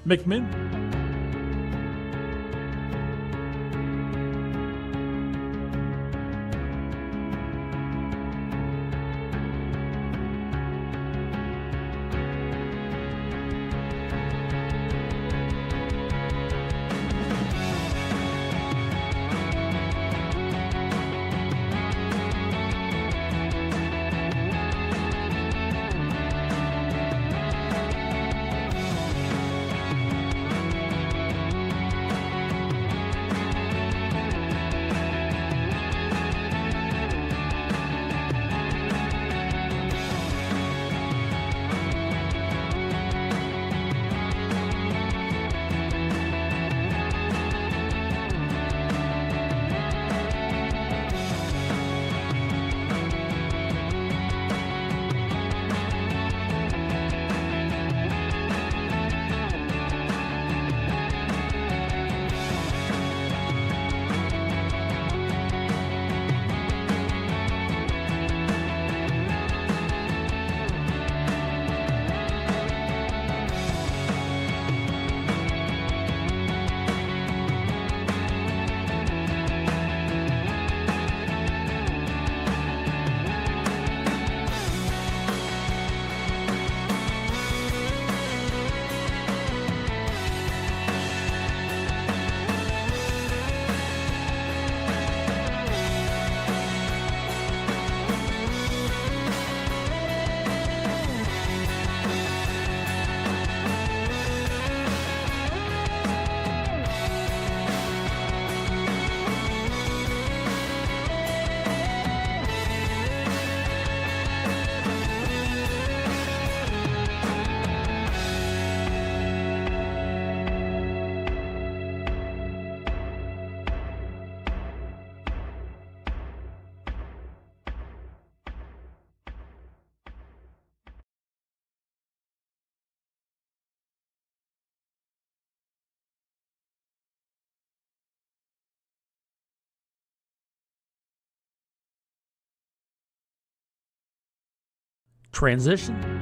McMinnville. Transition.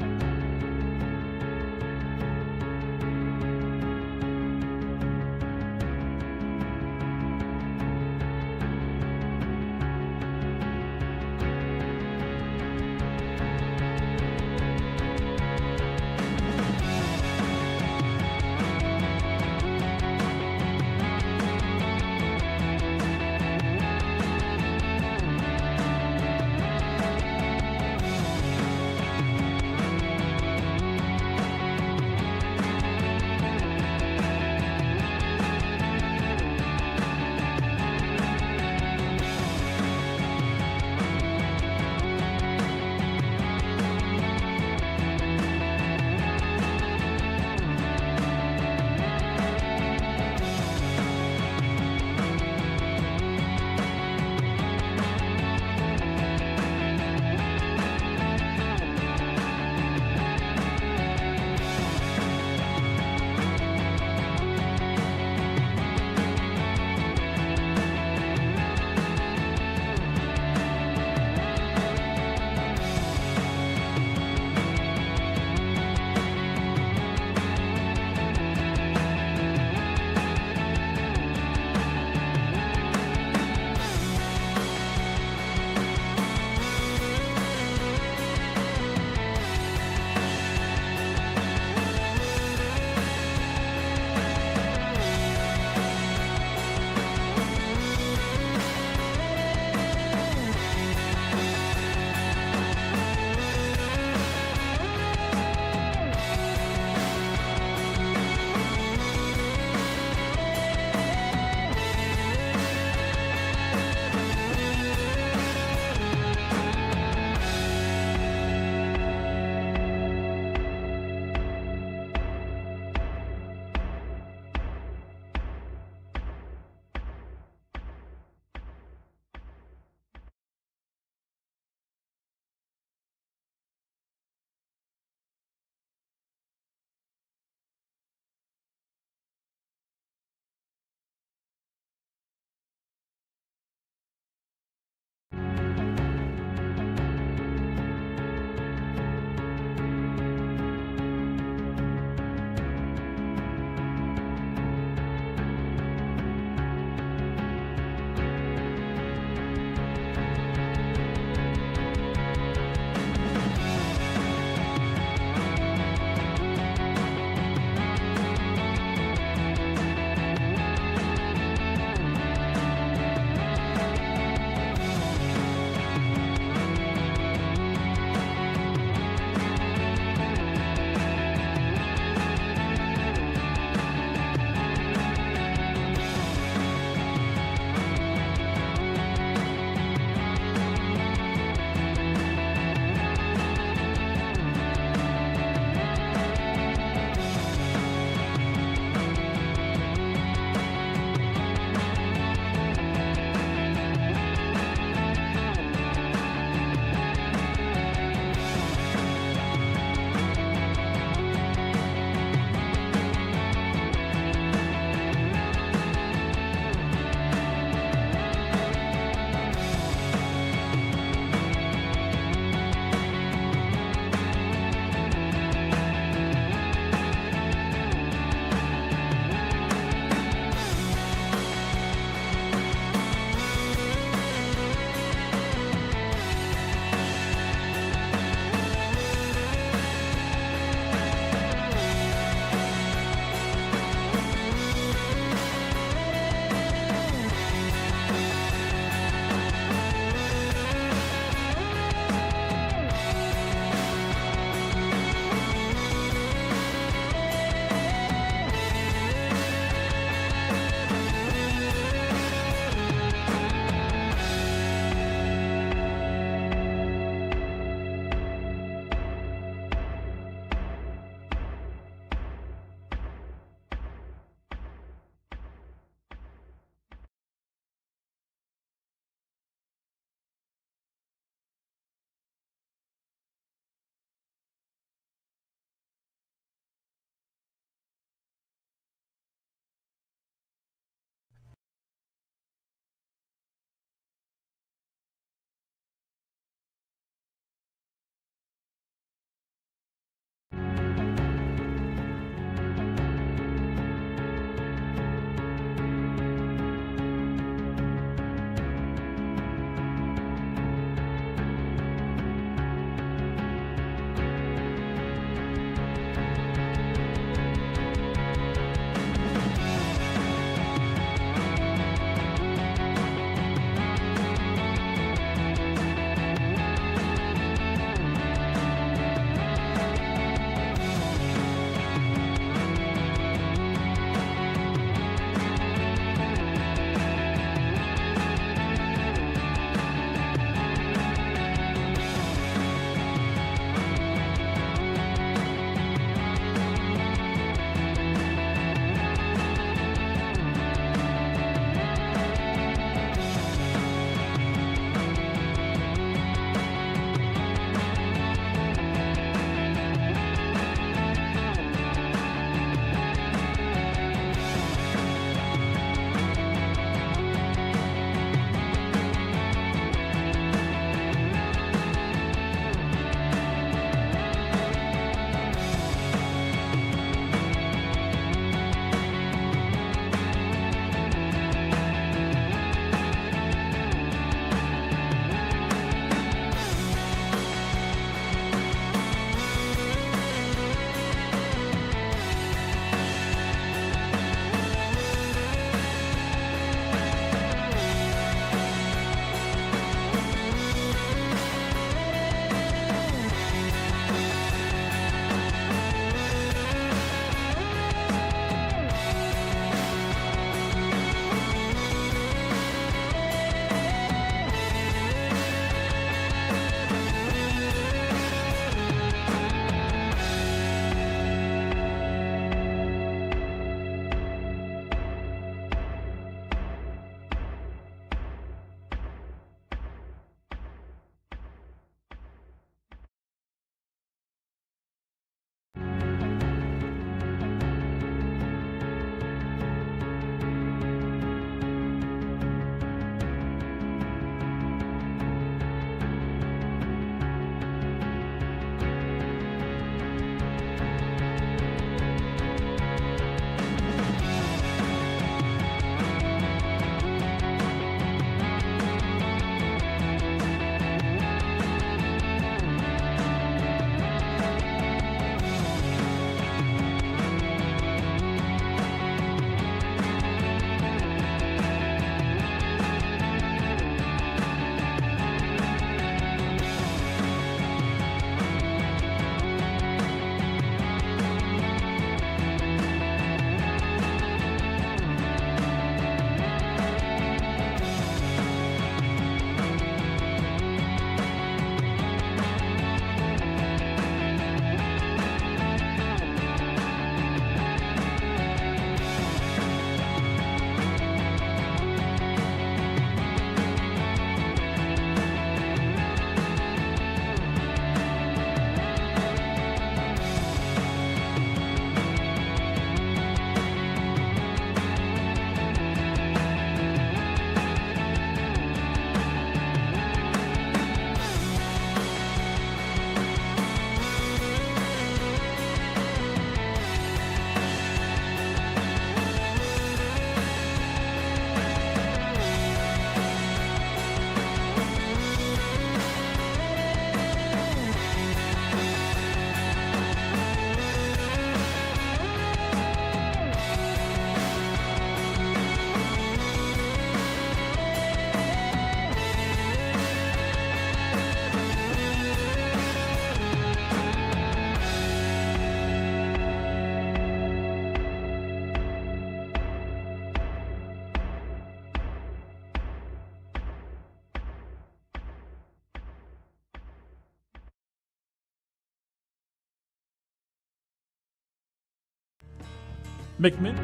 McMinn.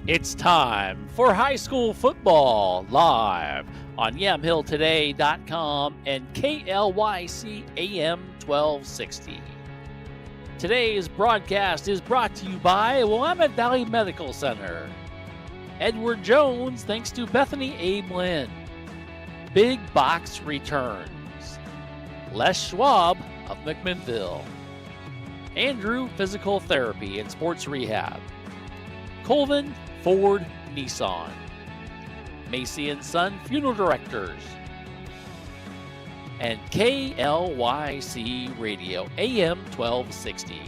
It's time for high school football live on YamhillToday.com and KLYC AM 1260. Today's broadcast is brought to you by Willamette Valley Medical Center. Edward Jones thanks to Bethany Ablin. Big Box returns. Les Schwab of McMinnville. Andrew Physical Therapy and Sports Rehab. Colvin Ford Nissan. Macy & Son Funeral Directors. And KLYC Radio, AM 1260.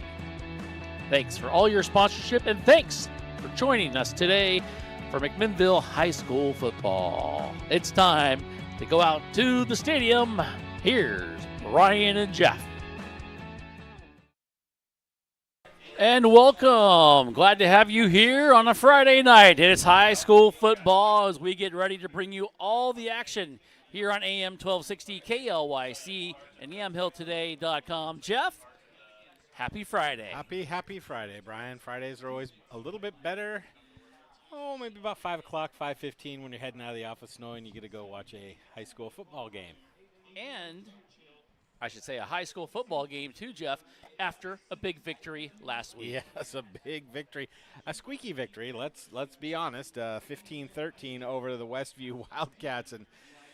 Thanks for all your sponsorship, and thanks for joining us today for McMinnville High School football. It's time to go out to the stadium. Here's Ryan and Jeff. And welcome. Glad to have you here on a Friday night. It's high school football as we get ready to bring you all the action here on AM 1260 KLYC and YamhillToday.com. Jeff, happy Friday. Happy Friday, Brian. Fridays are always a little bit better. Oh, maybe about 5 o'clock, 5:15 when you're heading out of the office knowing you get to go watch a high school football game. And I should say a high school football game too, Jeff, after a big victory last week. Yes, a big victory. A squeaky victory, let's be honest. 15-13 over the Westview Wildcats, and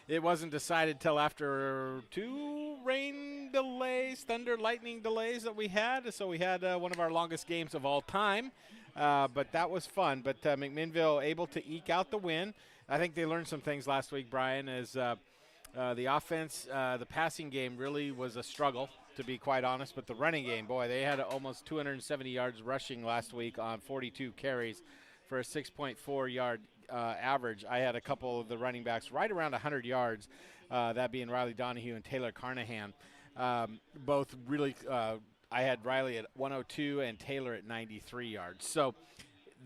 it wasn't decided till after 2 rain delays, thunder, lightning delays that we had. So we had one of our longest games of all time, but that was fun. But McMinnville able to eke out the win. I think they learned some things last week, Brian, as the offense, the passing game really was a struggle, to be quite honest. But the running game, boy, they had almost 270 yards rushing last week on 42 carries for a 6.4 yard average. I had a couple of the running backs right around 100 yards, that being Riley Donahue and Taylor Carnahan. Both really, I had Riley at 102 and Taylor at 93 yards. So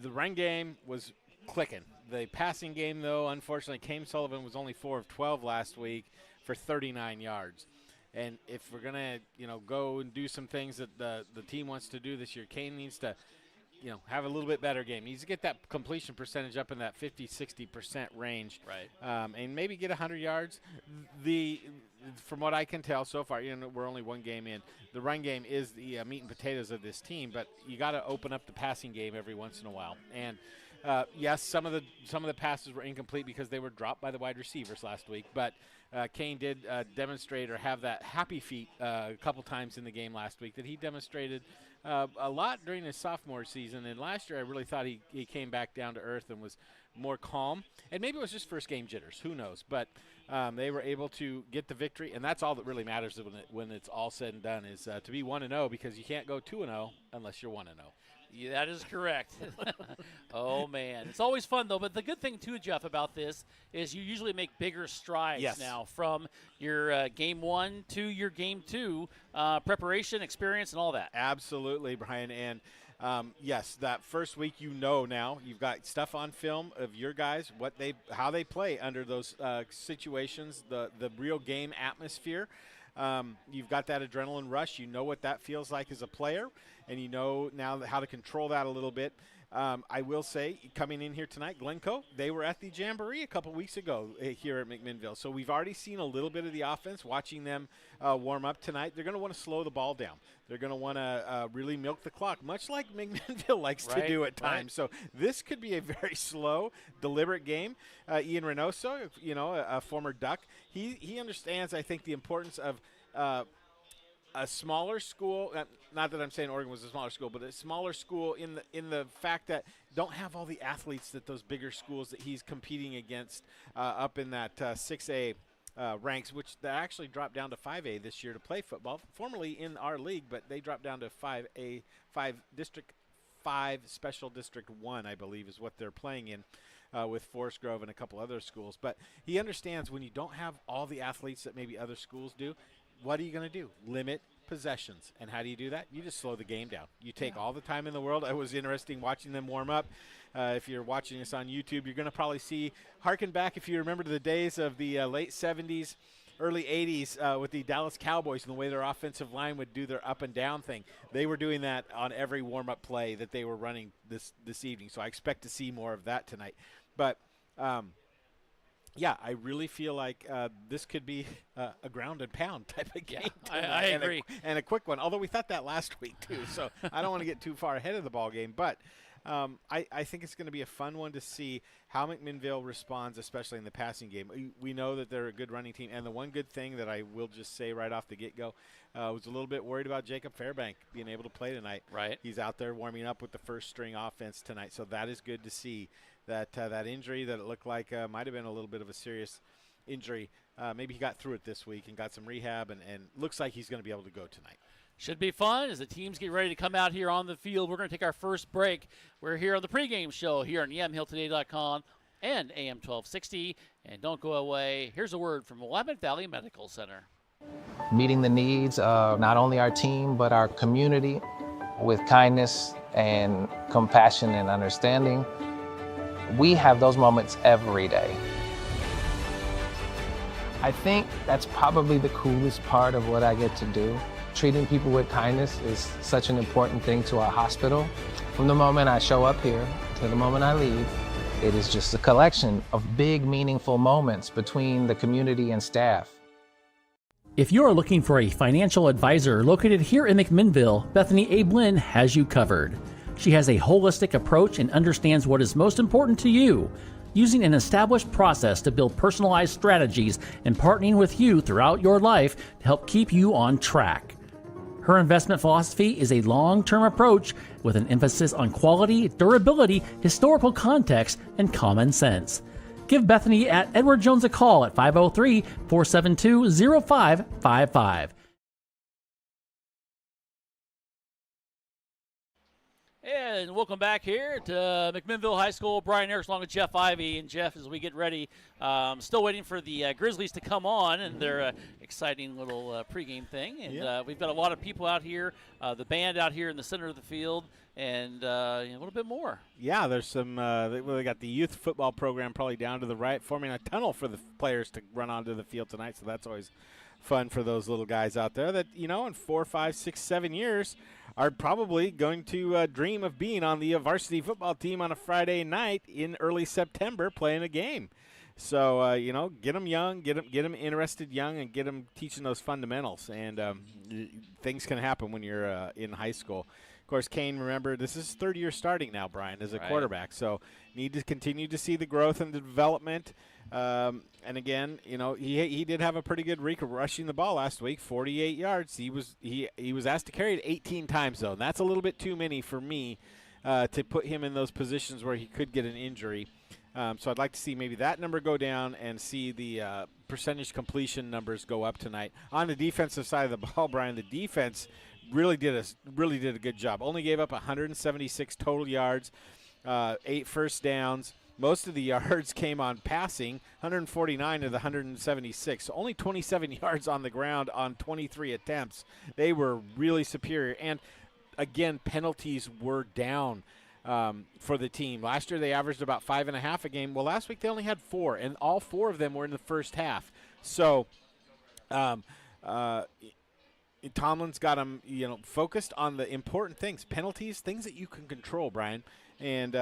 the run game was clicking. The passing game, though, unfortunately, Kane Sullivan was only 4 of 12 last week for 39 yards. And if we're going to, go and do some things that the team wants to do this year, Kane needs to, have a little bit better game. He needs to get that completion percentage up in that 50-60% range. Right. And maybe get 100 yards. From what I can tell so far, we're only one game in. The run game is the meat and potatoes of this team, but you got to open up the passing game every once in a while. And yes, some of the passes were incomplete because they were dropped by the wide receivers last week. But Kane did demonstrate or have that happy feet a couple times in the game last week that he demonstrated a lot during his sophomore season. And last year I really thought he came back down to earth and was more calm. And maybe it was just first game jitters. Who knows? But they were able to get the victory. And that's all that really matters when it's all said and done is to be 1-0, because you can't go 2-0 unless you're 1-0. Yeah, that is correct. Oh, man. It's always fun, though. But the good thing, too, Jeff, about this is you usually make bigger strides now from your game 1 to your game 2, preparation, experience, and all that. Absolutely, Brian. And, yes, that first week now you've got stuff on film of your guys, how they play under those situations, the real game atmosphere. You've got that adrenaline rush. You know what that feels like as a player, and you know now how to control that a little bit. I will say, coming in here tonight, Glencoe, they were at the Jamboree a couple weeks ago here at McMinnville. So we've already seen a little bit of the offense, watching them warm up tonight. They're going to want to slow the ball down. They're going to want to really milk the clock, much like McMinnville likes to do at times. So this could be a very slow, deliberate game. Ian Reynoso, a former Duck, he understands, I think, the importance of a smaller school, not that I'm saying Oregon was a smaller school, but a smaller school in the fact that don't have all the athletes that those bigger schools that he's competing against up in that 6A ranks, which they actually dropped down to 5A this year to play football, formerly in our league, but they dropped down to 5A, District 5, Special District 1, I believe, is what they're playing in. With Forest Grove and a couple other schools. But he understands when you don't have all the athletes that maybe other schools do, what are you going to do? Limit possessions. And how do you do that? You just slow the game down. You take all the time in the world. It was interesting watching them warm up. If you're watching us on YouTube, you're going to probably harken back, if you remember, to the days of the late 70s, early 80s with the Dallas Cowboys and the way their offensive line would do their up and down thing. They were doing that on every warm-up play that they were running this evening. So I expect to see more of that tonight. But, I really feel like this could be a ground and pound type of game. I agree. And a quick one, although we thought that last week too. So I don't want to get too far ahead of the ball game. But I think it's going to be a fun one to see how McMinnville responds, especially in the passing game. We know that they're a good running team. And the one good thing that I will just say right off the get-go, was a little bit worried about Jacob Fairbank being able to play tonight. Right. He's out there warming up with the first-string offense tonight. So that is good to see. That injury that it looked like might have been a little bit of a serious injury. Maybe he got through it this week and got some rehab, and looks like he's going to be able to go tonight. Should be fun as the teams get ready to come out here on the field. We're going to take our first break. We're here on the pregame show here on yamhilltoday.com and AM 1260. And don't go away. Here's a word from Willamette Valley Medical Center. Meeting the needs of not only our team, but our community with kindness and compassion and understanding. We have those moments every day. I think that's probably the coolest part of what I get to do. Treating people with kindness is such an important thing to our hospital. From the moment I show up here to the moment I leave, it is just a collection of big, meaningful moments between the community and staff. If you are looking for a financial advisor located here in McMinnville, Bethany Ablin has you covered. She has a holistic approach and understands what is most important to you, using an established process to build personalized strategies and partnering with you throughout your life to help keep you on track. Her investment philosophy is a long-term approach with an emphasis on quality, durability, historical context, and common sense. Give Bethany at Edward Jones a call at 503-472-0555. And welcome back here to McMinnville High School. Brian Erickson along with Jeff Ivey. And Jeff, as we get ready, still waiting for the Grizzlies to come on and their exciting little pregame thing. And we've got a lot of people out here, the band out here in the center of the field, and a little bit more. Yeah, there's some they got the youth football program probably down to the right, forming a tunnel for the players to run onto the field tonight. So that's always fun for those little guys out there that, in 4, 5, 6, 7 years are probably going to dream of being on the varsity football team on a Friday night in early September playing a game. So, get them young, get them interested young, and get them teaching those fundamentals. And things can happen when you're in high school. Of course, Kane, remember, this is his third year starting now, Brian, as a quarterback. So need to continue to see the growth and the development. And again, he did have a pretty good week of rushing the ball last week, 48 yards. He was asked to carry it 18 times, though. And that's a little bit too many for me to put him in those positions where he could get an injury. So I'd like to see maybe that number go down and see the percentage completion numbers go up tonight. On the defensive side of the ball, Brian, the defense really did a good job. Only gave up 176 total yards, 8 first downs. Most of the yards came on passing, 149 of the 176. So only 27 yards on the ground on 23 attempts. They were really superior. And, again, penalties were down for the team. Last year they averaged about 5.5 a game. Well, last week they only had 4, and all 4 of them were in the first half. So Tomlin's got them, focused on the important things, penalties, things that you can control, Brian. And,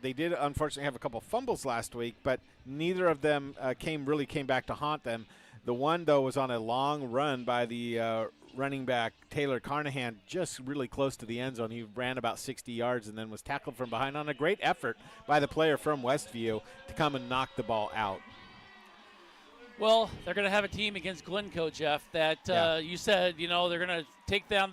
they did unfortunately have a couple fumbles last week, but neither of them came back to haunt them. The one, though, was on a long run by the running back Taylor Carnahan, just really close to the end zone. He ran about 60 yards and then was tackled from behind on a great effort by the player from Westview to come and knock the ball out. Well, they're going to have a team against Glencoe, Jeff, that you said, they're going to take down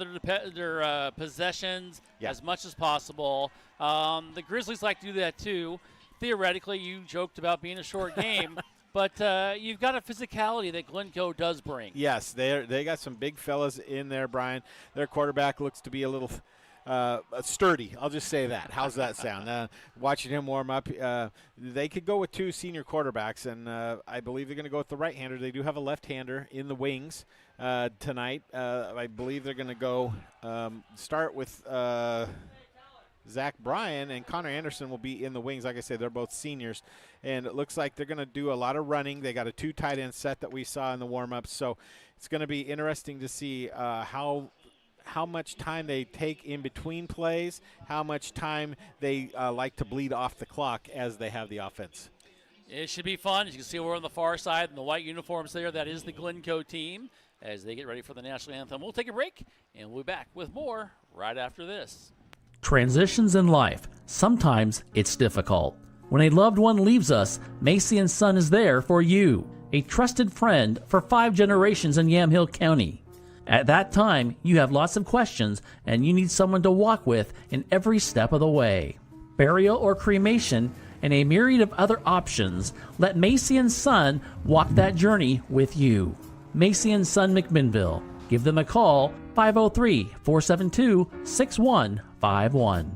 their possessions as much as possible. The Grizzlies like to do that, too. Theoretically, you joked about being a short game. But you've got a physicality that Glencoe does bring. Yes, they got some big fellas in there, Brian. Their quarterback looks to be a little sturdy. I'll just say that. How's that sound? Watching him warm up, they could go with 2 senior quarterbacks, and I believe they're going to go with the right-hander. They do have a left-hander in the wings tonight. I believe they're going to go start with Zach Bryan, and Connor Anderson will be in the wings. Like I said, they're both seniors, and it looks like they're going to do a lot of running. They got a 2 tight end set that we saw in the warm-ups, so it's going to be interesting to see how much time they take in between plays, how much time they like to bleed off the clock as they have the offense. It should be fun. As you can see, we're on the far side in the white uniforms there. That is the Glencoe team as they get ready for the national anthem. We'll take a break, and we'll be back with more right after this. Transitions in life. Sometimes it's difficult. When a loved one leaves us, Macy & Son is there for you, a trusted friend for 5 generations in Yamhill County. At that time, you have lots of questions and you need someone to walk with in every step of the way. Burial or cremation and a myriad of other options, let Macy & Son walk that journey with you. Macy & Son McMinnville. Give them a call, 503-472-6151.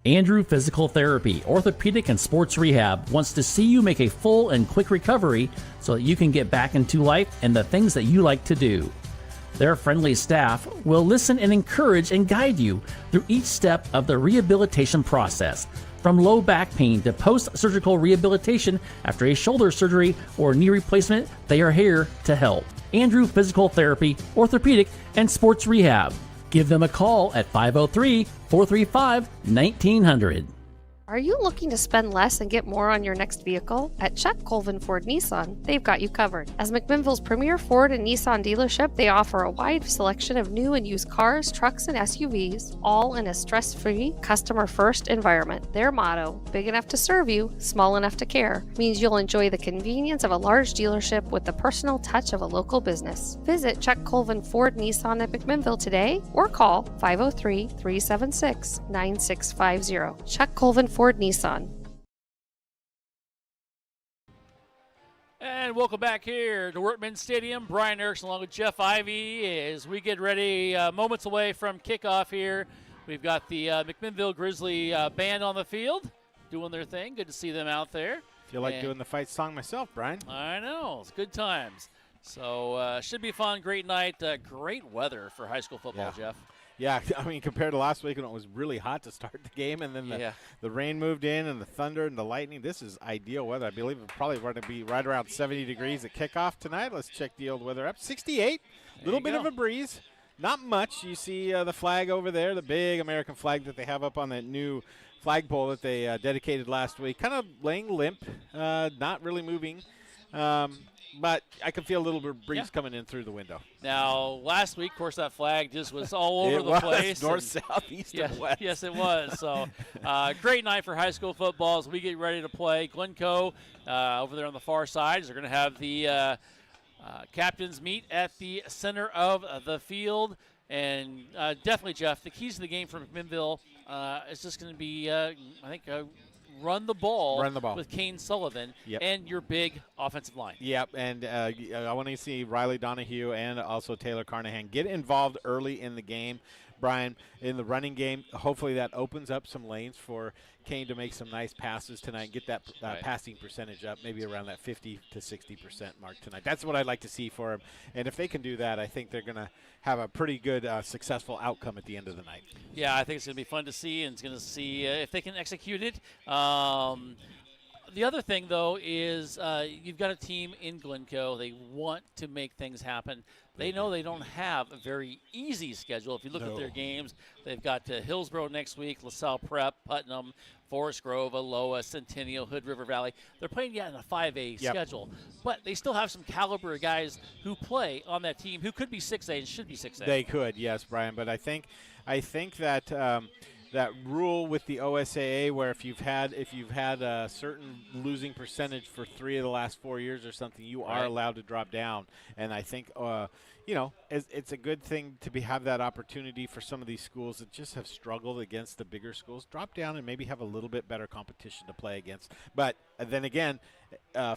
Andrew Physical Therapy, Orthopedic and Sports Rehab wants to see you make a full and quick recovery so that you can get back into life and the things that you like to do. Their friendly staff will listen and encourage and guide you through each step of the rehabilitation process. From low back pain to post-surgical rehabilitation after a shoulder surgery or knee replacement, they are here to help. Andrew Physical Therapy, Orthopedic, and Sports Rehab. Give them a call at 503-435-1900. Are you looking to spend less and get more on your next vehicle? At Chuck Colvin Ford Nissan, they've got you covered. As McMinnville's premier Ford and Nissan dealership, they offer a wide selection of new and used cars, trucks, and SUVs, all in a stress-free, customer-first environment. Their motto, big enough to serve you, small enough to care, means you'll enjoy the convenience of a large dealership with the personal touch of a local business. Visit Chuck Colvin Ford Nissan at McMinnville today or call 503-376-9650. Chuck Colvin Ford Nissan. And welcome back here to Workman Stadium. Brian Erickson along with Jeff Ivey as we get ready, moments away from kickoff here. We've got the McMinnville Grizzly band on the field doing their thing. Good to see them out there. Feel like doing the fight song myself, Brian. I know. It's good times. So should be fun. Great night. Great weather for high school football, Jeff. Yeah, I mean, compared to last week when it was really hot to start the game, and then the rain moved in, and the thunder and the lightning, this is ideal weather. I believe it's probably going to be right around 70 degrees at kickoff tonight. Let's check the old weather up. 68, a little bit of a breeze. Not much. You see the flag over there, the big American flag that they have up on that new flagpole that they dedicated last week. Kind of laying limp, not really moving. But I can feel a little bit of breeze coming in through the window. Now, last week, of course, that flag just was all over the place. North, south, east, and west. Yes, it was. So, great night for high school football as we get ready to play. Glencoe over there on the far side. They're going to have the captains meet at the center of the field. And definitely, Jeff, the keys to the game for McMinnville is just going to be, I think, run the ball with Kane Sullivan and your big offensive line. Yep, and I want to see Riley Donahue and also Taylor Carnahan get involved early in the game. Brian, in the running game, hopefully that opens up some lanes for Kane to make some nice passes tonight and get that passing percentage up, maybe around that 50 to 60% mark tonight. That's what I'd like to see for him. And if they can do that, I think they're going to have a pretty good, successful outcome at the end of the night. Yeah, I think it's going to be fun to see, and it's going to see if they can execute it. the other thing, though, is you've got a team in Glencoe. They want to make things happen. They know they don't have a very easy schedule. If you look at their games, they've got Hillsborough next week, LaSalle Prep, Putnam, Forest Grove, Aloha, Centennial, Hood River Valley. They're playing in a 5A schedule. But they still have some caliber of guys who play on that team who could be 6A and should be 6A. They could, yes, Brian. But I think that that rule with the OSAA, where if you've had a certain losing percentage for 3 of the last 4 years or something, you are allowed to drop down. And I think it's a good thing to have that opportunity for some of these schools that just have struggled against the bigger schools. Drop down and maybe have a little bit better competition to play against. But then again,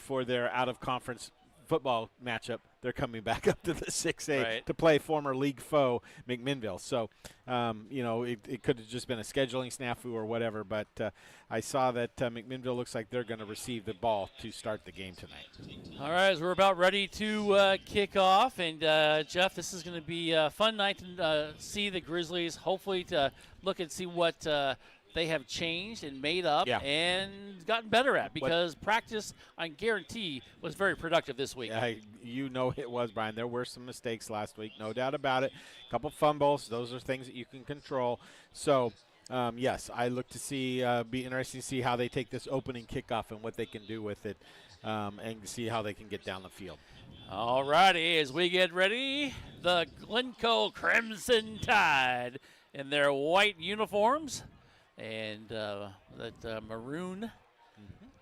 for their out-of-conference football matchup, they're coming back up to the 6A to play former league foe McMinnville. So, it could have just been a scheduling snafu or whatever, but I saw that McMinnville looks like they're going to receive the ball to start the game tonight. All right, as we're about ready to kick off, and Jeff, this is going to be a fun night to see the Grizzlies, hopefully to look and see what they have changed and made up and gotten better at, because practice, I guarantee, was very productive this week. It was, Brian. There were some mistakes last week, no doubt about it. A couple fumbles. Those are things that you can control. So, yes, I look to see, be interesting to see how they take this opening kickoff and what they can do with it, and see how they can get down the field. All righty, as we get ready, the Glencoe Crimson Tide in their white uniforms. And that maroon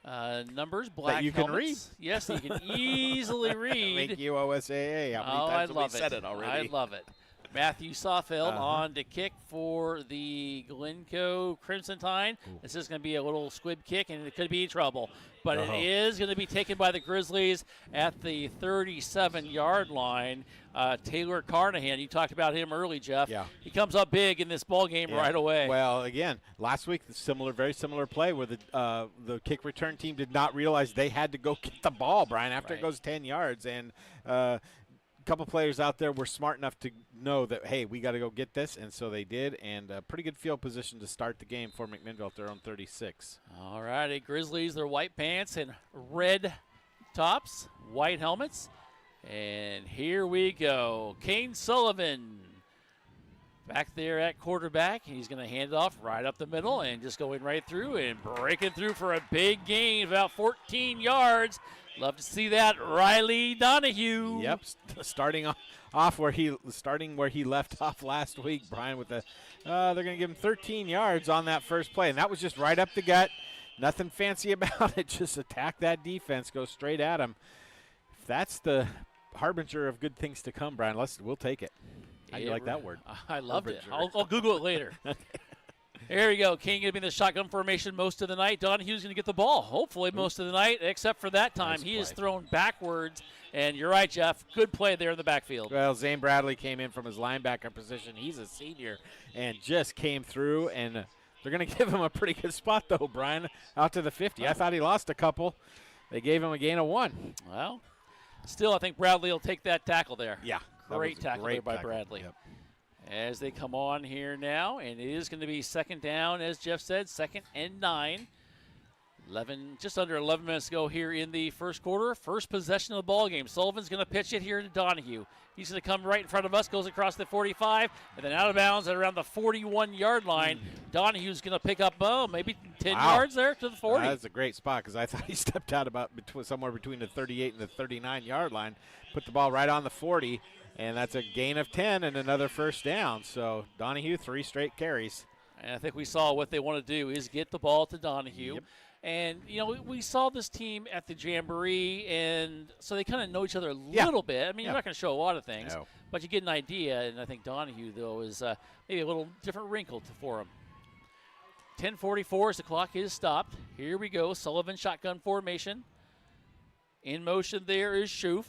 numbers, black that you helmets. Can read. Yes, you can easily read. Thank you, OSAA. How many times have we said it already? I love it. Matthew Sawfeld on to kick for the Glencoe Crimson Tide. This is going to be a little squib kick, and it could be trouble. But it is going to be taken by the Grizzlies at the 37-yard line. Taylor Carnahan, you talked about him early, Jeff. Yeah. He comes up big in this ball game right away. Well, again, last week, very similar play where the kick return team did not realize they had to go get the ball, Brian, after it goes 10 yards. And a couple players out there were smart enough to know that, hey, we got to go get this, and so they did, and a pretty good field position to start the game for McMinnville at their own 36. All righty, Grizzlies, their white pants and red tops, white helmets, and here we go. Kane Sullivan back there at quarterback. He's going to hand it off right up the middle and just going right through and breaking through for a big gain, about 14 yards. Love to see that, Riley Donahue. Yep, starting where he left off last week, Brian. With they're going to give him 13 yards on that first play, and that was just right up the gut. Nothing fancy about it. Just attack that defense, go straight at him. If that's the harbinger of good things to come, Brian, we'll take it. How do you like that word? I loved it. I'll Google it later. Here we go. King going to be in the shotgun formation most of the night. Donahue's going to get the ball, hopefully, most of the night, except for that time. He is thrown backwards. And you're right, Jeff. Good play there in the backfield. Well, Zane Bradley came in from his linebacker position. He's a senior and just came through. And they're going to give him a pretty good spot, though, Brian, out to the 50. I thought he lost a couple. They gave him a gain of 1. Well, still, I think Bradley will take that tackle there. Yeah. Great tackle there by Bradley. Yep. As they come on here now, and it is going to be second down, as Jeff said, 2nd and 9. Just under 11 minutes to go here in the first quarter. First possession of the ball game. Sullivan's going to pitch it here to Donahue. He's going to come right in front of us, goes across the 45, and then out of bounds at around the 41-yard line. Donahue's going to pick up, maybe 10 yards there to the 40. That's a great spot, because I thought he stepped out about somewhere between the 38 and the 39-yard line, put the ball right on the 40, and that's a gain of 10 and another first down. So Donahue, 3 straight carries. And I think we saw what they want to do is get the ball to Donahue. Yep. And, we saw this team at the Jamboree, and so they kind of know each other a little bit. I mean, you're not going to show a lot of things, but you get an idea. And I think Donahue, though, is maybe a little different wrinkle for him. 10:44 as the clock is stopped. Here we go. Sullivan shotgun formation. In motion there is Schoof.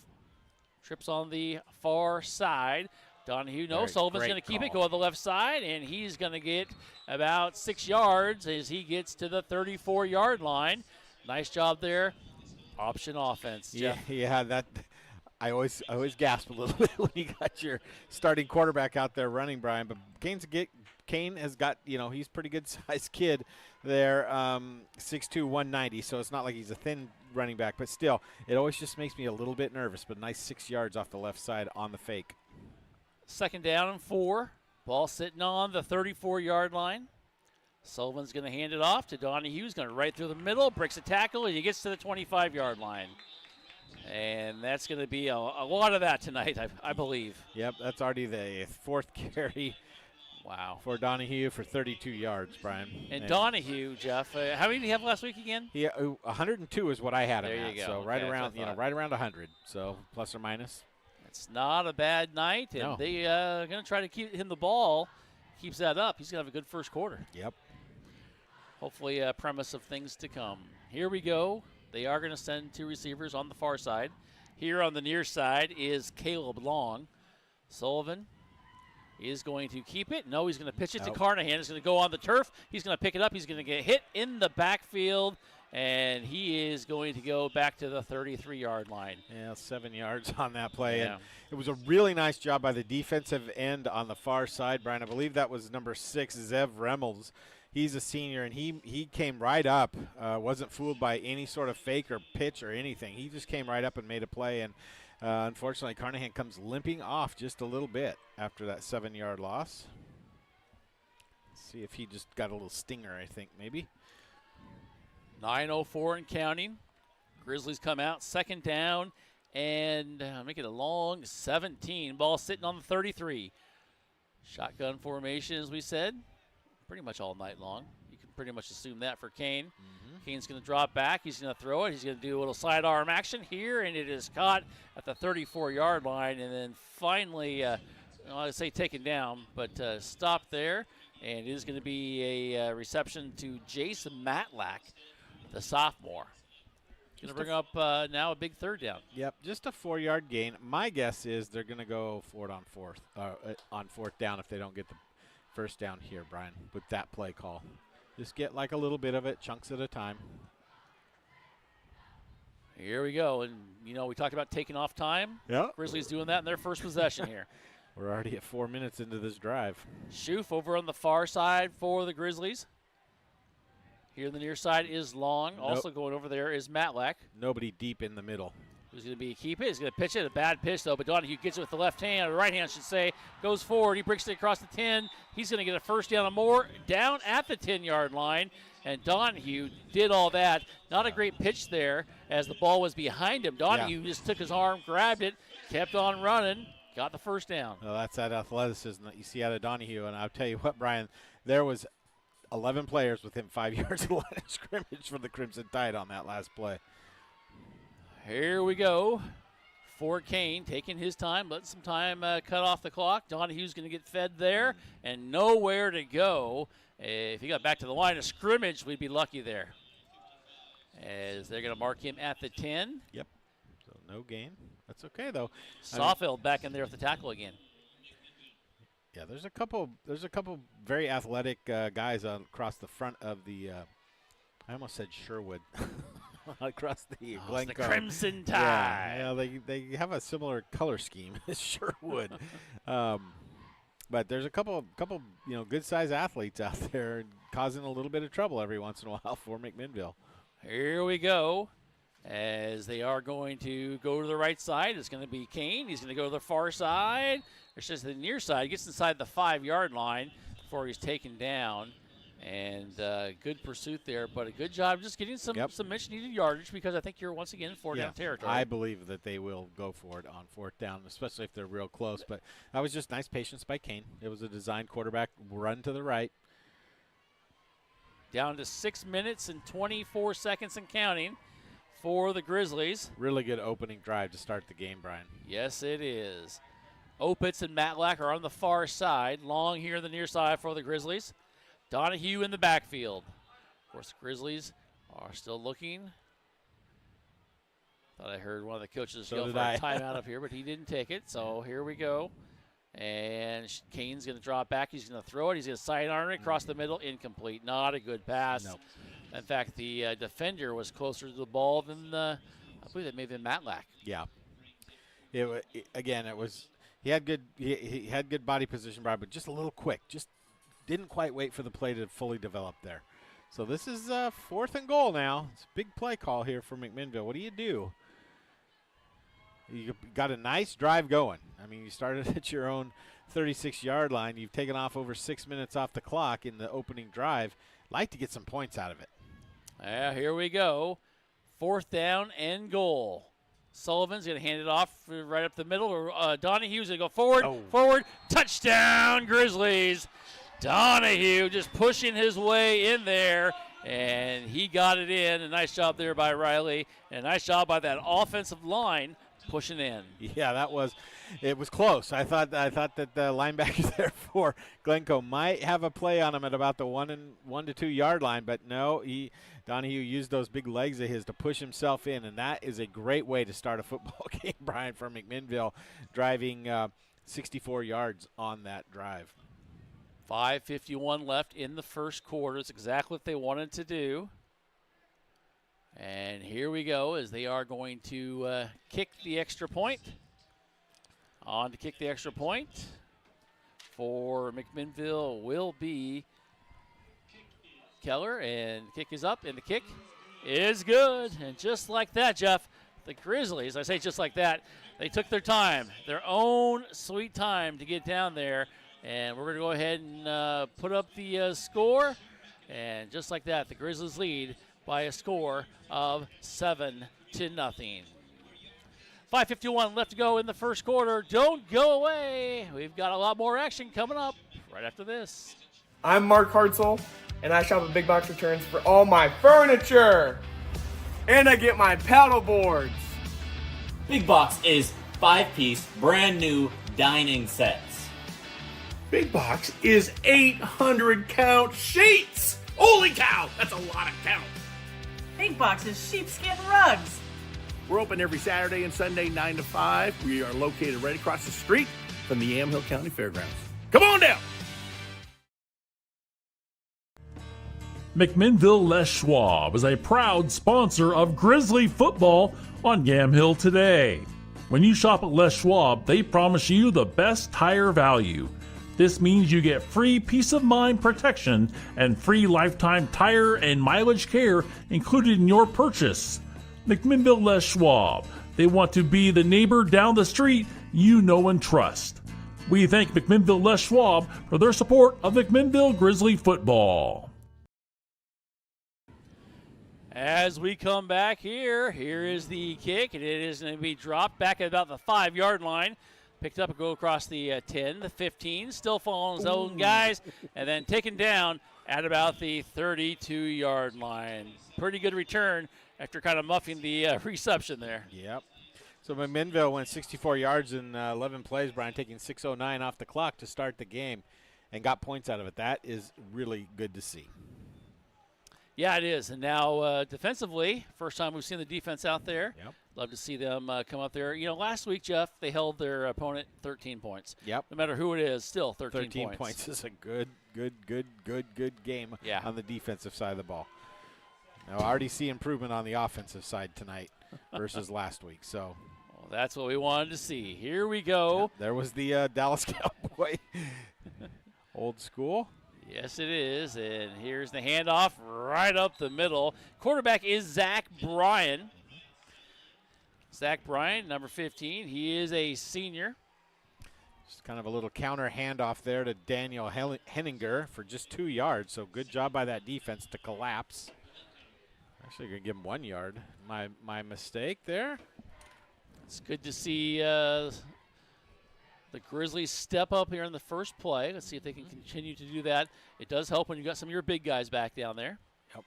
Trips on the far side. Donahue, Sullivan's going to keep it, go on the left side, and he's going to get about 6 yards as he gets to the 34-yard line. Nice job there. Option offense, Jeff. Yeah, that I always gasp a little bit when you got your starting quarterback out there running, Brian. But Kane's Kane has got, he's a pretty good sized kid there, 6'2", 190. So it's not like he's a thin running back, but still, it always just makes me a little bit nervous. But nice 6 yards off the left side on the fake. 2nd down and 4. Ball sitting on the 34-yard line. Sullivan's going to hand it off to Donahue. He's going to right through the middle, breaks a tackle, and he gets to the 25-yard line. And that's going to be a lot of that tonight, I believe. Yep, that's already the 4th carry. Wow. For Donahue for 32 yards, Brian. And Donahue, Jeff, how many did he have last week again? 102 is what I had him there at. You go. So okay, right around 100. So plus or minus. It's not a bad night, and they are going to try to keep him the ball. Keeps that up, he's going to have a good first quarter. Yep. Hopefully a premise of things to come. Here we go. They are going to send 2 receivers on the far side. Here on the near side is Caleb Long. Sullivan is going to keep it. No, he's going to pitch it to Carnahan. He's going to go on the turf. He's going to pick it up. He's going to get hit in the backfield, and he is going to go back to the 33-yard line. Yeah, 7 yards on that play. Yeah. And it was a really nice job by the defensive end on the far side, Brian. I believe that was number 6, Zev Reynolds. He's a senior, and he came right up, wasn't fooled by any sort of fake or pitch or anything. He just came right up and made a play, and unfortunately, Carnahan comes limping off just a little bit after that 7-yard loss. Let's see if he just got a little stinger, I think, maybe. 9:04 and counting. Grizzlies come out, 2nd down, and make it a long 17. Ball sitting on the 33. Shotgun formation, as we said. Pretty much all night long. You can pretty much assume that for Kane. Kane's going to drop back. He's going to throw it. He's going to do a little sidearm action here, and it is caught at the 34-yard line, and then finally, I'd say taken down, but stopped there, and it is going to be a reception to Jason Matlack, the sophomore. Going to bring up now a big 3rd down. Yep, just a 4-yard gain. My guess is they're going to go for it on 4th down if they don't get the 1st down here, Brian, with that play call. Just get like a little bit of it, chunks at a time. Here we go. And, we talked about taking off time. Yeah. Grizzlies doing that in their first possession here. We're already at 4 minutes into this drive. Schoof over on the far side for the Grizzlies. Here on the near side is Long. Also going over there is Matlack. Nobody deep in the middle. Who's going to be keep it? He's going to pitch it. A bad pitch, though, but Donahue gets it with the left hand, or right hand, I should say. Goes forward. He breaks it across the 10. He's going to get a 1st down and more down at the 10-yard line, and Donahue did all that. Not a great pitch there as the ball was behind him. Donahue just took his arm, grabbed it, kept on running, got the 1st down. Well, that's that athleticism that you see out of Donahue, and I'll tell you what, Brian, there was 11 players within 5 yards of the line of scrimmage for the Crimson Tide on that last play. Here we go for Kane, taking his time, let some time cut off the clock. Donahue's going to get fed there and nowhere to go. If he got back to the line of scrimmage, we'd be lucky there. As they're going to mark him at the 10. Yep. So no gain. That's okay, though. Sawfield back in there with the tackle again. Yeah, there's a couple very athletic guys across the front of the I almost said Sherwood. Across the Glencoe. The Crimson Tide. Yeah, they have a similar color scheme as Sherwood. But there's a couple good-sized athletes out there causing a little bit of trouble every once in a while for McMinnville. Here we go. As they are going to go to the right side, it's going to be Kane. He's going to go to the far side. It's just the near side. He gets inside the 5-yard line before he's taken down. And good pursuit there, but a good job just getting some much-needed yardage because I think you're once again in 4th-down territory. I believe that they will go for it on 4th down, especially if they're real close. But that was just nice patience by Kane. It was a designed quarterback run to the right. Down to 6 minutes and 24 seconds and counting for the Grizzlies. Really good opening drive to start the game, Brian. Yes, it is. Opitz and Matlack are on the far side. Long here on the near side for the Grizzlies. Donahue in the backfield. Of course, the Grizzlies are still looking. Thought I heard one of the coaches yell for a timeout up here, but he didn't take it. So here we go. And Kane's going to drop back. He's going to throw it. He's going to sidearm it across the middle. Incomplete. Not a good pass. Nope. In fact, the defender was closer to the ball than I believe that may have been Matlack. Yeah. It was. He had good. He had good body position, Brian, but just a little quick. Just didn't quite wait for the play to fully develop there. So this is 4th and goal now. It's a big play call here for McMinnville. What do? You got a nice drive going. I mean, you started at your own 36-yard line. You've taken off over 6 minutes off the clock in the opening drive. Like to get some points out of it. Yeah, here we go. 4th down and goal. Sullivan's going to hand it off right up the middle. Donahue's going to go forward. Touchdown, Grizzlies. Donahue just pushing his way in there, and he got it in. A nice job there by Riley, and a nice job by that offensive line pushing in. Yeah, it was close. I thought that the linebacker there for Glencoe might have a play on him at about the 1 to 2 yard line, but no, Donahue used those big legs of his to push himself in, and that is a great way to start a football game, Brian, for McMinnville, driving 64 yards on that drive. 5:51 left in the first quarter. It's exactly what they wanted to do. And here we go as they are going to kick the extra point. On to kick the extra point for McMinnville will be Keller, and kick is up, and the kick is good. And just like that, Jeff, the Grizzlies, I say just like that, they took their time, their own sweet time to get down there. And we're going to go ahead and put up the score. And just like that, the Grizzlies lead by a score of 7-0. 5:51 left to go in the first quarter. Don't go away. We've got a lot more action coming up right after this. I'm Mark Hartzell, and I shop at Big Box Returns for all my furniture. And I get my paddle boards. Big Box is 5-piece, brand new dining sets. Big Box is 800 count sheets. Holy cow, that's a lot of count. Big Box is sheepskin rugs. We're open every Saturday and Sunday, 9 to 5. We are located right across the street from the Yamhill County Fairgrounds. Come on down. McMinnville Les Schwab is a proud sponsor of Grizzly football on Yamhill today. When you shop at Les Schwab, they promise you the best tire value. This means you get free peace of mind protection and free lifetime tire and mileage care included in your purchase. McMinnville Les Schwab. They want to be the neighbor down the street you know and trust. We thank McMinnville Les Schwab for their support of McMinnville Grizzly football. As we come back here is the kick, and it is going to be dropped back at about the 5-yard line. Picked up and go across the 10, the 15, still following his own guys, and then taken down at about the 32-yard line. Pretty good return after kind of muffing the reception there. Yep. So McMinnville went 64 yards in 11 plays, Brian, taking 6:09 off the clock to start the game and got points out of it. That is really good to see. Yeah, it is. And now defensively, first time we've seen the defense out there. Yep. Love to see them come up there. You know, last week, Jeff, they held their opponent 13 points. Yep. No matter who it is, still 13 points is a good game on the defensive side of the ball. Now, I already see improvement on the offensive side tonight versus last week. So well, that's what we wanted to see. Here we go. Yep, there was the Dallas Cowboy. Old school. Yes, it is. And here's the handoff right up the middle. Quarterback is Zach Bryan. Zach Bryan, number 15. He is a senior. Just kind of a little counter handoff there to Daniel Henninger for just 2 yards. So good job by that defense to collapse. Actually, going to give him 1 yard. My mistake there. It's good to see the Grizzlies step up here in the first play. Let's see if they can continue to do that. It does help when you got some of your big guys back down there. Yep.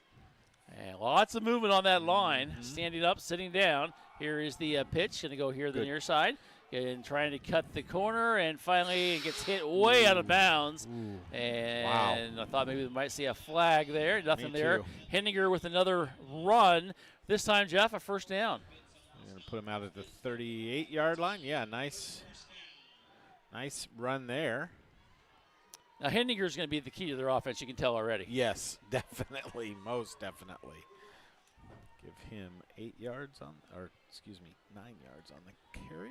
And lots of movement on that line. Standing up, sitting down. Here is the pitch. Going to go here to the near side. And trying to cut the corner. And finally it gets hit way out of bounds. And I thought maybe we might see a flag there. Nothing there. Henninger with another run. This time, Jeff, a first down. I'm going to put him out at the 38-yard line. Yeah, nice run there. Now, Henninger is going to be the key to their offense. You can tell already. Yes, definitely, most definitely. Give him 9 yards on the carry.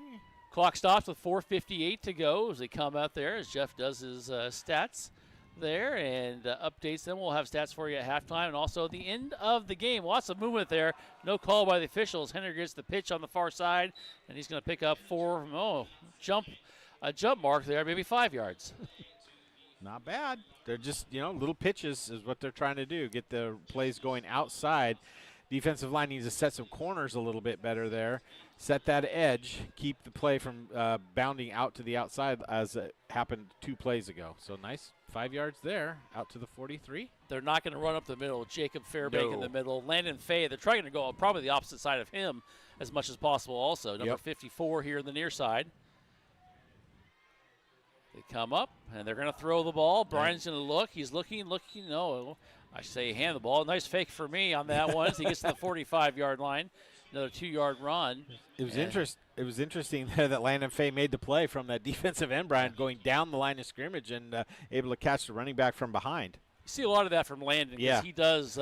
Clock stops with 4:58 to go as they come out there, as Jeff does his stats. there and updates them. We'll have stats for you at halftime and also at the end of the game. Lots of movement there. No call by the officials. Henniger gets the pitch on the far side, and he's going to pick up a jump mark there, maybe 5 yards. Not bad. They're just, little pitches is what they're trying to do, get the plays going outside. Defensive line needs to set some corners a little bit better there. Set that edge, keep the play from bounding out to the outside as it happened 2 plays ago. So nice 5 yards there, out to the 43. They're not going to run up the middle. Jacob Fairbank in the middle. Landon Fay, they're trying to go probably the opposite side of him as much as possible also. Number 54 here in the near side. They come up, and they're going to throw the ball. Brian's going to look. He's looking. No, I say hand the ball. Nice fake for me on that one. So he gets to the 45-yard line. Another 2-yard run. It was interesting there that Landon Fay made the play from that defensive end, Brian, going down the line of scrimmage and able to catch the running back from behind. You see a lot of that from Landon because he does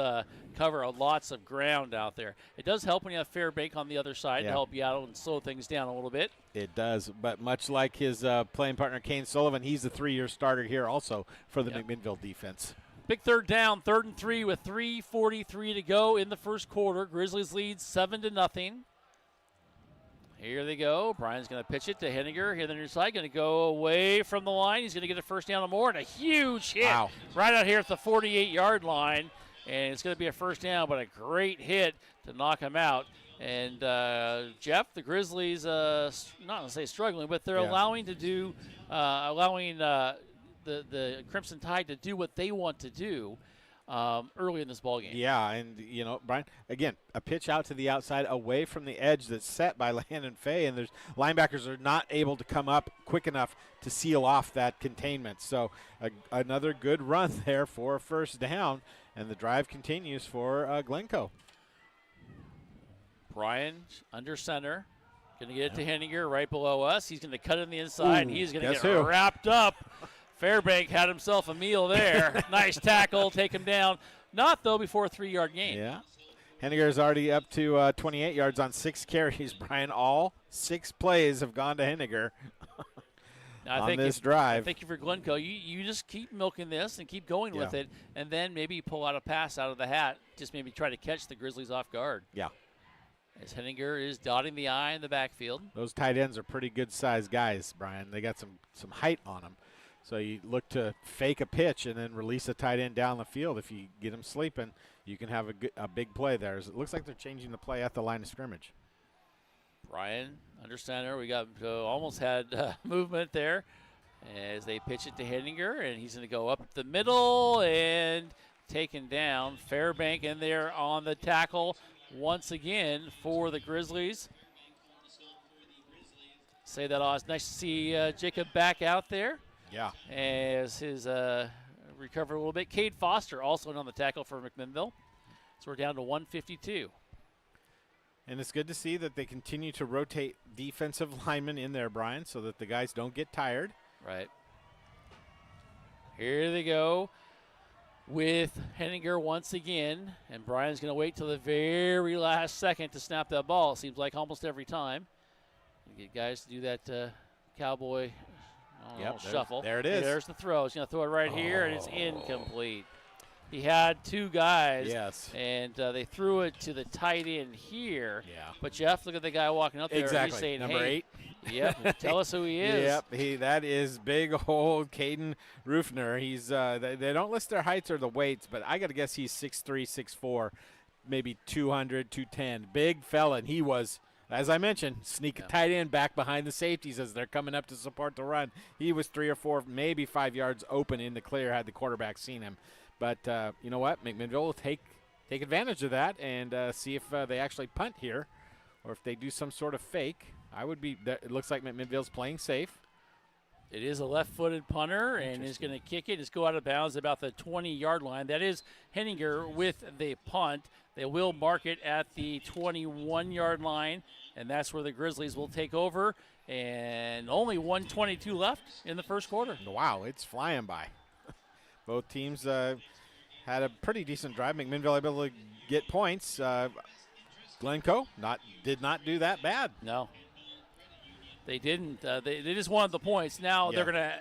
cover lots of ground out there. It does help when you have Fairbank on the other side to help you out and slow things down a little bit. It does, but much like his playing partner Kane Sullivan, he's the 3-year starter here also for the McMinnville defense. Big third down, 3rd and 3 with 3:43 to go in the first quarter. Grizzlies lead 7-0. Here they go. Brian's going to pitch it to Henniger. Here on the near side, going to go away from the line. He's going to get a first down or more, and a huge hit right out here at the 48-yard line. And it's going to be a first down, but a great hit to knock him out. And Jeff, the Grizzlies, not to say struggling, but they're allowing the Crimson Tide to do what they want to do early in this ballgame. Yeah, and, Brian, again, a pitch out to the outside away from the edge that's set by Landon Fay, and there's linebackers are not able to come up quick enough to seal off that containment. So another good run there for a first down, and the drive continues for Glencoe. Brian under center. Going to get it to Henniger right below us. He's going to cut in the inside, and he's going to get wrapped up. Fairbank had himself a meal there. Nice tackle, take him down. Not, though, before a 3-yard gain. Yeah. Henniger is already up to 28 yards on 6 carries, Brian. All 6 plays have gone to Henniger on this drive. I think if you're Glencoe, you just keep milking this and keep going with it, and then maybe you pull out a pass out of the hat, just maybe try to catch the Grizzlies off guard. Yeah. As Henniger is dotting the I in the backfield. Those tight ends are pretty good-sized guys, Brian. They got some height on them. So you look to fake a pitch and then release a tight end down the field. If you get them sleeping, you can have a big play there. It looks like they're changing the play at the line of scrimmage. Brian under center. We got almost had movement there as they pitch it to Henniger, and he's going to go up the middle and taken down. Fairbank in there on the tackle once again for the Grizzlies. Say that, Oz. Nice to see Jacob back out there. Yeah. As his recover a little bit. Cade Foster also in on the tackle for McMinnville. So we're down to 152. And it's good to see that they continue to rotate defensive linemen in there, Brian, so that the guys don't get tired. Right. Here they go with Henniger once again. And Brian's going to wait till the very last second to snap that ball. It seems like almost every time. You get guys to do that cowboy shuffle. There it is. There's the throw. He's going to throw it right here, and it's incomplete. He had 2 guys. Yes. And they threw it to the tight end here. Yeah. But, Jeff, look at the guy walking up there. Exactly. He's saying, Number 8. Yep, tell us who he is. Yep, that is big old Caden Rufner. He's they don't list their heights or the weights, but I got to guess he's 6'3", 6'4", maybe 200, 210. Big fella, and he was, as I mentioned, sneak a tight end back behind the safeties as they're coming up to support the run. He was 3 or 4, maybe 5 yards open in the clear had the quarterback seen him. But you know what? McMinnville will take advantage of that and see if they actually punt here or if they do some sort of fake. It looks like McMinnville's playing safe. It is a left-footed punter, and is going to kick it. Just go out of bounds about the 20-yard line. That is Henniger with the punt. They will mark it at the 21-yard line, and that's where the Grizzlies will take over. And only 1:22 left in the first quarter. Wow, it's flying by. Both teams had a pretty decent drive. McMinnville able to get points. Glencoe did not do that bad. No. They didn't. They just wanted the points. Now they're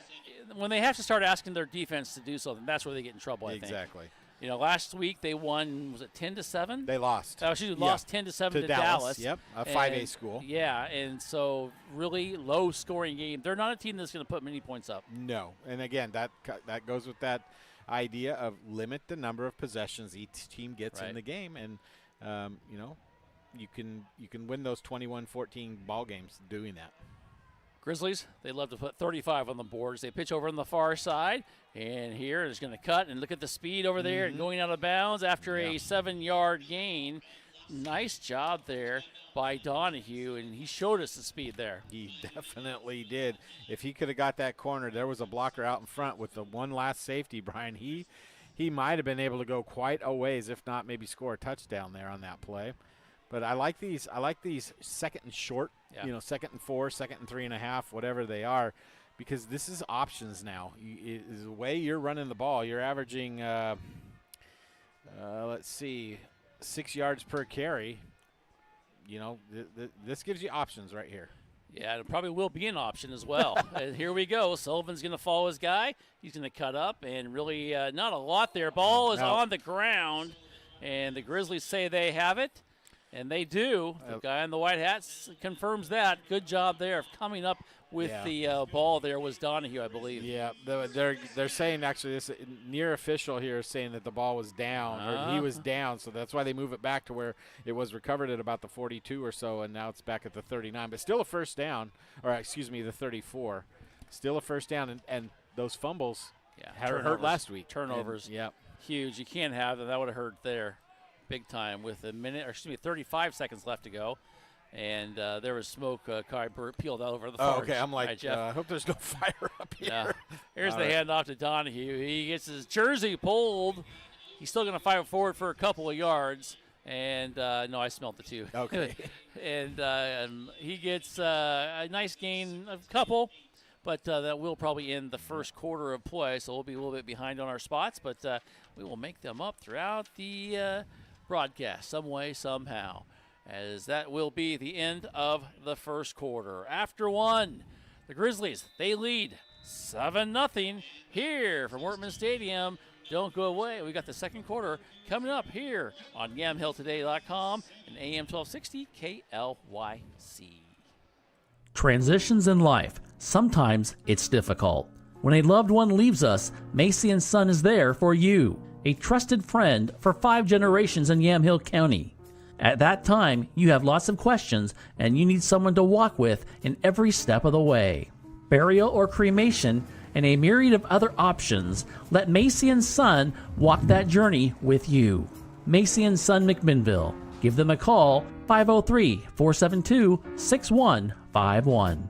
when they have to start asking their defense to do something, that's where they get in trouble, I think. Exactly. Last week they won, was it 10-7? They lost. Lost 10-7 to Dallas. Yep, a 5A school. Yeah, and so really low-scoring game. They're not a team that's going to put many points up. No, and again, that goes with that idea of limit the number of possessions each team gets in the game, and you can win those 21-14 ball games doing that. Grizzlies, they love to put 35 on the boards. They pitch over on the far side, and here is going to cut, and look at the speed over there and going out of bounds after a 7-yard gain. Nice job there by Donahue, and he showed us the speed there. He definitely did. If he could have got that corner, there was a blocker out in front with the one last safety, Brian. He might have been able to go quite a ways, if not maybe score a touchdown there on that play. But I like these second and short, 2nd and 4, 2nd and 3.5, whatever they are, because this is options now. The way you're running the ball, you're averaging, 6 yards per carry. This gives you options right here. Yeah, it probably will be an option as well. And here we go. Sullivan's going to follow his guy. He's going to cut up, and really not a lot there. Ball is on the ground, and the Grizzlies say they have it. And they do. The guy in the white hats confirms that. Good job there of coming up with the ball there was Donahue, I believe. Yeah, they're saying actually this near official here is saying that the ball was down, or he was down, so that's why they move it back to where it was recovered at about the 42 or so, and now it's back at the 39. But still a first down, or excuse me, the 34. Still a first down, and those fumbles hurt last week. Turnovers, huge. You can't have them. That would have hurt there. Big time with 35 seconds left to go. And there was smoke peeled out over the forge. Oh, okay. I'm like, I hope there's no fire up here. Yeah. Here's the handoff to Donahue. He gets his jersey pulled. He's still going to fight forward for a couple of yards. And, no, I smelled the two. Okay. and he gets a nice gain of a couple. But that will probably end the first quarter of play. So we'll be a little bit behind on our spots. But we will make them up throughout the broadcast some way, somehow, as that will be the end of the first quarter. After one, the Grizzlies, they lead 7-0 here from Wortman Stadium. Don't go away. We got the second quarter coming up here on YamHillToday.com and AM 1260 KLYC. Transitions in life. Sometimes it's difficult. When a loved one leaves us, Macy & Son is there for you. A trusted friend for 5 generations in Yamhill County. At that time, you have lots of questions and you need someone to walk with in every step of the way. Burial or cremation and a myriad of other options, let Macy & Son walk that journey with you. Macy & Son McMinnville. Give them a call, 503-472-6151.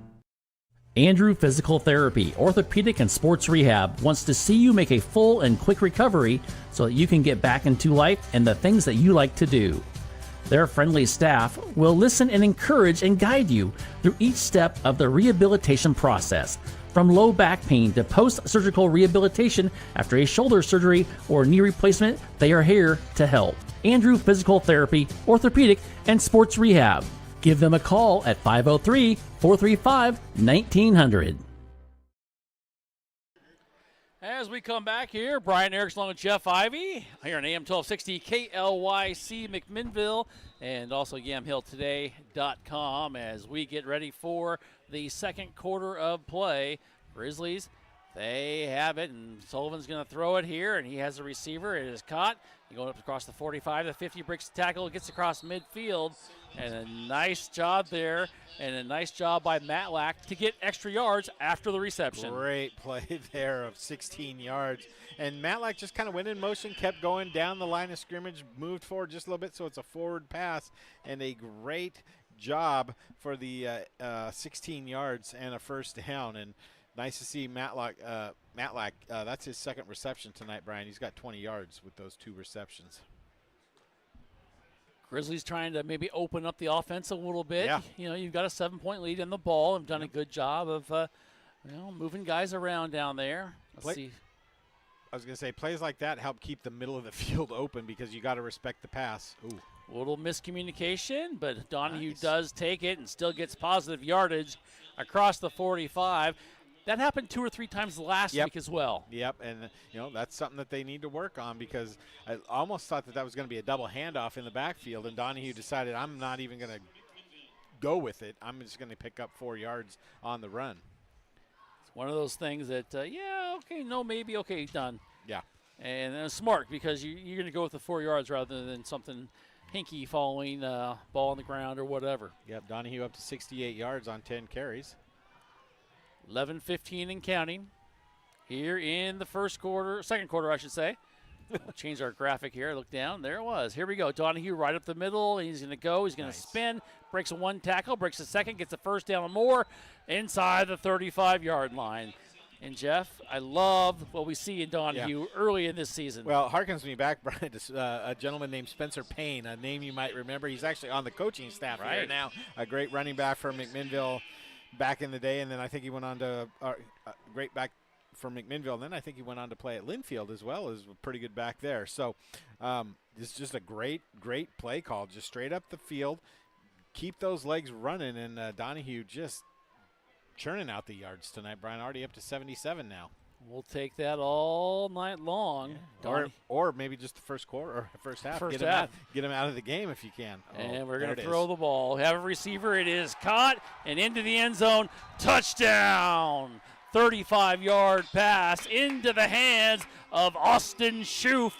Andrew Physical Therapy, Orthopedic and Sports Rehab wants to see you make a full and quick recovery so that you can get back into life and the things that you like to do. Their friendly staff will listen and encourage and guide you through each step of the rehabilitation process. From low back pain to post-surgical rehabilitation after a shoulder surgery or knee replacement, they are here to help. Andrew Physical Therapy, Orthopedic and Sports Rehab. Give them a call at 503-435-1900. As we come back here, Brian Erickson along with Jeff Ivey here on AM 1260 KLYC McMinnville and also YamHillToday.com as we get ready for the second quarter of play. Grizzlies, they have it, and Sullivan's going to throw it here, and he has a receiver. It is caught. Going up across the 45, the 50, breaks the tackle, gets across midfield, and a nice job there, and a nice job by Matlack to get extra yards after the reception. Great play there of 16 yards. And Matlack just kind of went in motion, kept going down the line of scrimmage, moved forward just a little bit, so it's a forward pass, and a great job for the 16 yards and a first down. And nice to see Matlack. That's his second reception tonight, Brian. He's got 20 yards with those 2 receptions. Grizzlies trying to maybe open up the offense a little bit. Yeah. You've got a 7-point lead in the ball and done a good job of moving guys around down there. Let's see. I was going to say, plays like that help keep the middle of the field open because you got to respect the pass. Ooh. A little miscommunication, but Donahue does take it and still gets positive yardage across the 45. that happened 2 or 3 times last week as well. Yep, and that's something that they need to work on, because I almost thought that was going to be a double handoff in the backfield, and Donahue decided, I'm not even going to go with it. I'm just going to pick up 4 yards on the run. It's one of those things that, okay, no, maybe, okay, done. Yeah. And it's smart, because you're going to go with the 4 yards rather than something hinky following ball on the ground or whatever. Yep, Donahue up to 68 yards on 10 carries. 11:15 and counting here in the second quarter, I should say. We'll change our graphic here. Look down. There it was. Here we go. Donahue right up the middle. He's going to go. He's going to spin. Breaks a 1 tackle. Breaks a second. Gets a first down and more inside the 35-yard line. And, Jeff, I love what we see in Donahue early in this season. Well, harkens me back, Brian, to a gentleman named Spencer Payne, a name you might remember. He's actually on the coaching staff here now. A great running back for McMinnville back in the day, and then I think he went on to great back for McMinnville, and then I think he went on to play at Linfield as well, as a pretty good back there. So it's just a great play call, just straight up the field, keep those legs running, and Donahue just churning out the yards tonight, Brian, already up to 77 now. We'll take that all night long. Yeah. Or maybe just the first quarter or first half. Get him out of the game if you can. And we're going to throw the ball. Have a receiver. It is caught and into the end zone. Touchdown! 35-yard pass into the hands of Austin Schoof.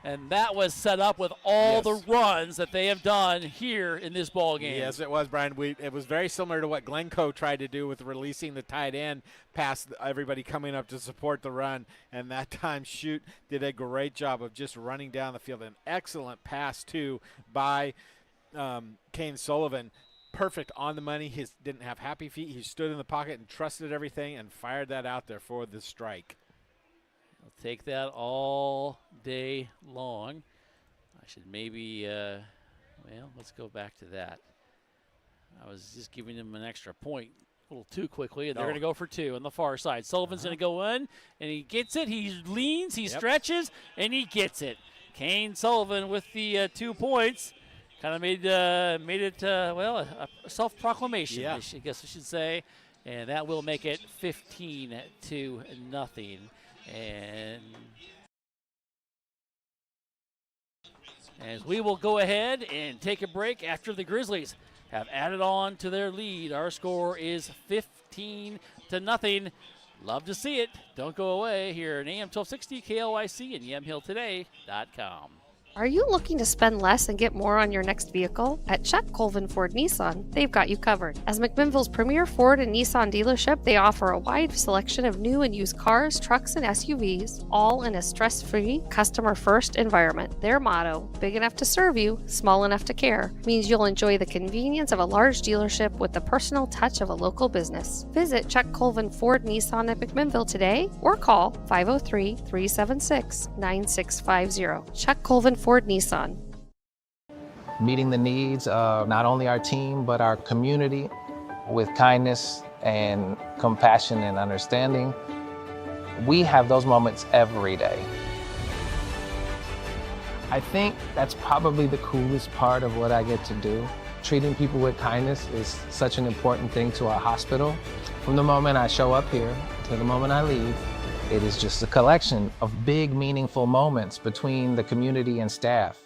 And that was set up with all the runs that they have done here in this ball game. Yes, it was, Brian. It was very similar to what Glencoe tried to do with releasing the tight end past everybody coming up to support the run. And that time, Schoof did a great job of just running down the field. An excellent pass, too, by Kane Sullivan. Perfect on the money. He didn't have happy feet. He stood in the pocket and trusted everything and fired that out there for the strike. I'll take that all day long. I should maybe, let's go back to that. I was just giving him an extra point a little too quickly, and they're going to go for 2 on the far side. Sullivan's going to go in, and he gets it. He leans, he stretches, and he gets it. Kane Sullivan with the 2 points. Kind of made it, a self-proclamation, I guess I should say. And that will make it 15-0. And as we will go ahead and take a break after the Grizzlies have added on to their lead. Our score is 15-0. Love to see it. Don't go away here at AM 1260 KLYC and yamhilltoday.com. Are you looking to spend less and get more on your next vehicle? At Chuck Colvin Ford Nissan, they've got you covered. As McMinnville's premier Ford and Nissan dealership, they offer a wide selection of new and used cars, trucks, and SUVs, all in a stress-free, customer-first environment. Their motto, big enough to serve you, small enough to care, means you'll enjoy the convenience of a large dealership with the personal touch of a local business. Visit Chuck Colvin Ford Nissan at McMinnville today or call 503-376-9650. Chuck Colvin Ford Nissan. Meeting the needs of not only our team, but our community with kindness and compassion and understanding. We have those moments every day. I think that's probably the coolest part of what I get to do. Treating people with kindness is such an important thing to our hospital. From the moment I show up here to the moment I leave, it is just a collection of big, meaningful moments between the community and staff.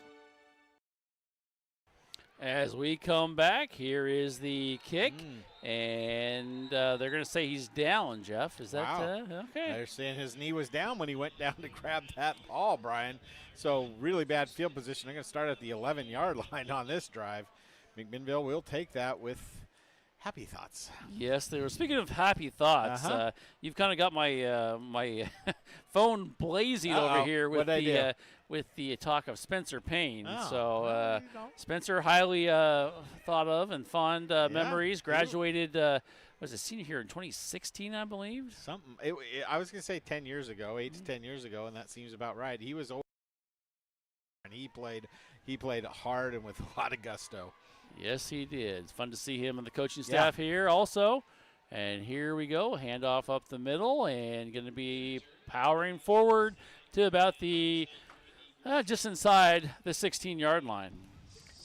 As we come back, here is the kick, and they're going to say he's down, Jeff. Is that okay? They're saying his knee was down when he went down to grab that ball, Brian. So really bad field position. I'm going to start at the 11-yard line on this drive. McMinnville will take that with happy thoughts. Yes, they were. Speaking of happy thoughts, you've kind of got my my phone blazing over here with the talk of Spencer Payne. So Spencer, highly thought of and fond memories. Graduated, was a senior here in 2016, I believe. I was going to say 10 years ago, 8 to 10 years ago, and that seems about right. He was over, and he played hard and with a lot of gusto. Yes, he did. It's fun to see him and the coaching staff here also. And here we go. Handoff up the middle and going to be powering forward to about the just inside the 16-yard line.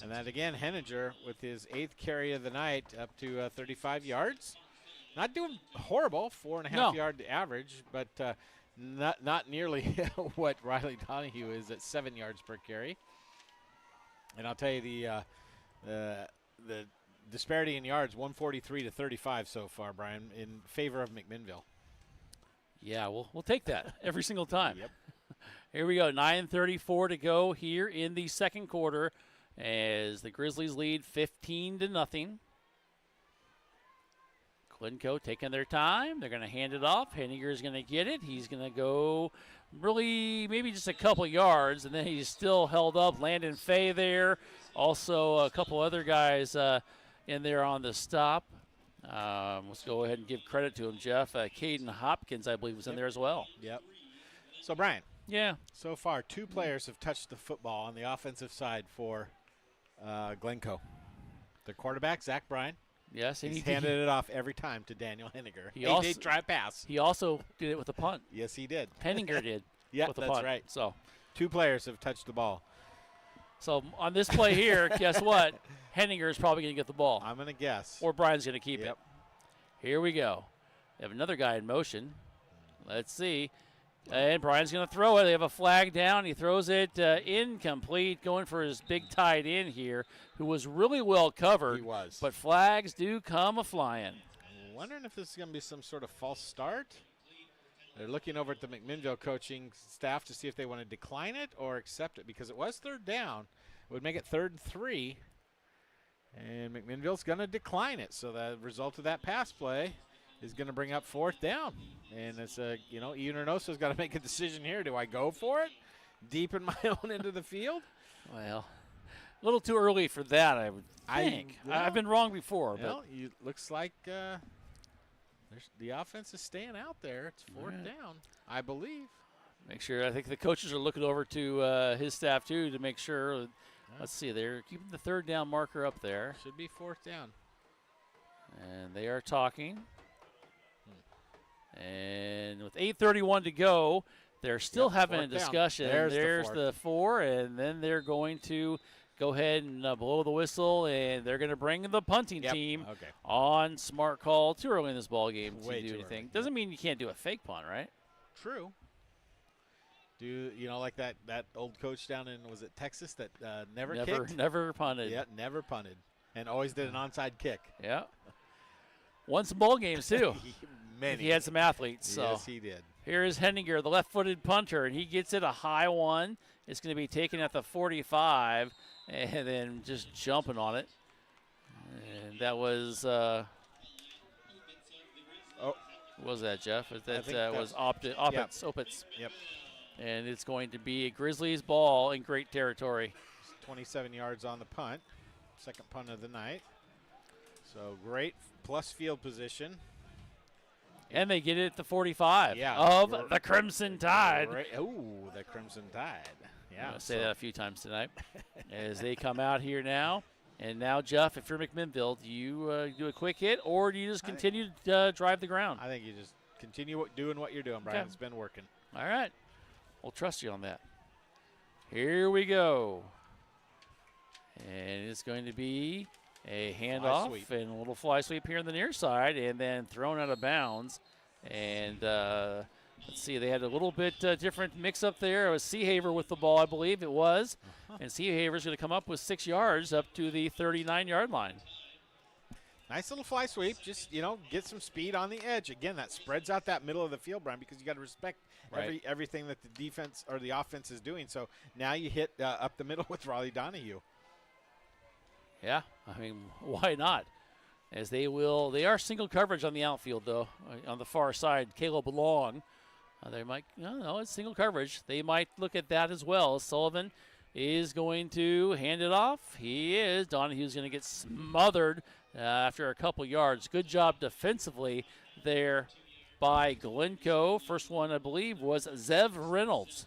And that again, Henninger with his 8th carry of the night up to 35 yards. not doing horrible, 4.5 yard average, but not nearly what Riley Donahue is at 7 yards per carry. And I'll tell you the disparity in yards, 143 to 35 so far, Brian, in favor of McMinnville. Yeah, we'll take that every single time. Yep. Here we go, 9:34 to go here in the second quarter as the Grizzlies lead 15-0. Glencoe taking their time. They're going to hand it off. Henninger's going to get it. He's going to go really maybe just a couple yards, and then he's still held up. Landon Fay there. Also a couple other guys in there on the stop. Let's go ahead and give credit to him, Jeff. Caden Hopkins, I believe, was in there as well. Yep. So, Brian. Yeah. So far, 2 players have touched the football on the offensive side for Glencoe. The quarterback, Zach Bryan. Yes, he's handed it off every time to Daniel Henninger. He also did try pass. He also did it with a punt. Yes, he did. Henninger did. Yeah, with a that's punt. right. So 2 players have touched the ball. So on this play here, guess what? Henninger is probably going to get the ball. I'm going to guess. Or Brian's going to keep Yep. it. Here we go. They have another guy in motion. Let's see. And Brian's going to throw it. They have a flag down. He throws it incomplete, going for his big tight end here, who was really well covered. He was. But flags do come a-flying. I'm wondering if this is going to be some sort of false start. They're looking over at the McMinnville coaching staff to see if they want to decline it or accept it, because it was 3rd down. It would make it 3rd and 3. And McMinnville's going to decline it. So the result of that pass play is going to bring up 4th down. And it's Ian Reynoso's got to make a decision here. Do I go for it? Deepen my own into the field? Well, a little too early for that, I would think. I've been wrong before. Well, looks like the offense is staying out there. It's 4th down, I believe. Make sure. I think the coaches are looking over to his staff, too, to make sure. Let's see. They're keeping the 3rd down marker up there. Should be 4th down. And they are talking. And with 8:31 to go, they're still having a discussion. There's the 4, and then they're going to go ahead and blow the whistle, and they're going to bring the punting team on. Smart call. Too early in this ball game to do anything. Doesn't mean you can't do a fake punt, right? True. Like that old coach down in, was it Texas, that never kicked? Never punted. Yeah, never punted. And always did an onside kick. Yeah. Won some ball games, too. Many. He had some athletes. So. Yes, he did. Here is Henninger, the left-footed punter, and he gets it a high one. It's going to be taken at the 45, and then just jumping on it. And that was what was that, Jeff? That was Opitz. Yep. And it's going to be a Grizzlies ball in great territory. 27 yards on the punt. Second punt of the night. So great plus field position. And they get it at the 45 of the Crimson Tide. Oh, the Crimson Tide. Yeah. I'm going to say that a few times tonight as they come out here now. And now, Jeff, if you're McMinnville, do you do a quick hit, or do you just continue to drive the ground? I think you just continue doing what you're doing, Brian. Okay. It's been working. All right. We'll trust you on that. Here we go. And it's going to be a handoff and a little fly sweep here on the near side, and then thrown out of bounds. And let's see, they had a little bit different mix-up there. It was Seahaver with the ball, I believe it was. And Seahaver's going to come up with 6 yards up to the 39-yard line. Nice little fly sweep. Just, get some speed on the edge. Again, that spreads out that middle of the field, Brian, because you got to respect everything that the defense or the offense is doing. So now you hit up the middle with Riley Donahue. Yeah, I mean, why not? As they are single coverage on the outfield, though, on the far side. Caleb Long, they might, no, it's single coverage. They might look at that as well. Sullivan is going to hand it off. He is. Donahue's going to get smothered after a couple yards. Good job defensively there by Glencoe. First one, I believe, was Zev Reynolds.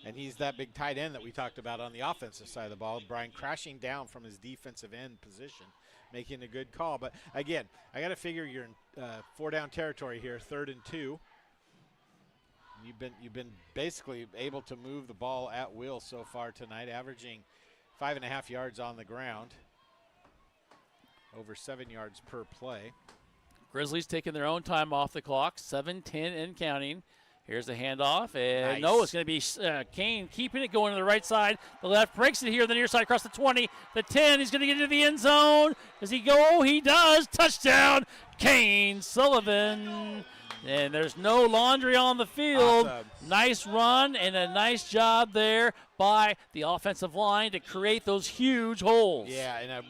And he's that big tight end that we talked about on the offensive side of the ball. Brian crashing down from his defensive end position, making a good call. But, again, I got to figure you're in 4-down territory here, 3rd and 2. You've been basically able to move the ball at will so far tonight, averaging 5.5 yards on the ground, over 7 yards per play. Grizzlies taking their own time off the clock, 7:10 and counting. Here's the handoff, and Nice. no, it's going to be Kane keeping it going to the right side. The left breaks it here, the near side across the 20, the 10. He's going to get into the end zone. Does he go? He does. Touchdown, Kane Sullivan. And there's no laundry on the field. Awesome. Nice run and a nice job there by the offensive line to create those huge holes. Yeah, and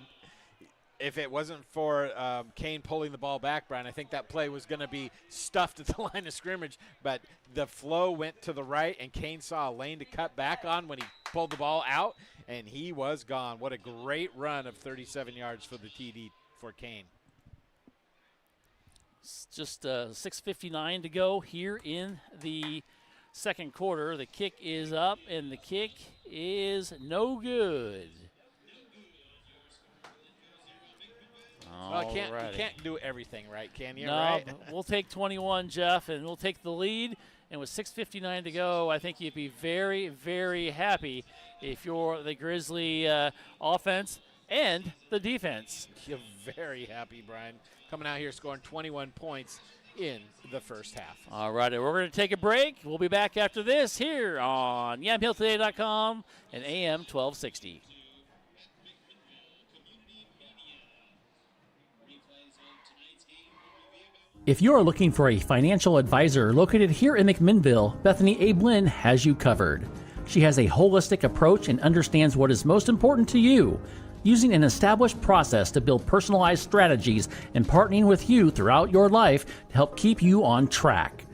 if it wasn't for Kane pulling the ball back, Brian, I think that play was going to be stuffed at the line of scrimmage. But the flow went to the right, and Kane saw a lane to cut back on when he pulled the ball out, and he was gone. What a great run of 37 yards for the TD for Kane. It's just 6:59 to go here in the second quarter. The kick is up, and the kick is no good. Well, you can't do everything right, can you? No, Right? we'll take 21, Jeff, and we'll take the lead. And with 6:59 to go, I think you'd be very, very happy if you're the Grizzly offense and the defense. You're very happy, Brian. Coming out here scoring 21 points in the first half. All right, we're going to take a break. We'll be back after this here on YamhillToday.com and AM 1260. If you are looking for a financial advisor located here in McMinnville, Bethany A. Blinn has you covered. She has a holistic approach and understands what is most important to you, using an established process to build personalized strategies and partnering with you throughout your life to help keep you on track.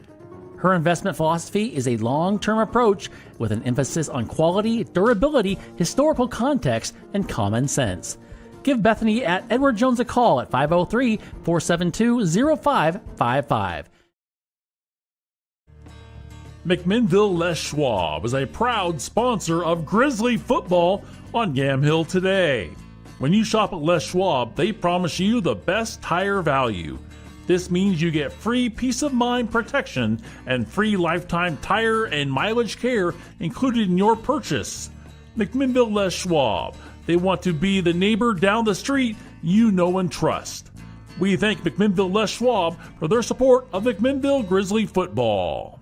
Her investment philosophy is a long-term approach with an emphasis on quality, durability, historical context, and common sense. Give Bethany at Edward Jones a call at 503-472-0555. McMinnville Les Schwab is a proud sponsor of Grizzly football on Yamhill today. When you shop at Les Schwab, they promise you the best tire value. This means you get free peace of mind protection and free lifetime tire and mileage care included in your purchase. McMinnville Les Schwab. They want to be the neighbor down the street you know and trust. We thank McMinnville Les Schwab for their support of McMinnville Grizzly football.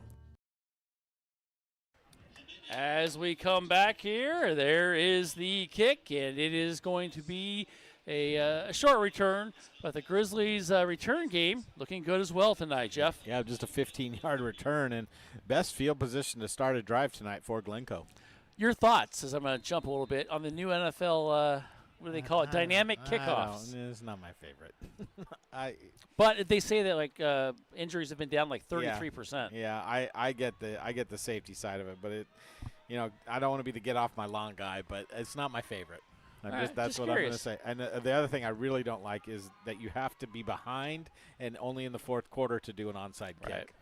As we come back here, there is the kick, and it is going to be a short return, but the Grizzlies' return game looking good as well tonight, Jeff. Yeah, just a 15-yard return and best field position to start a drive tonight for Glencoe. Your thoughts, as I'm going to jump a little bit, on the new NFL, what do they call it, dynamic kickoffs? It's not my favorite. But they say that like injuries have been down like 33%. Yeah, I get the safety side of it, but I don't want to be the get off my lawn guy, but it's not my favorite. That's what I'm going to say. And the other thing I really don't like is that you have to be behind and only in the fourth quarter to do an onside kick,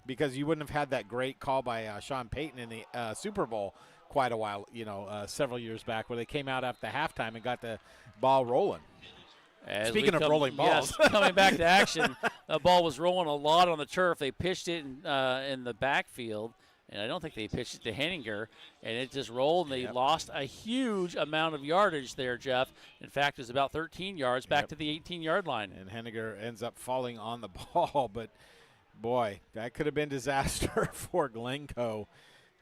because you wouldn't have had that great call by Sean Payton in the Super Bowl quite a while, several years back, where they came out after halftime and got the ball rolling. Speaking of rolling balls. Yes, coming back to action, the ball was rolling a lot on the turf. They pitched it in the backfield, and I don't think they pitched it to Henninger, and it just rolled, and they lost a huge amount of yardage there, Jeff. In fact, it was about 13 yards back to the 18-yard line. And Henninger ends up falling on the ball, but, boy, that could have been disaster for Glencoe.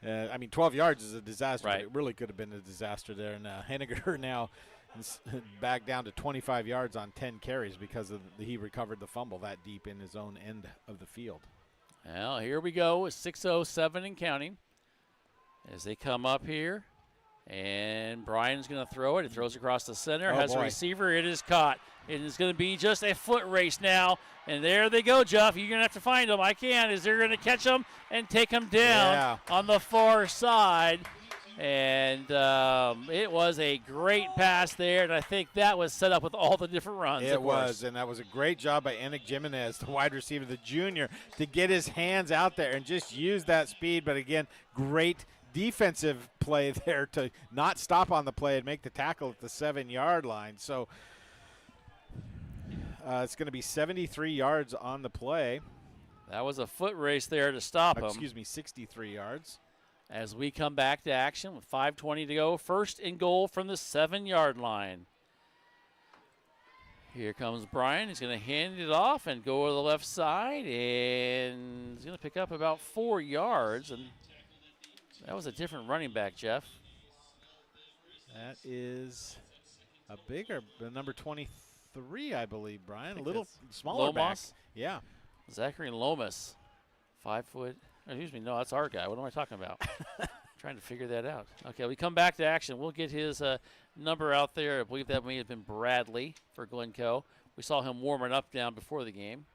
12 yards is a disaster. Right. It really could have been a disaster there. And Henninger now is back down to 25 yards on 10 carries because he recovered the fumble that deep in his own end of the field. Well, here we go. 6:07 and counting as they come up here. And Brian's going to throw it. He throws across the center. Has a receiver. It is caught. It is going to be just a foot race now. And there they go, Jeff. You're going to have to find them. I can. Is they're going to catch them and take them down on the far side. And it was a great pass there, and I think that was set up with all the different runs. It was, and that was a great job by Enoch Jimenez, the wide receiver, the junior, to get his hands out there and just use that speed. But, again, great defensive play there to not stop on the play and make the tackle at the 7-yard line. So it's going to be 73 yards on the play. That was a foot race there to stop him. Excuse me, 63 yards. As we come back to action with 5:20 to go, first and goal from the 7-yard line. Here comes Brian. He's going to hand it off and go to the left side, and he's going to pick up about 4 yards. And that was a different running back, Jeff. That is a bigger, number 23, I believe, Brian. A little smaller back. Yeah. Zachary Lomas, 5 foot. Excuse me, no, that's our guy. What am I talking about? Trying to figure that out. Okay, we come back to action. We'll get his number out there. I believe that may have been Bradley for Glencoe. We saw him warming up down before the game.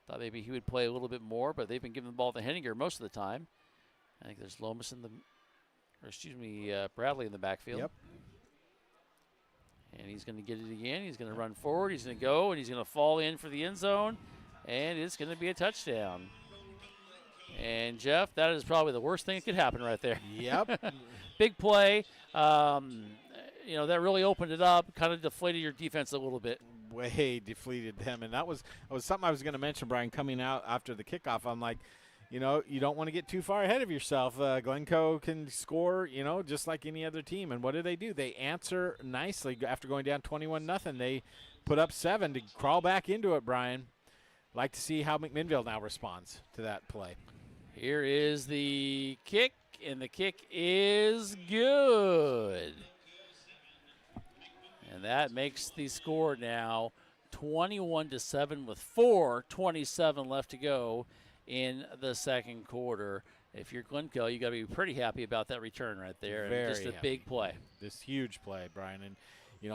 Thought maybe he would play a little bit more, but they've been giving the ball to Henninger most of the time. I think there's Lomas Bradley in the backfield. Yep. And he's going to get it again. He's going to run forward. He's going to go, and he's going to fall in for the end zone. And it's going to be a touchdown. And, Jeff, that is probably the worst thing that could happen right there. Yep. Big play. That really opened it up, kind of deflated your defense a little bit. Way deflated them. And that was something I was going to mention, Brian, coming out after the kickoff. I'm like, you don't want to get too far ahead of yourself. Glencoe can score, just like any other team. And what do? They answer nicely after going down 21-0. They put up 7 to crawl back into it, Brian. Like to see how McMinnville now responds to that play. Here is the kick, and the kick is good. And that makes the score now 21-7 with 4:27 left to go in the second quarter. If you're Glencoe, you got to be pretty happy about that return right there. Very and just a big play. This huge play, Brian, and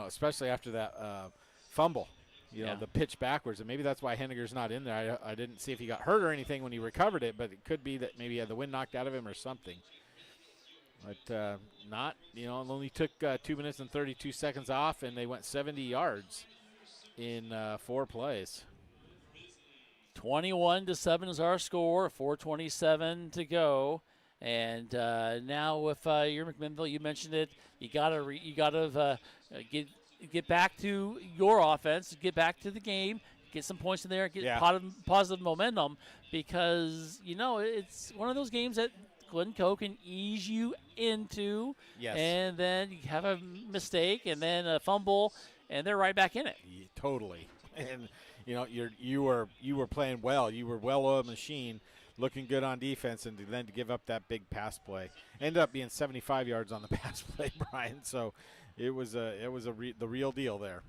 especially after that fumble. The pitch backwards, and maybe that's why Henniger's not in there. I didn't see if he got hurt or anything when he recovered it, but it could be that maybe he had the wind knocked out of him or something. But not, it only took 2 minutes and 32 seconds off, and they went 70 yards in 4 plays. 21-7 is our score, 4:27 to go. And now if you're McMinnville, you mentioned it, you gotta get back to your offense, get back to the game, get some points in there, get positive momentum, because it's one of those games that Glencoe can ease you into. Yes. And then you have a mistake and then a fumble, and they're right back in it. Yeah, totally. And you were playing well. You were well-oiled machine, looking good on defense, and then to give up that big pass play. Ended up being 75 yards on the pass play, Brian. So it was the real deal there.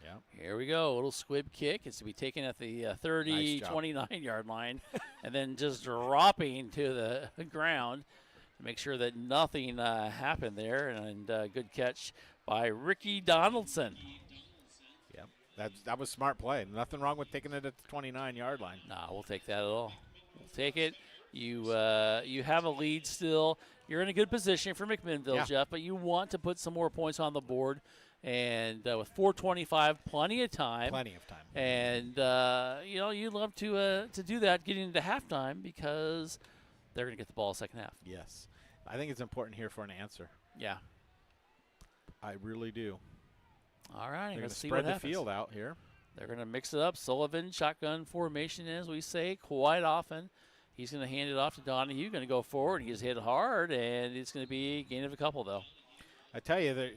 Yeah. Here we go. A little squib kick. It's to be taken at the 30, 29-yard line and then just dropping to the ground to make sure that nothing happened there. And good catch by Ricky Donaldson. Yeah, that was smart play. Nothing wrong with taking it at the 29-yard line. Nah, we'll take that at all. We'll take it. You have a lead still. You're in a good position for McMinnville, Jeff, but you want to put some more points on the board. And with 4:25, plenty of time. Plenty of time. And, you'd love to do that getting into halftime because they're going to get the ball second half. Yes. I think it's important here for an answer. Yeah. I really do. All right. They're let's see spread what the happens. field out here. They're going to mix it up. Sullivan, shotgun formation, as we say, quite often. He's going to hand it off to Donahue, going to go forward. He's hit hard, and it's going to be a gain of a couple, though. I tell you,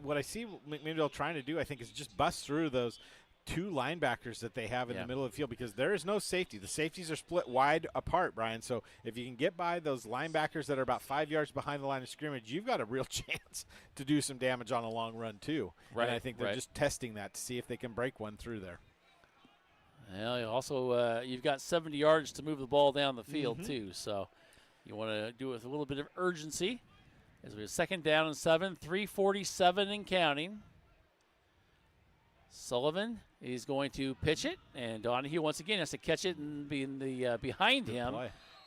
what I see McMinnville trying to do, I think, is just bust through those 2 linebackers that they have in the middle of the field because there is no safety. The safeties are split wide apart, Brian. So if you can get by those linebackers that are about 5 yards behind the line of scrimmage, you've got a real chance to do some damage on a long run too. Right. And I think they're just testing that to see if they can break one through there. Well, also, you've got 70 yards to move the ball down the field too. So you want to do it with a little bit of urgency. As we have 2nd down and 7, 3:47 and counting. Sullivan is going to pitch it, and Donahue once again has to catch it and be in the behind him,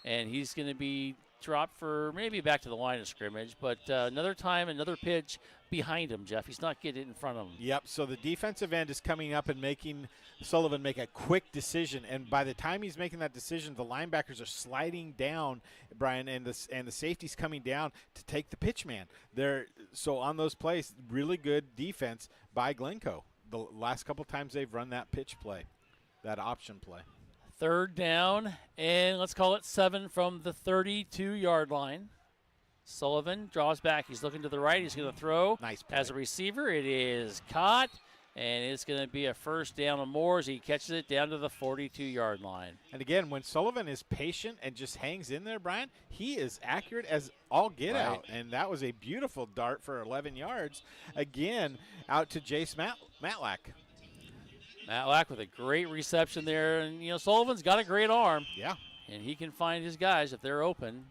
and he's going to be dropped for maybe back to the line of scrimmage, but another time, another pitch behind him, Jeff. He's not getting it in front of him. Yep, so the defensive end is coming up and making Sullivan make a quick decision, and by the time he's making that decision, the linebackers are sliding down, Brian, and the safety's coming down to take the pitch man. So on those plays, really good defense by Glencoe. The last couple times they've run that pitch play, that option play. 3rd down, and let's call it 7 from the 32-yard line. Sullivan draws back. He's looking to the right. He's going to throw. Nice play. As a receiver. It is caught, and it's going to be a first down on Moore as he catches it down to the 42-yard line. And again, when Sullivan is patient and just hangs in there, Brian, he is accurate as all get out. And that was a beautiful dart for 11 yards. Again, out to Jace Matlack. Matlack with a great reception there. And, Sullivan's got a great arm. Yeah. And he can find his guys if they're open.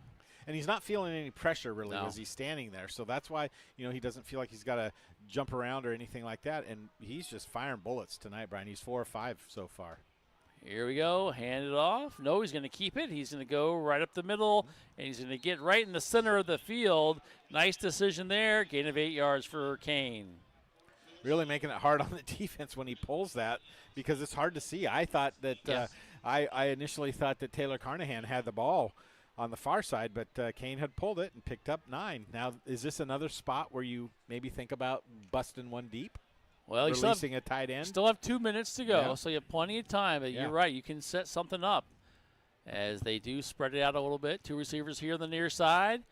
And he's not feeling any pressure, really, No. as he's standing there. So that's why, he doesn't feel like he's got to jump around or anything like that. And he's just firing bullets tonight, Brian. He's 4 or 5 so far. Here we go. Hand it off. No, he's going to keep it. He's going to go right up the middle, and he's going to get right in the center of the field. Nice decision there. Gain of 8 yards for Kane. Really making it hard on the defense when he pulls that because it's hard to see. I thought that I initially thought that Taylor Carnahan had the ball on the far side, but Kane had pulled it and picked up 9. Now, is this another spot where you maybe think about busting one deep? Well, releasing a tight end? Still have 2 minutes to go, so you have plenty of time. But you're right, you can set something up as they do spread it out a little bit. 2 receivers here on the near side.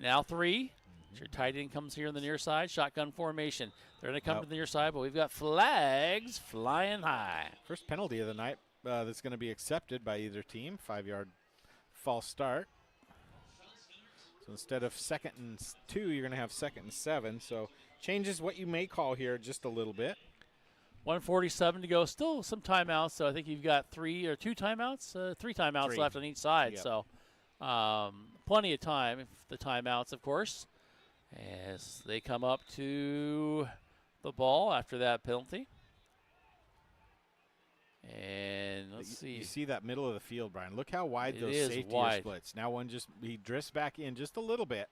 Now 3. Your tight end comes here on the near side. Shotgun formation. They're going to come to the near side, but we've got flags flying high. First penalty of the night that's going to be accepted by either team. 5-yard false start. So instead of 2nd and 2, you're going to have 2nd and 7. So changes what you may call here just a little bit. 1:47 to go. Still some timeouts. So I think you've got 3 timeouts. 3 timeouts left on each side. Yep. So plenty of time. The timeouts, of course, as they come up to the ball after that penalty. And let's see. You see that middle of the field, Brian. Look how wide those safety splits. Now he drifts back in just a little bit.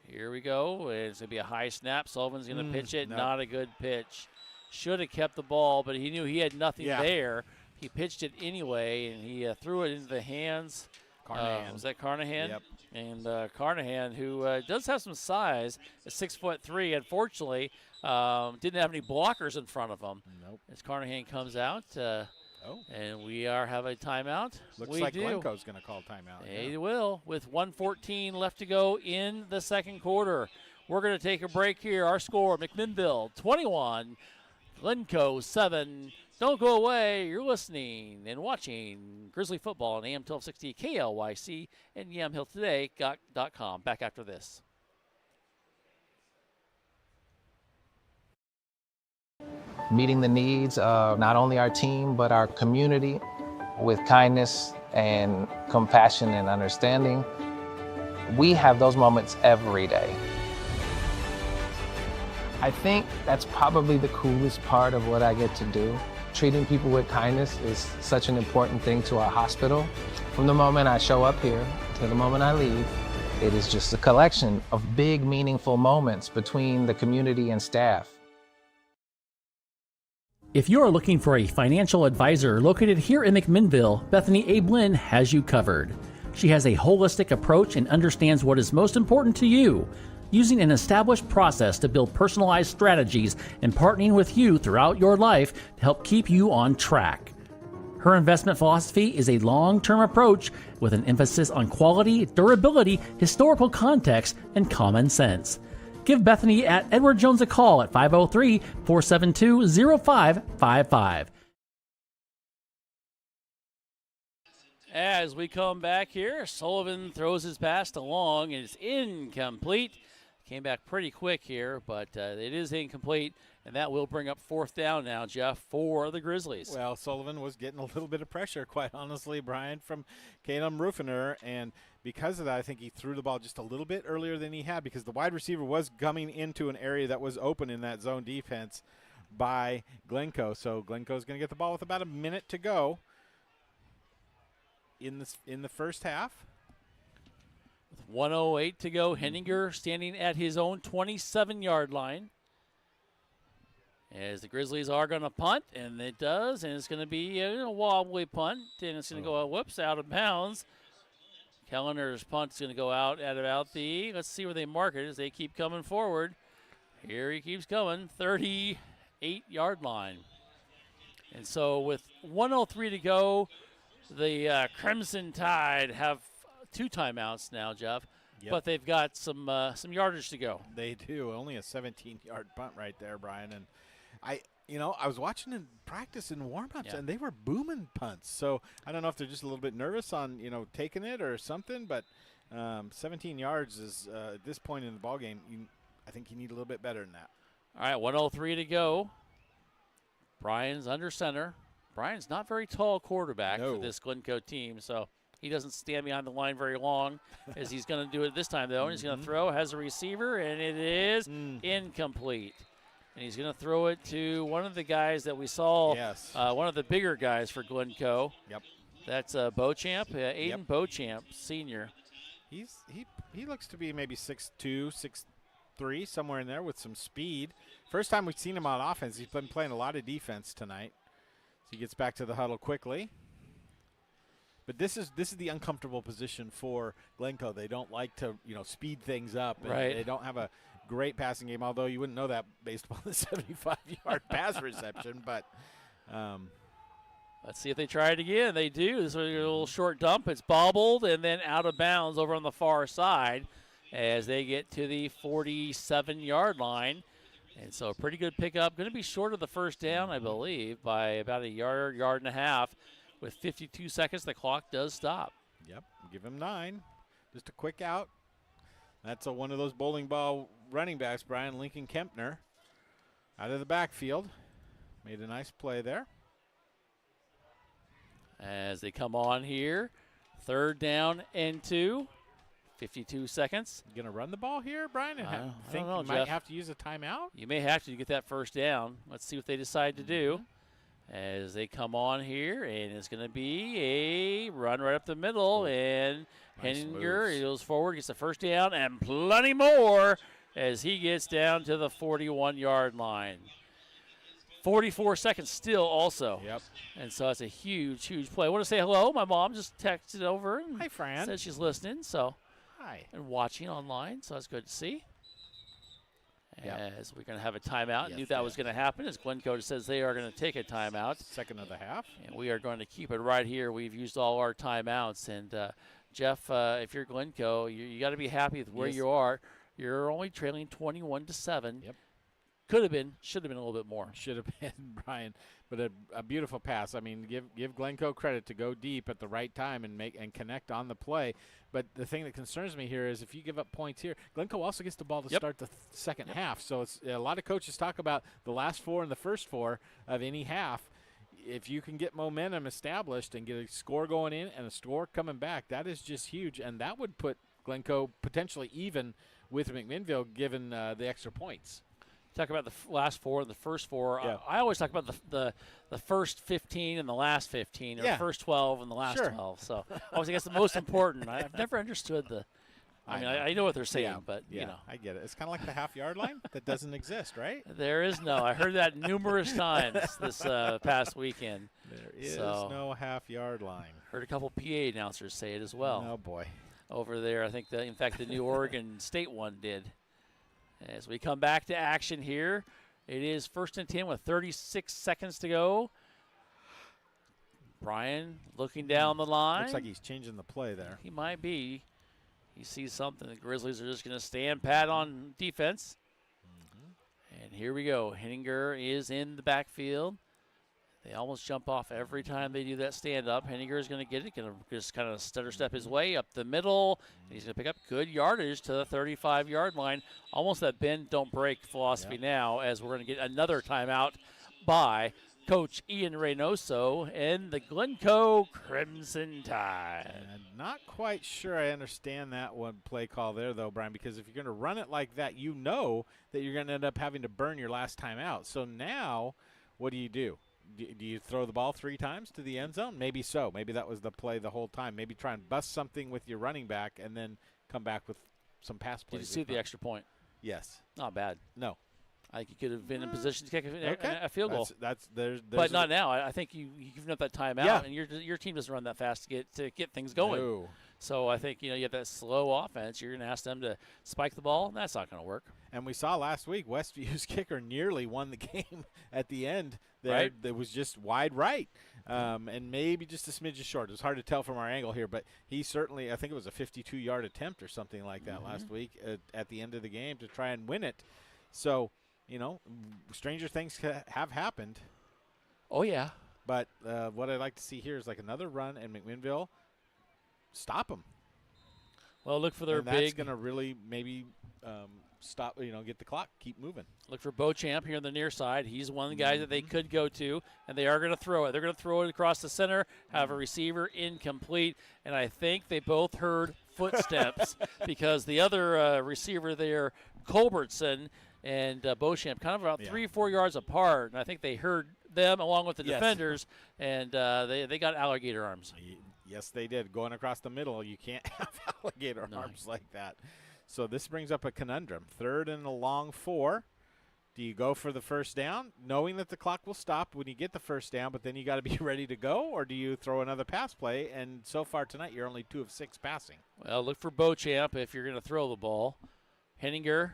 Here we go. It's going to be a high snap. Sullivan's going to pitch it. No. Not a good pitch. Should have kept the ball, but he knew he had nothing there. He pitched it anyway, and he threw it into the hands. Carnahan. Was that Carnahan? Yep. And Carnahan, who does have some size, is 6'3", unfortunately, didn't have any blockers in front of him. Nope. As Carnahan comes out, and we have a timeout. Looks like Glencoe's going to call timeout. They will, with 1:14 left to go in the second quarter. We're going to take a break here. Our score, McMinnville 21, Glencoe 7. Don't go away. You're listening and watching Grizzly football on AM 1260 KLYC and YamHillToday.com. Back after this. Meeting the needs of not only our team, but our community with kindness and compassion and understanding. We have those moments every day. I think that's probably the coolest part of what I get to do. Treating people with kindness is such an important thing to our hospital. From the moment I show up here to the moment I leave, it is just a collection of big, meaningful moments between the community and staff. If you are looking for a financial advisor located here in McMinnville, Bethany A. Blinn has you covered. She has a holistic approach and understands what is most important to you, using an established process to build personalized strategies and partnering with you throughout your life to help keep you on track. Her investment philosophy is a long-term approach with an emphasis on quality, durability, historical context, and common sense. Give Bethany at Edward Jones a call at 503-472-0555. As we come back here, Sullivan throws his pass along and it's incomplete. Came back pretty quick here, but it is incomplete, and that will bring up 4th down now, Jeff, for the Grizzlies. Well, Sullivan was getting a little bit of pressure, quite honestly, Brian, from Caleb Ruffiner, and because of that, I think he threw the ball just a little bit earlier than he had because the wide receiver was coming into an area that was open in that zone defense by Glencoe. So Glencoe's going to get the ball with about a minute to go in the first half. 1:08 to go. Henninger standing at his own 27-yard line. As the Grizzlies are going to punt, and it does, and it's going to be a wobbly punt, and it's going to go, out of bounds. Kellener's punt is going to go out at about the, let's see where they mark it as they keep coming forward. Here he keeps coming, 38-yard line. And so with 1:03 to go, the Crimson Tide have 2 timeouts now, Jeff, but they've got some yardage to go. They do. Only a 17-yard punt right there, Brian. And You know, I was watching in practice and warm-ups, and they were booming punts. So I don't know if they're just a little bit nervous on, taking it or something. But 17 yards is, at this point in the ballgame, I think you need a little bit better than that. All right, 1:03 to go. Brian's under center. Brian's not very tall quarterback for this Glencoe team, so he doesn't stand behind the line very long as he's going to do it this time, though. And he's going to throw, has a receiver, and it is incomplete. And he's going to throw it to one of the guys that we saw, one of the bigger guys for Glencoe. Yep. That's Beauchamp, Aiden Beauchamp, senior. He looks to be maybe 6'2", 6'3", somewhere in there with some speed. First time we've seen him on offense. He's been playing a lot of defense tonight. So he gets back to the huddle quickly. But this is the uncomfortable position for Glencoe. They don't like to, speed things up. And right. They don't have a great passing game, although you wouldn't know that based upon the 75-yard pass reception. But let's see if they try it again. They do. This is a little short dump. It's bobbled and then out of bounds over on the far side as they get to the 47-yard line. And so a pretty good pickup. Going to be short of the first down, I believe, by about a yard and a half. With 52 seconds, the clock does stop. Yep, give him 9. Just a quick out. That's one of those bowling ball running backs, Brian Lincoln Kempner, out of the backfield. Made a nice play there. As they come on here, 3rd down and 2. 52 seconds. You going to run the ball here, Brian? I think don't know, you might have to use a timeout? You may have to get that first down. Let's see what they decide to do. As they come on here, and it's going to be a run right up the middle, and nice Henninger goes forward, gets the first down, and plenty more as he gets down to the 41-yard line. 44 seconds still also. Yep. And so it's a huge, huge play. I want to say hello. My mom just texted over and hi, Fran. Says she's listening, so hi. And watching online, so that's good to see. As we're going to have a timeout. Yes, Knew that was going to happen as Glencoe says they are going to take a timeout. Second of the half. And we are going to keep it right here. We've used all our timeouts. And, Jeff, if you're Glencoe, you got to be happy with where you are. You're only trailing 21-7. Yep. Could have been, should have been a little bit more. Should have been, Brian. But a beautiful pass. I mean, give Glencoe credit to go deep at the right time and connect on the play. But the thing that concerns me here is if you give up points here, Glencoe also gets the ball to start the second half. So it's a lot of coaches talk about the last 4 and the first 4 of any half. If you can get momentum established and get a score going in and a score coming back, that is just huge. And that would put Glencoe potentially even with McMinnville given the extra points. Talk about the last 4, the first 4. Yeah. I always talk about the first 15 and the last 15, or the first 12 and the last 12. So I guess the most important. I've never understood the. I know what they're saying, but you know, I get it. It's kind of like the half-yard line that doesn't exist, right? There is no. I heard that numerous times this past weekend. There is no half-yard line. Heard a couple PA announcers say it as well. Oh boy, over there. I think in fact the new Oregon State one did. As we come back to action here, it is 1st and 10 with 36 seconds to go. Brian looking down the line. Looks like he's changing the play there. He might be. He sees something. The Grizzlies are just going to stand pat on defense. And here we go. Henninger is in the backfield. They almost jump off every time they do that stand-up. Henninger is going to get it, going to just kind of stutter step his way up the middle. And he's going to pick up good yardage to the 35-yard line. Almost that bend, don't break philosophy now, as we're going to get another timeout by Coach Ian Reynoso and the Glencoe Crimson Tide. Not quite sure I understand that one play call there, though, Brian, because if you're going to run it like that, you know that you're going to end up having to burn your last time out. So now what do? Do you throw the ball 3 times to the end zone? Maybe so. Maybe that was the play the whole time. Maybe try and bust something with your running back and then come back with some pass plays. Did you see the extra point? Yes. Not bad. No. I think you could have been in position to kick a field goal. There's but not now. I think you've given up that timeout, and your team doesn't run that fast to get things going. No. So I think you have that slow offense. You're going to ask them to spike the ball. That's not going to work. And we saw last week Westview's kicker nearly won the game at the end. There, right. That was just wide right, and maybe just a smidge short. It was hard to tell from our angle here, but he certainly, I think it was a 52-yard attempt or something like that last week at the end of the game to try and win it. So stranger things have happened. Oh, yeah. But what I'd like to see here is like another run, and McMinnville stop them. Well, look for their and big. That's going to really maybe stop, get the clock, keep moving. Look for Beauchamp here on the near side. He's one of the guys that they could go to, and they are going to throw it. They're going to throw it across the center, have a receiver incomplete, and I think they both heard footsteps because the other receiver there, Culbertson and Beauchamp, kind of about 3 or 4 yards apart, and I think they heard them along with the defenders, and they got alligator arms. Yes, they did. Going across the middle, you can't have alligator arms like that. So this brings up a conundrum. 3rd and a long 4. Do you go for the first down, knowing that the clock will stop when you get the first down, but then you got to be ready to go, or do you throw another pass play? And so far tonight, you're only 2 of 6 passing. Well, look for Beauchamp if you're going to throw the ball. Henninger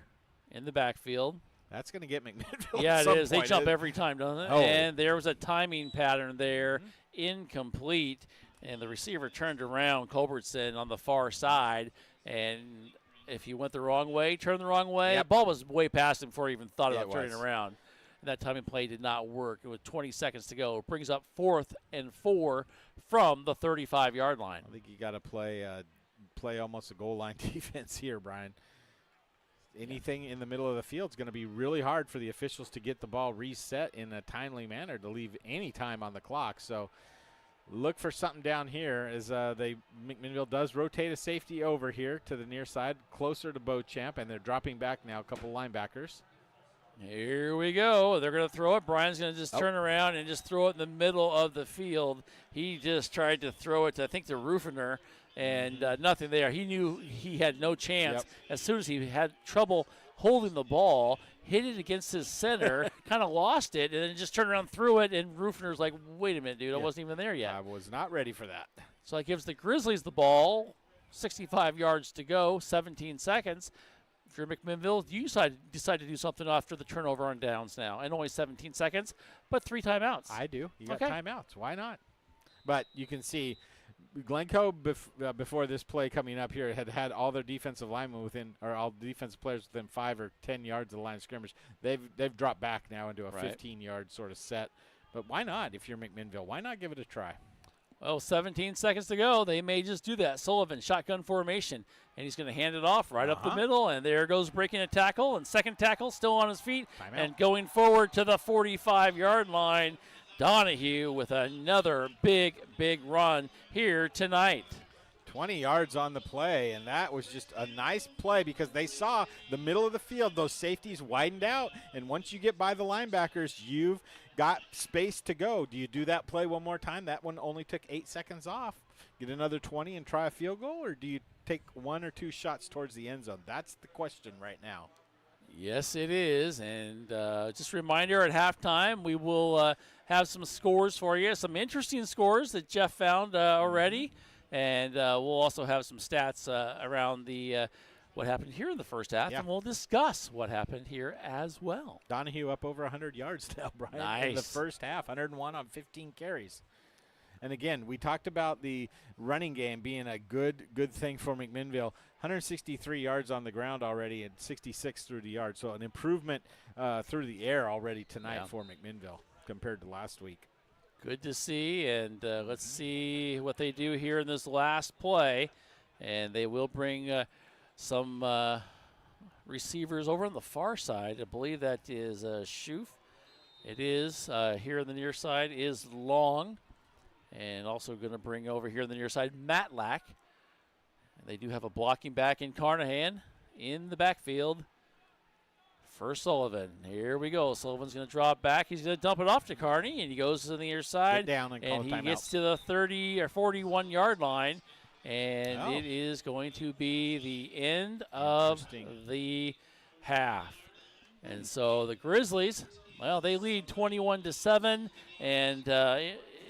in the backfield. That's going to get McMinnville. Yeah, at some it is. They point. jump every time, don't they? Oh. And there was a timing pattern there, incomplete, and the receiver turned around, Culbertson, on the far side, and if he went the wrong way, turned the wrong way, the ball was way past him before he even thought about turning around. And that timing play did not work. It was 20 seconds to go. It brings up 4th and 4 from the 35-yard line. I think you got to play almost a goal line defense here, Brian. Anything in the middle of the field is going to be really hard for the officials to get the ball reset in a timely manner to leave any time on the clock. So look for something down here as McMinnville does rotate a safety over here to the near side, closer to Beauchamp, and they're dropping back now, a couple linebackers. Here we go. They're going to throw it. Brian's going to just turn around and just throw it in the middle of the field. He just tried to throw it to, I think, the Ruffiner, and nothing there. He knew he had no chance. As soon as he had trouble holding the ball, hit it against his center, kind of lost it, and then just turned around, threw it, and Ruffiner's like, wait a minute, dude, I wasn't even there yet. I was not ready for that. So that gives the Grizzlies the ball, 65 yards to go, 17 seconds. If you're McMinnville, you decide to do something after the turnover on downs now, and only 17 seconds, but 3 timeouts. I do. You got timeouts. Why not? But you can see Glencoe before this play coming up here had all their defensive linemen all defensive players within 5 or 10 yards of the line of scrimmage. They've dropped back now into a 15-yard sort of set. But why not? If you're McMinnville, why not give it a try? Well, 17 seconds to go. They may just do that. Sullivan, shotgun formation, and he's going to hand it off right up the middle, and there goes breaking a tackle, and second tackle still on his feet, and going forward to the 45-yard line. Donahue with another big run here tonight. 20 yards on the play, and that was just a nice play because they saw the middle of the field, those safeties widened out, and once you get by the linebackers, you've got space to go. Do you do that play one more time? That one only took 8 seconds off. Get another 20 and try a field goal, or do you take 1 or 2 shots towards the end zone? That's the question right now. Yes, it is. And just a reminder, at halftime, we will have some scores for you, some interesting scores that Jeff found already. And we'll also have some stats around the what happened here in the first half, and we'll discuss what happened here as well. Donahue up over 100 yards now, Brian, in the first half, 101 on 15 carries. And again, we talked about the running game being a good thing for McMinnville. 163 yards on the ground already and 66 through the yard. So an improvement through the air already tonight for McMinnville compared to last week. Good to see, and let's see what they do here in this last play. And they will bring some receivers over on the far side. I believe that is Schoof. It is. Here on the near side is Long. And also going to bring over here on the near side Matlack. And they do have a blocking back in Carnahan in the backfield for Sullivan. Here we go. Sullivan's going to drop back. He's going to dump it off to Carney, and he goes to the near side. Get down and he gets to the 30 or 41-yard line, and it is going to be the end of the half. And so the Grizzlies, well, they lead 21-7, and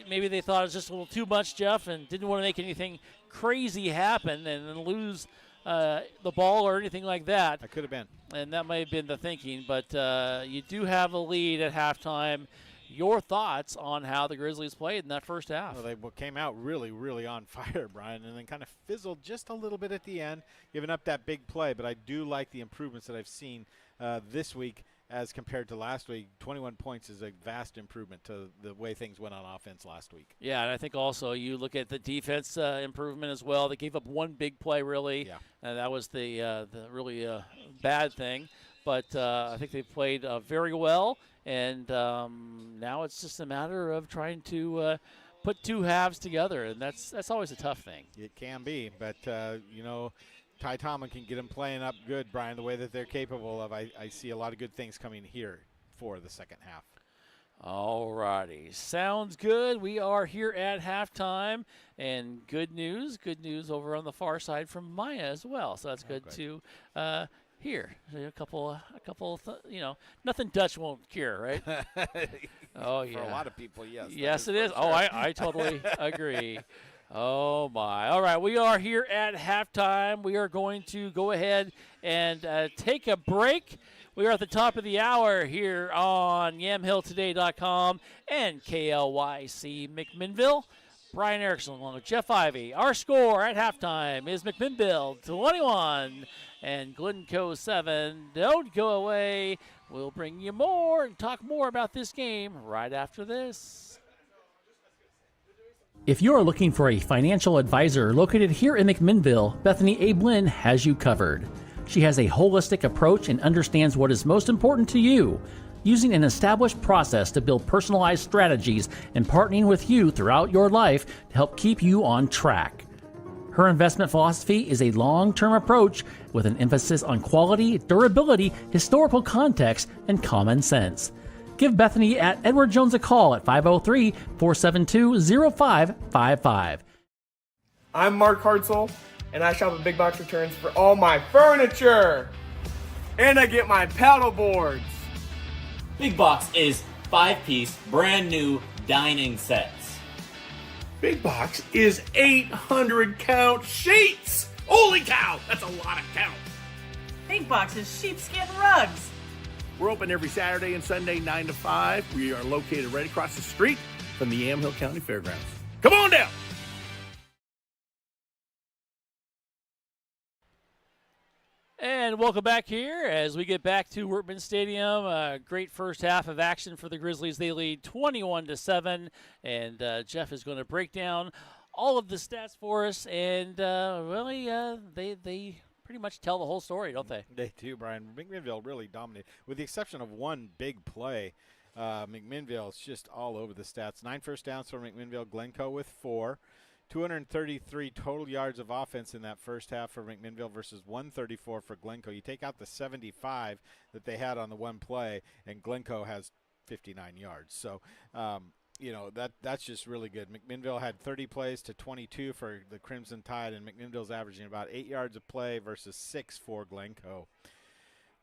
maybe they thought it was just a little too much, Jeff, and didn't want to make anything crazy happen and then lose the ball or anything like that. That could have been. And that may have been the thinking, but you do have a lead at halftime. Your thoughts on how the Grizzlies played in that first half? Well, they came out really on fire, Brian, and then kind of fizzled just a little bit at the end, giving up that big play. But I do like the improvements that I've seen this week as compared to last week. 21 points is a vast improvement to the way things went on offense last week. Yeah, and I think also you look at the defense improvement as well. They gave up one big play, really, and that was the really bad thing. But I think they played very well, and now it's just a matter of trying to put two halves together, and that's always a tough thing. It can be, but, Ty Tomlin can get them playing up good, Brian, the way that they're capable of. I see a lot of good things coming here for the second half. All righty. Sounds good. We are here at halftime, and good news over on the far side from Maya as well. So that's good to hear. A couple, nothing Dutch won't cure, right? Oh, yeah. For a lot of people, yes. Yes, it is. Sure. Oh, I totally agree. Oh, my. All right, we are here at halftime. We are going to go ahead and take a break. We are at the top of the hour here on YamhillToday.com and KLYC McMinnville. Brian Erickson along with Jeff Ivey. Our score at halftime is McMinnville 21 and Glencoe 7. Don't go away. We'll bring you more and talk more about this game right after this. If you are looking for a financial advisor located here in McMinnville, Bethany Ablin has you covered. She has a holistic approach and understands what is most important to you, using an established process to build personalized strategies and partnering with you throughout your life to help keep you on track. Her investment philosophy is a long-term approach with an emphasis on quality, durability, historical context, and common sense. Give Bethany at Edward Jones a call at 503-472-0555. I'm Mark Hartzell, and I shop at Big Box Returns for all my furniture. And I get my paddle boards. Big Box is 5-piece, brand new dining sets. Big Box is 800 count sheets. Holy cow, that's a lot of count. Big Box is sheepskin rugs. We're open every Saturday and Sunday, 9 to 5. We are located right across the street from the Yamhill County Fairgrounds. Come on down. And welcome back here as we get back to Workman Stadium. A great first half of action for the Grizzlies. They lead 21-7, and Jeff is going to break down all of the stats for us. And really, they pretty much tell the whole story, don't they? They do, Brian. McMinnville really dominated. With the exception of one big play, McMinnville is just all over the stats. 9 first downs for McMinnville. Glencoe with 4. 233 total yards of offense in that first half for McMinnville versus 134 for Glencoe. You take out the 75 that they had on the one play, and Glencoe has 59 yards. So, that's just really good. McMinnville had 30 plays to 22 for the Crimson Tide, and McMinnville's averaging about 8 yards a play versus 6 for Glencoe.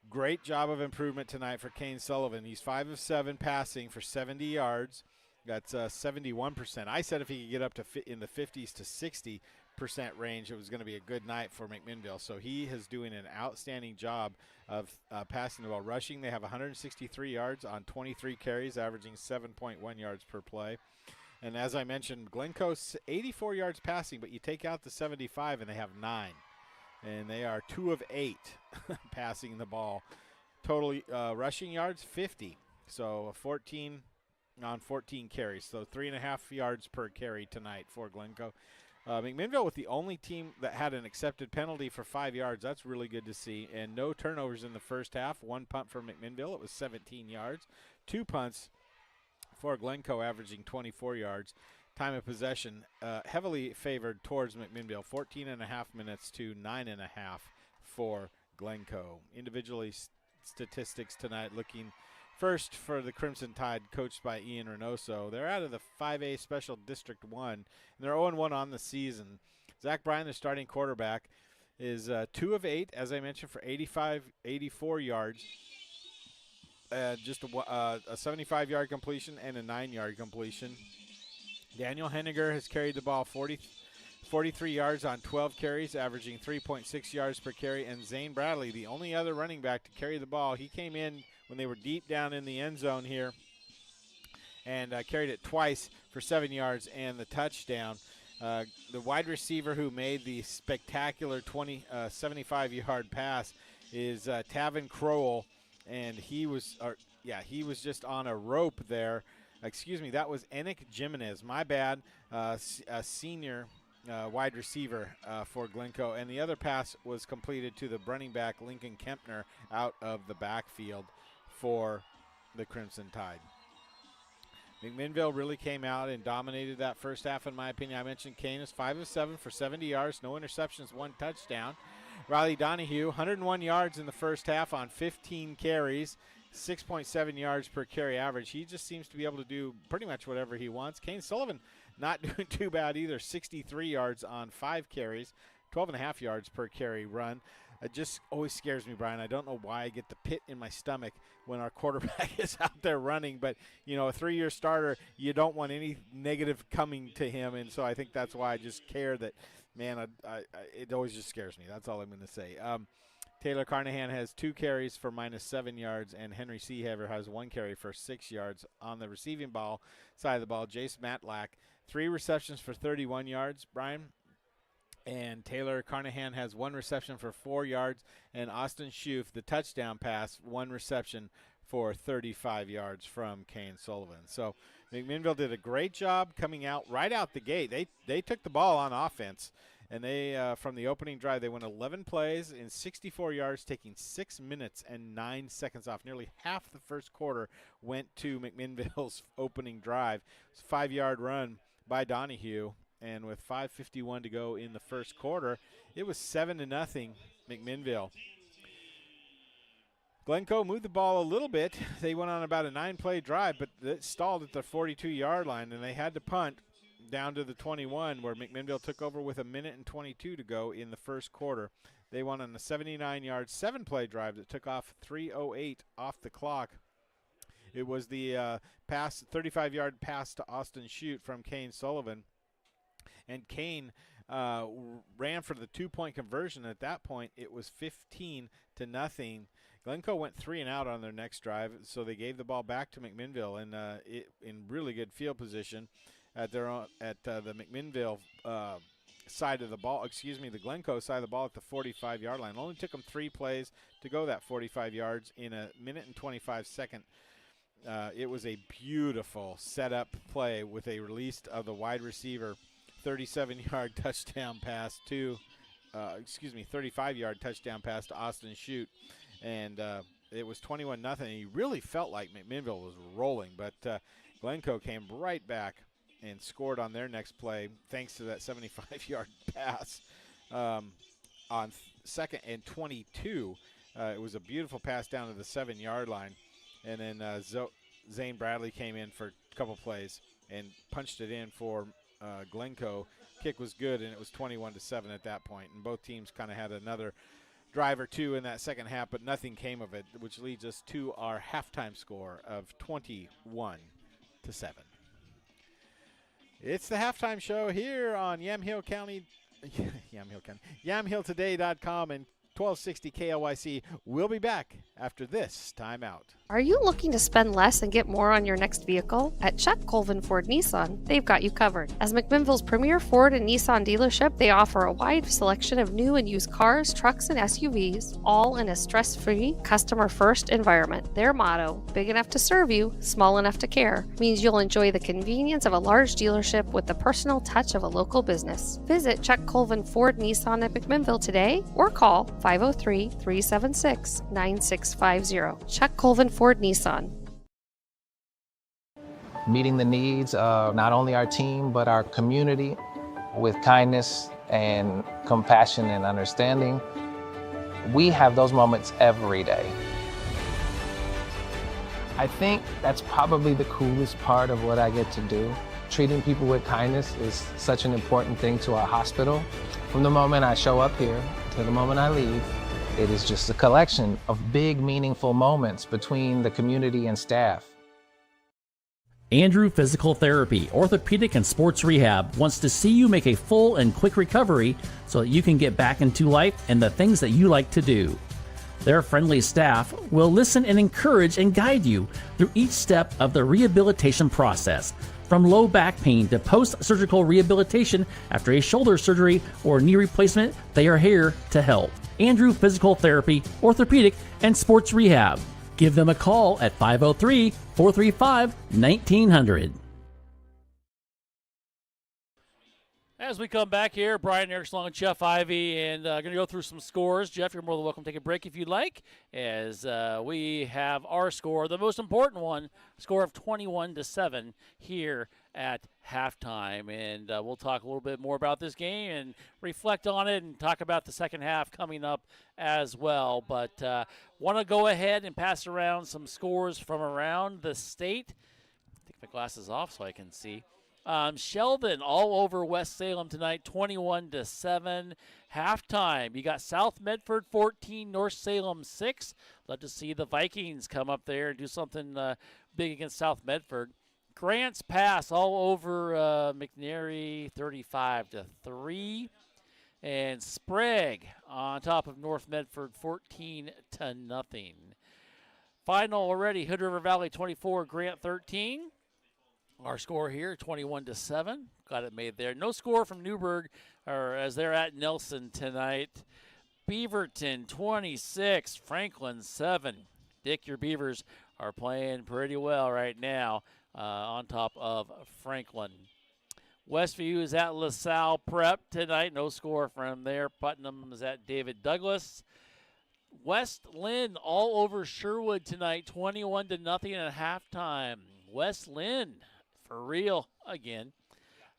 Great job of improvement tonight for Kane Sullivan. He's 5 of 7 passing for 70 yards. That's 71%. I said if he could get up to in the 50s to 60% range, it was going to be a good night for McMinnville. So he is doing an outstanding job of passing the ball. Rushing, they have 163 yards on 23 carries, averaging 7.1 yards per play. And as I mentioned, Glencoe's 84 yards passing, but you take out the 75 and they have 9. And they are 2 of 8 passing the ball. Total rushing yards, 50. So 14 on 14 carries. So 3.5 yards per carry tonight for Glencoe. McMinnville with the only team that had an accepted penalty for 5 yards. That's really good to see. And no turnovers in the first half. 1 punt for McMinnville. It was 17 yards. 2 punts for Glencoe, averaging 24 yards. Time of possession heavily favored towards McMinnville. 14.5 minutes to 9.5 for Glencoe. Individually statistics tonight looking first for the Crimson Tide, coached by Ian Reynoso. They're out of the 5A Special District 1, and they're 0-1 on the season. Zach Bryan, the starting quarterback, is 2 of 8, as I mentioned, for 84 yards. Just a 75-yard completion and a 9-yard completion. Daniel Henniger has carried the ball 43 yards on 12 carries, averaging 3.6 yards per carry. And Zane Bradley, the only other running back to carry the ball, he came in when they were deep down in the end zone here and carried it twice for 7 yards and the touchdown. The wide receiver who made the spectacular 75-yard pass is Tavin Crowell, and he was just on a rope there. Excuse me, that was Enick Jimenez. My bad, a senior wide receiver for Glencoe, and the other pass was completed to the running back Lincoln Kempner out of the backfield for the Crimson Tide. McMinnville really came out and dominated that first half, in my opinion. I mentioned Kane is 5 of 7 for 70 yards, no interceptions, 1 touchdown. Riley Donahue, 101 yards in the first half on 15 carries, 6.7 yards per carry average. He just seems to be able to do pretty much whatever he wants. Kane Sullivan not doing too bad either, 63 yards on 5 carries, 12.5 yards per carry run. It just always scares me, Brian. I don't know why I get the pit in my stomach when our quarterback is out there running. But, you know, a 3-year starter, you don't want any negative coming to him. And so I think that's why I just care that, man, it always just scares me. That's all I'm going to say. Taylor Carnahan has 2 carries for -7 yards, and Henry Seahaver has 1 carry for 6 yards. On the receiving ball side of the ball, Jace Matlack, 3 receptions for 31 yards, Brian. And Taylor Carnahan has 1 reception for 4 yards. And Austin Schoof, the touchdown pass, 1 reception for 35 yards from Kane Sullivan. So McMinnville did a great job coming out right out the gate. They took the ball on offense. And they, from the opening drive, they went 11 plays in 64 yards, taking 6 minutes and 9 seconds off. Nearly half the first quarter went to McMinnville's opening drive. It's a 5-yard run by Donahue. And with 5:51 to go in the first quarter, it was 7-0 McMinnville. Glencoe moved the ball a little bit. They went on about a 9-play drive, but it stalled at the 42-yard line, and they had to punt down to the 21, where McMinnville took over with 1:22 to go in the first quarter. They went on a 79-yard, 7-play drive that took off 3:08 off the clock. It was the 35-yard pass to Austin Schoof from Kane Sullivan. And Kane ran for the 2-point conversion. At that point, it was 15-0. Glencoe went 3 and out on their next drive, so they gave the ball back to McMinnville in really good field position at the McMinnville side of the ball. Excuse me, the Glencoe side of the ball at the 45-yard line. It only took them 3 plays to go that 45 yards in a 1:25 seconds. It was a beautiful setup play with a release of the wide receiver. 37-yard touchdown pass to, 35-yard touchdown pass to Austin Schoof, and it was 21-0. He really felt like McMinnville was rolling, but Glencoe came right back and scored on their next play thanks to that 75-yard pass on 2nd and 22. It was a beautiful pass down to the 7-yard line, and then Zane Bradley came in for a couple plays and punched it in for Glencoe. Kick was good, and it was 21-7 at that point. And both teams kind of had another drive or two in that second half, but nothing came of it, which leads us to our halftime score of 21-7. It's the halftime show here on YamHillToday.com and 1260 KLYC. We'll be back after this timeout. Are you looking to spend less and get more on your next vehicle? At Chuck Colvin Ford Nissan, they've got you covered. As McMinnville's premier Ford and Nissan dealership, they offer a wide selection of new and used cars, trucks, and SUVs, all in a stress-free, customer-first environment. Their motto, big enough to serve you, small enough to care, means you'll enjoy the convenience of a large dealership with the personal touch of a local business. Visit Chuck Colvin Ford Nissan at McMinnville today or call 503-376-9650. Chuck Colvin Ford Nissan. Meeting the needs of not only our team, but our community with kindness and compassion and understanding. We have those moments every day. I think that's probably the coolest part of what I get to do. Treating people with kindness is such an important thing to our hospital. From the moment I show up here to the moment I leave, it is just a collection of big, meaningful moments between the community and staff. Andrew Physical Therapy, Orthopedic and Sports Rehab wants to see you make a full and quick recovery so that you can get back into life and the things that you like to do. Their friendly staff will listen and encourage and guide you through each step of the rehabilitation process, from low back pain to post-surgical rehabilitation after a shoulder surgery or knee replacement. They are here to help. Andrew Physical Therapy, Orthopedic and Sports Rehab, Give them a call at 503-435-1900. As we come back here, Brian Erickson along with Jeff Ivey, and going to go through some scores. Jeff, you're more than welcome to take a break if you'd like, as we have our score, the most important one, score of 21-7 here at halftime. And we'll talk a little bit more about this game and reflect on it and talk about the second half coming up as well. But want to go ahead and pass around some scores from around the state. Take my glasses off so I can see. Sheldon all over West Salem tonight, 21-7. Halftime, you got South Medford 14, North Salem 6. Love to see the Vikings come up there and do something big against South Medford. Grants Pass all over McNary, 35-3. And Sprague on top of North Medford, 14-0. Final already, Hood River Valley 24, Grant 13. Our score here, 21-7. Got it made there. No score from Newburgh, or as they're at Nelson tonight. Beaverton 26, Franklin 7. Dick, your Beavers are playing pretty well right now on top of Franklin. Westview is at LaSalle Prep tonight. No score from there. Putnam is at David Douglas. West Lynn all over Sherwood tonight, 21-0 at halftime. West Lynn. For real again.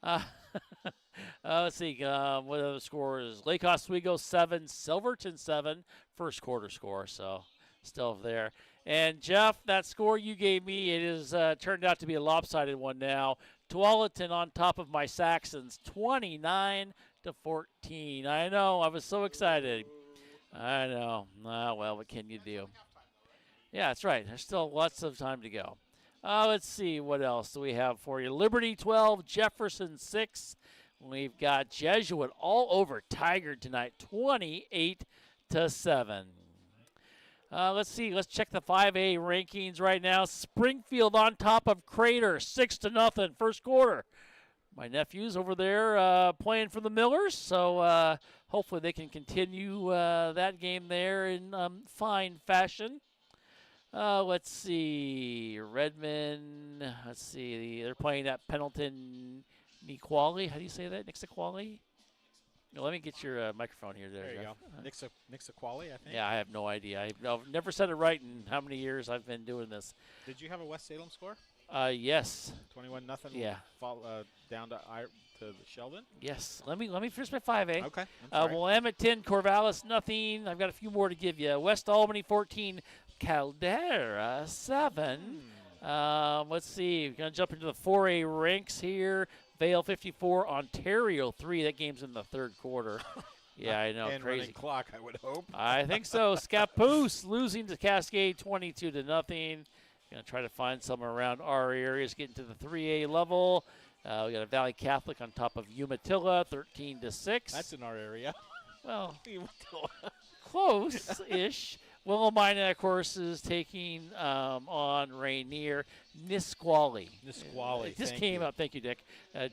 Let's see. What other scores? Lake Oswego 7, Silverton 7. First quarter score, so still there. And Jeff, that score you gave me, it is turned out to be a lopsided one now. Tualatin on top of my Saxons, 29-14. I know. I was so excited. I know. Well, what can you do? Yeah, that's right. There's still lots of time to go. Let's see, what else do we have for you? Liberty 12, Jefferson 6. We've got Jesuit all over Tigard tonight, 28-7. Let's see, let's check the 5A rankings right now. Springfield on top of Crater, 6-0, first quarter. My nephew's over there playing for the Millers, so hopefully they can continue that game there in fine fashion. Let's see, Redmond, let's see, they're playing at Pendleton Niqually. How do you say that, Nixaqually? No, let me get your microphone here. There you go. Nixaqually, I think. Yeah, I have no idea. I've never said it right in how many years I've been doing this. Did you have a West Salem score? Yes. 21-0. Yeah. Down to Sheldon. Yes. Let me finish my 5A. Okay. Willamette 10, Corvallis nothing. I've got a few more to give you. West Albany 14, Caldera 7. Let's see. We're going to jump into the 4A ranks here. Vale 54, Ontario 3. That game's in the third quarter. Yeah, I know. And crazy running clock, I would hope. I think so. Scappoose losing to Cascade 22-0. Going to try to find some around our areas, getting to the 3A level. We got a Valley Catholic on top of Umatilla, 13-6. That's in our area. Well, close-ish. Willamina, of course, is taking on Rainier. Nisqually. Nisqually. This came up. Thank you, Dick.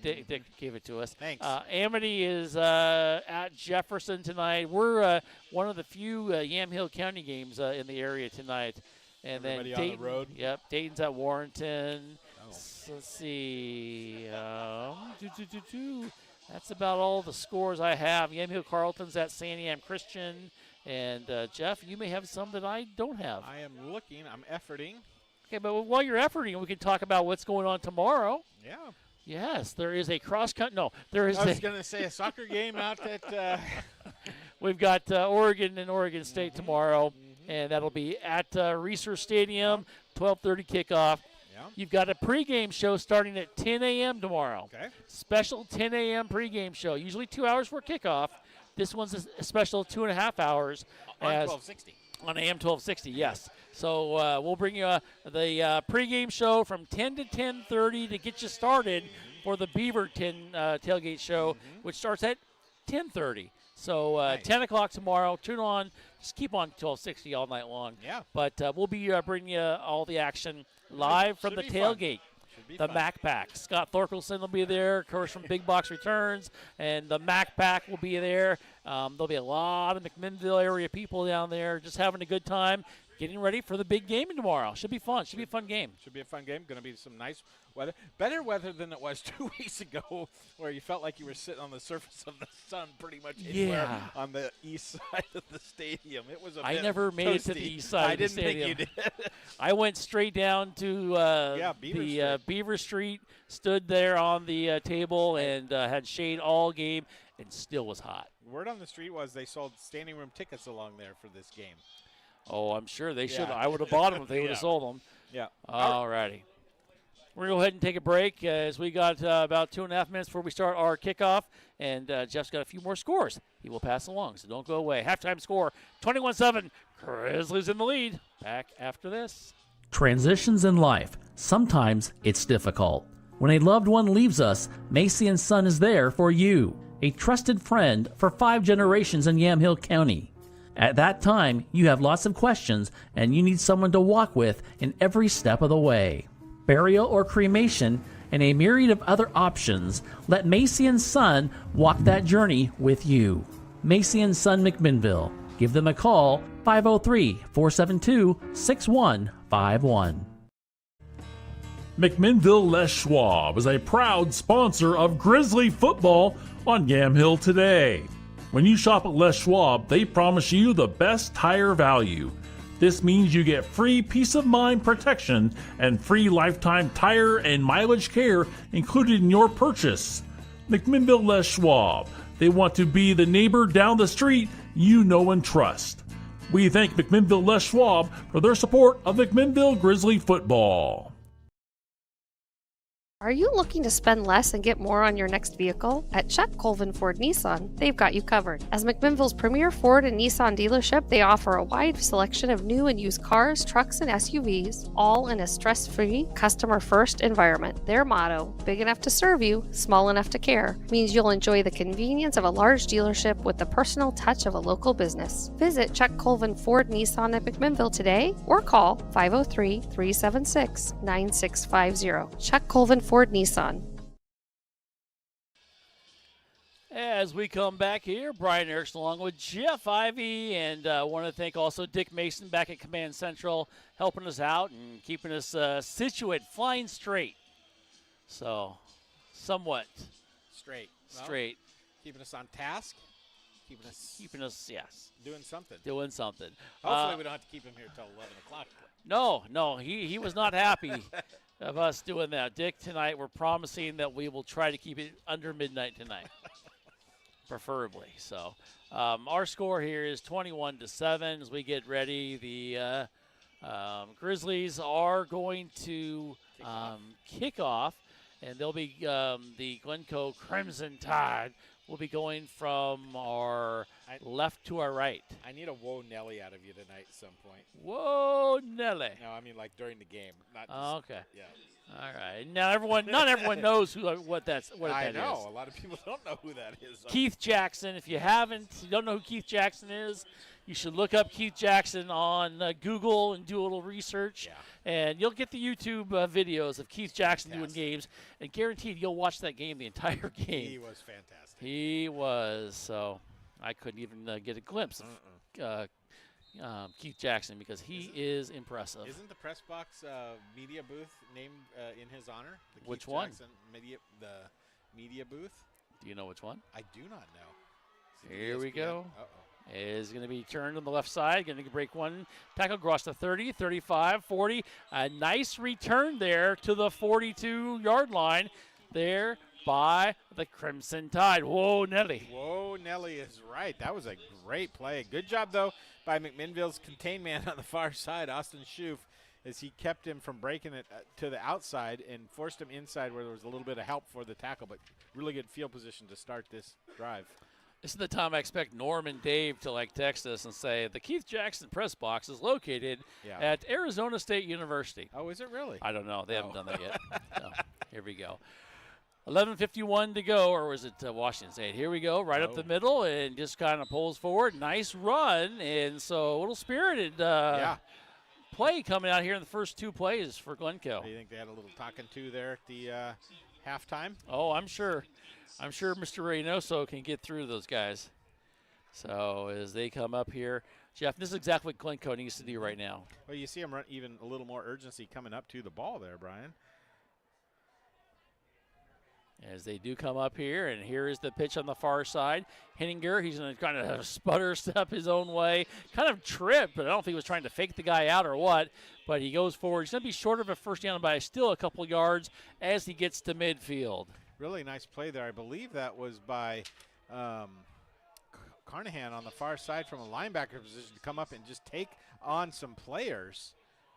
Dick gave it to us. Thanks. Amity is at Jefferson tonight. We're one of the few Yamhill County games in the area tonight. And everybody then Dayton, on the road. Yep, Dayton's at Warrenton. Oh. So let's see. That's about all the scores I have. Yamhill Carlton's at Sandy Am Christian. And, Jeff, you may have some that I don't have. I am looking. I'm efforting. Okay, but while you're efforting, we can talk about what's going on tomorrow. Yeah. Yes, there is a cross-country. No, there is I was going to say a soccer game out at We've got Oregon and Oregon State tomorrow, and that'll be at Reeser Stadium, 12:30 kickoff. Yeah. You've got a pregame show starting at 10 a.m. tomorrow. Okay. Special 10 a.m. pregame show, usually 2 hours for kickoff. This one's a special 2.5 hours. On 1260. On AM 1260, yes. So we'll bring you the pregame show from 10 to 10:30 to get you started for the Beaverton tailgate show, which starts at 10:30. So Nice. 10 o'clock tomorrow. Tune on. Just keep on 1260 all night long. Yeah. But we'll be bringing you all the action live from the Should be tailgate. The fun. Mac Pack. Scott Thorkelson will be there, of course, from Big Box Returns, and the Mac Pack will be there. There'll be a lot of McMinnville area people down there just having a good time. getting ready for the big game tomorrow. Should be fun. Should be a fun game. Should be a fun game. Going to be some nice weather. Better weather than it was 2 weeks ago, where you felt like you were sitting on the surface of the sun pretty much anywhere on the east side of the stadium. It was I never made it to the east side of the stadium. I didn't think you did. I went straight down to Beaver Street, stood there on the table, and had shade all game, and still was hot. Word on the street was they sold standing room tickets along there for this game. Oh, I'm sure they should. I would have bought them if they would have sold them. Yeah. All righty. We're going to go ahead and take a break as we got about 2.5 minutes before we start our kickoff. And Jeff's got a few more scores he will pass along, so don't go away. Halftime score, 21-7. Grizzlies in the lead. Back after this. Transitions in life. Sometimes it's difficult. When a loved one leaves us, Macy & Son is there for you. A trusted friend for 5 generations in Yamhill County. At that time, you have lots of questions and you need someone to walk with in every step of the way. Burial or cremation, and a myriad of other options, let Macy & Son walk that journey with you. Macy & Son McMinnville. Give them a call, 503-472-6151. McMinnville Les Schwab is a proud sponsor of Grizzly football on Yamhill today. When you shop at Les Schwab, they promise you the best tire value. This means you get free peace of mind protection and free lifetime tire and mileage care included in your purchase. McMinnville Les Schwab. They want to be the neighbor down the street you know and trust. We thank McMinnville Les Schwab for their support of McMinnville Grizzly football. Are you looking to spend less and get more on your next vehicle? At Chuck Colvin Ford Nissan, they've got you covered. As McMinnville's premier Ford and Nissan dealership, they offer a wide selection of new and used cars, trucks, and SUVs, all in a stress-free, customer-first environment. Their motto, big enough to serve you, small enough to care, means you'll enjoy the convenience of a large dealership with the personal touch of a local business. Visit Chuck Colvin Ford Nissan at McMinnville today or call 503-376-9650. Chuck Colvin Ford Nissan. As we come back here, Brian Erickson along with Jeff Ivey, and I want to thank also Dick Mason back at Command Central, helping us out and keeping us situate, flying straight. So, somewhat straight. Keeping us on task. Keeping us, yes. Doing something. Hopefully we don't have to keep him here until 11 o'clock. No, he was not happy of us doing that. Dick, tonight we're promising that we will try to keep it under midnight tonight, preferably. So our score here is 21-7 as we get ready. The Grizzlies are going to kick off, and they'll be the Glencoe Crimson Tide will be going from our left to our right. I need a whoa Nelly out of you tonight at some point. Whoa Nelly. No, I mean like during the game. Not just, okay. Yeah. All right. Now not everyone knows what that is. I know. A lot of people don't know who that is. Keith Jackson. If you don't know who Keith Jackson is, you should look up Keith Jackson on Google and do a little research. Yeah. And you'll get the YouTube videos of Keith Jackson doing games. And guaranteed you'll watch that game the entire game. He was fantastic. He was. So I couldn't even get a glimpse of Keith Jackson because he is impressive. Isn't the press box media booth named in his honor? Which Keith one? Jackson the media booth. Do you know which one? I do not know. Here we go. Uh-oh. Is going to be turned on the left side. Going to break one. Tackle across the 30, 35, 40. A nice return there to the 42-yard line there by the Crimson Tide. Whoa, Nelly. Whoa, Nelly is right. That was a great play. Good job, though, by McMinnville's contain man on the far side, Austin Schoof, as he kept him from breaking it to the outside and forced him inside where there was a little bit of help for the tackle, but really good field position to start this drive. This is the time I expect Norm and Dave to text us and say the Keith Jackson press box is located at Arizona State University. Oh, is it really? I don't know. They haven't done that yet. So, here we go. 11:51 to go, or was it Washington State? Here we go, right up the middle, and just kind of pulls forward. Nice run, and so a little spirited play coming out here in the first two plays for Glencoe. Do you think they had a little talking to there at the halftime? Oh, I'm sure Mr. Reynoso can get through those guys. So as they come up here, Jeff, this is exactly what Glencoe needs to do right now. Well, you see him run even a little more urgency coming up to the ball there, Brian. As they do come up here, and here is the pitch on the far side. Henninger, he's going to kind of sputter step his own way, kind of trip, but I don't think he was trying to fake the guy out or what, but he goes forward. He's going to be short of a first down by still a couple yards as he gets to midfield. Really nice play there. I believe that was by Carnahan on the far side from a linebacker position to come up and just take on some players.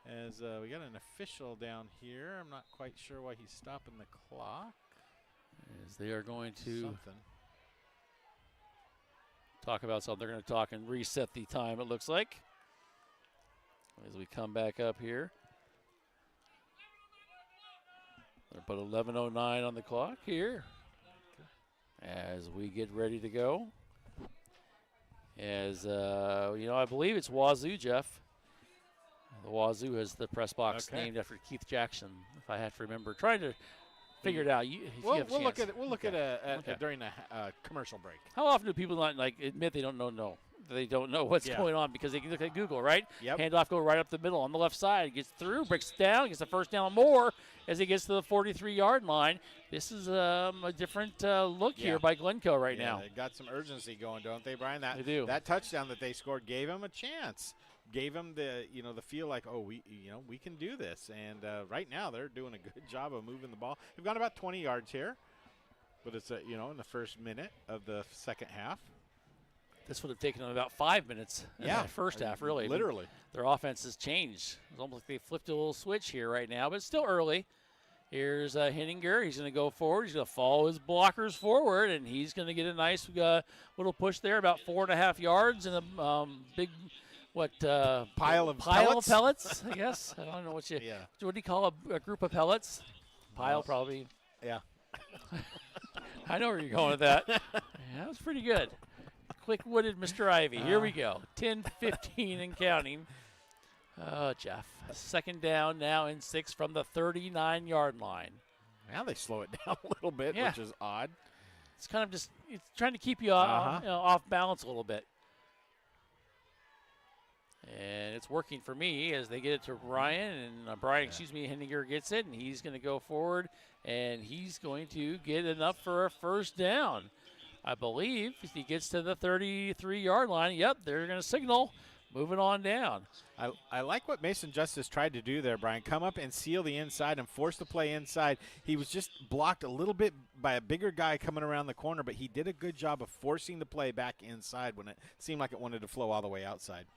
As we got an official down here. I'm not quite sure why he's stopping the clock. As they are going to something. Talk about something. They're going to talk and reset the time, it looks like. As we come back up here. They're about 11:09 on the clock here. As we get ready to go. As, I believe it's Wazoo, Jeff. The Wazoo has the press box named after Keith Jackson, if I have to remember. Trying to figure it out. We'll look at it. We'll look at it during the commercial break. How often do people not admit they don't know? They don't know what's going on because they can look at Google, right? Yep. Handoff go right up the middle on the left side. Gets through, breaks down, gets the first down more as he gets to the 43-yard line. This is a different look here by Glencoe right now. They got some urgency going, don't they, Brian? They do. That touchdown that they scored gave him a chance. Gave him the feel like, we can do this. And right now they're doing a good job of moving the ball. They've gone about 20 yards here, but it's in the first minute of the second half. This would have taken them about 5 minutes in the first half, really. Literally. Their offense has changed. It's almost like they flipped a little switch here right now, but it's still early. Here's Henninger. He's going to go forward. He's going to follow his blockers forward, and he's going to get a nice little push there, about 4.5 yards, and a big pile of pellets, I guess. I don't know what do you call a group of pellets? Pile, probably. Yeah. I know where you're going with that. That was pretty good. Quick-witted Mr. Ivy. Here we go. 10-15 and counting. Oh, Jeff. Second down now in 6 from the 39-yard line. Now they slow it down a little bit, which is odd. It's kind of it's trying to keep you off balance a little bit. And it's working for me as they get it to Ryan. And Henninger gets it, and he's going to go forward, and he's going to get enough for a first down. I believe if he gets to the 33-yard line, they're going to signal, moving on down. I like what Mason Justice tried to do there, Brian. Come up and seal the inside and force the play inside. He was just blocked a little bit by a bigger guy coming around the corner, but he did a good job of forcing the play back inside when it seemed like it wanted to flow all the way outside.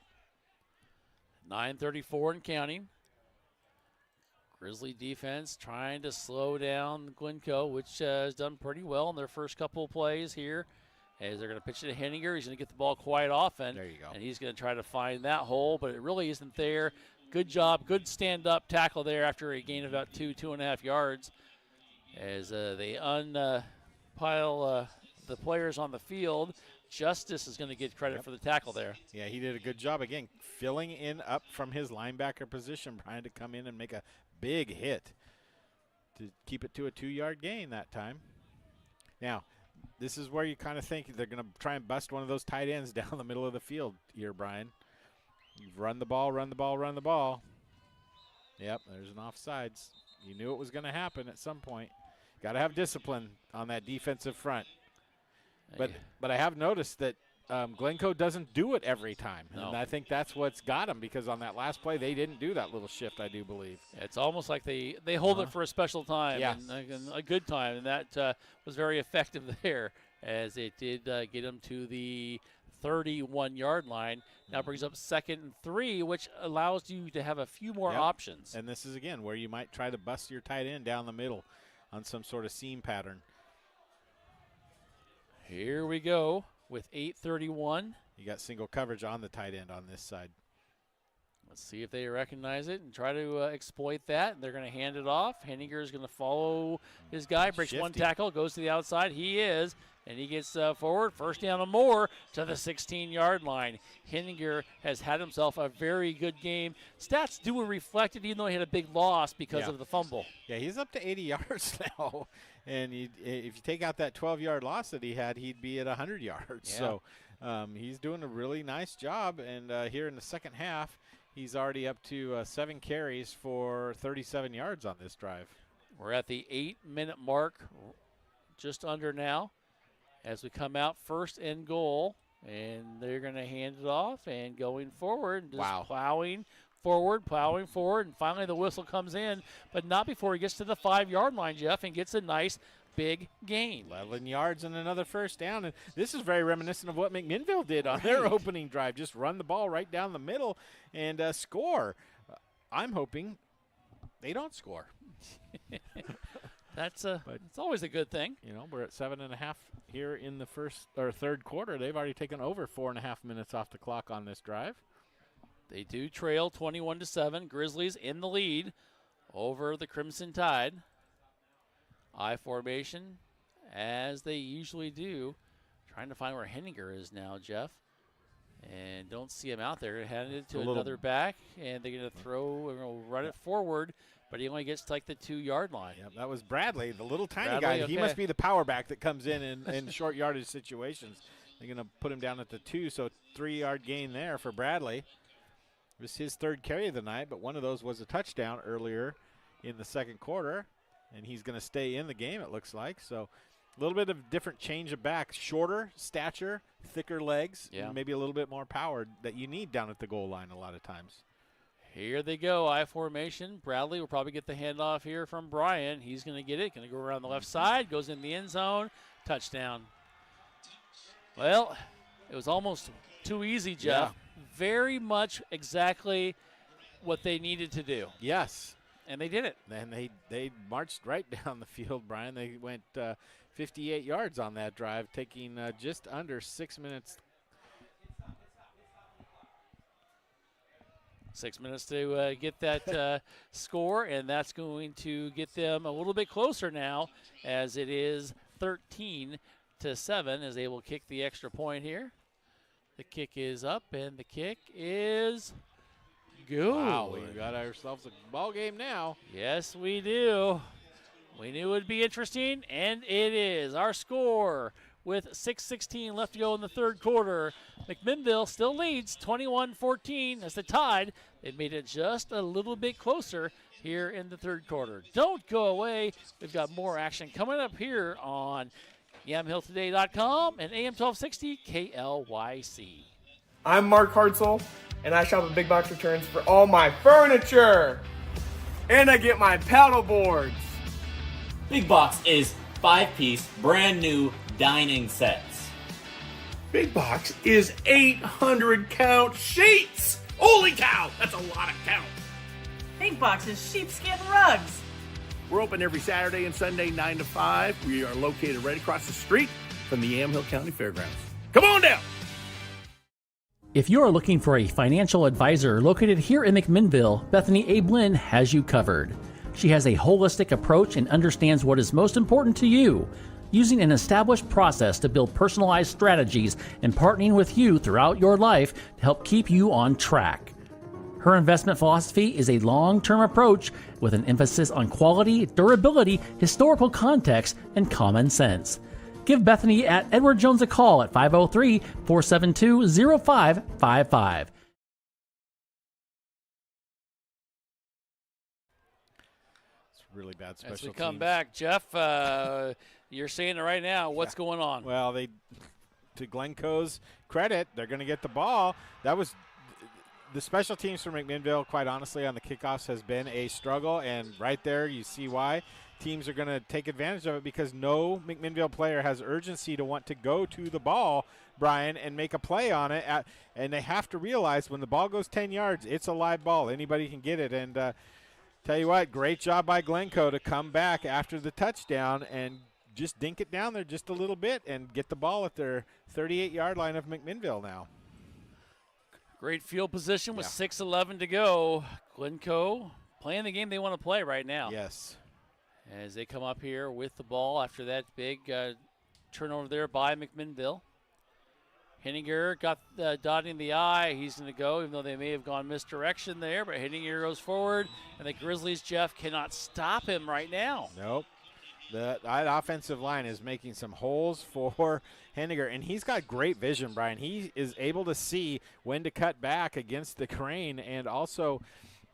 9:34 and counting. Grizzly defense trying to slow down Glencoe, which has done pretty well in their first couple of plays here. As they're going to pitch it to Henninger. He's going to get the ball quite often. There you go. And he's going to try to find that hole, but it really isn't there. Good job. Good stand-up tackle there after a gain of about 2.5 yards. As they unpile the players on the field. Justice is going to get credit for the tackle there. Yeah, he did a good job, again, filling in up from his linebacker position, trying to come in and make a big hit to keep it to a 2-yard gain that time. Now, this is where you kind of think they're going to try and bust one of those tight ends down the middle of the field here, Brian. You've run the ball, run the ball, run the ball. Yep, there's an offsides. You knew it was going to happen at some point. Got to have discipline on that defensive front. But I have noticed that Glencoe doesn't do it every time. No. And I think that's what's got them, because on that last play, they didn't do that little shift, I do believe. It's almost like they hold it for a special time, and a good time, and that was very effective there, as it did get them to the 31-yard line. Now brings up 2nd and 3, which allows you to have a few more options. And this is, again, where you might try to bust your tight end down the middle on some sort of seam pattern. Here we go with 8:31. You got single coverage on the tight end on this side. Let's see if they recognize it and try to exploit that. They're going to hand it off. Henninger is going to follow his guy, breaks one tackle, goes to the outside. He is, and he gets forward. First down and more to the 16-yard line. Henninger has had himself a very good game. Stats do reflect it, even though he had a big loss because of the fumble. Yeah, he's up to 80 yards now. And if you take out that 12-yard loss that he had, he'd be at 100 yards. Yeah. So he's doing a really nice job. And here in the second half, he's already up to 7 carries for 37 yards on this drive. We're at the 8-minute mark, just under now, as we come out first and goal. And they're going to hand it off and going forward, just plowing forward, and finally the whistle comes in, but not before he gets to the 5-yard line, Jeff, and gets a nice big gain. 11 yards and another first down. And this is very reminiscent of what McMinnville did on their opening drive. Just run the ball right down the middle and score. I'm hoping they don't score. It's always a good thing. You know, we're at 7.5 here in the third quarter. They've already taken over 4.5 minutes off the clock on this drive. They do trail 21-7. Grizzlies in the lead over the Crimson Tide. I formation, as they usually do. Trying to find where Henninger is now, Jeff. And don't see him out there. Handed it to another back, and they're going to run it forward, but he only gets to like the 2-yard line. Yep, that was Bradley, the little tiny guy. Okay. He must be the power back that comes in short yardage situations. They're going to put him down at the 2, so 3-yard gain there for Bradley. It was his third carry of the night, but one of those was a touchdown earlier in the second quarter, and he's going to stay in the game, it looks like. So a little bit of different change of back. Shorter stature, thicker legs, maybe a little bit more power that you need down at the goal line a lot of times. Here they go, I formation. Bradley will probably get the handoff here from Brian. He's going to get it, going to go around the left side, goes in the end zone, touchdown. Well, it was almost too easy, Jeff. Yeah. Very much exactly what they needed to do. Yes. And they did it. And they marched right down the field, Brian. They went 58 yards on that drive, taking just under 6 minutes. 6 minutes to get that score, and that's going to get them a little bit closer now, as it is 13-7, as they will kick the extra point here. The kick is up, and the kick is good. Wow, we got ourselves a ball game now. Yes, we do. We knew it would be interesting, and it is. Our score with 6:16 left to go in the third quarter. McMinnville still leads 21-14 as the Tide. They made it just a little bit closer here in the third quarter. Don't go away. We've got more action coming up here on YamHillToday.com and AM 1260 KLYC. I'm Mark Hartzell, and I shop at Big Box Returns for all my furniture. And I get my paddle boards. Big Box is 5-piece, brand new dining sets. Big Box is 800 count sheets. Holy cow, that's a lot of count. Big Box is sheepskin rugs. We're open every Saturday and Sunday, 9 to 5. We are located right across the street from the Yamhill County Fairgrounds. Come on down. If you are looking for a financial advisor located here in McMinnville, Bethany A. Blinn has you covered. She has a holistic approach and understands what is most important to you, using an established process to build personalized strategies and partnering with you throughout your life to help keep you on track. Her investment philosophy is a long-term approach with an emphasis on quality, durability, historical context, and common sense. Give Bethany at Edward Jones a call at 503-472-0555. Really bad special As we teams. come back, Jeff, you're saying it right now. What's going on? Well, to Glencoe's credit, they're going to get the ball. That was the special teams for McMinnville, quite honestly, on the kickoffs has been a struggle, and right there you see why. Teams are going to take advantage of it because no McMinnville player has urgency to want to go to the ball, Brian, and make a play on it. And they have to realize when the ball goes 10 yards, it's a live ball. Anybody can get it. And tell you what, great job by Glencoe to come back after the touchdown and just dink it down there just a little bit and get the ball at their 38-yard line of McMinnville now. Great field position with 6:11 to go. Glencoe playing the game they want to play right now. Yes. As they come up here with the ball after that big turnover there by McMinnville. Henninger got dotting the I. He's going to go, even though they may have gone misdirection there. But Henninger goes forward, and the Grizzlies, Jeff, cannot stop him right now. Nope. That offensive line is making some holes for Henniger, and he's got great vision, Brian. He is able to see when to cut back against the crane, and also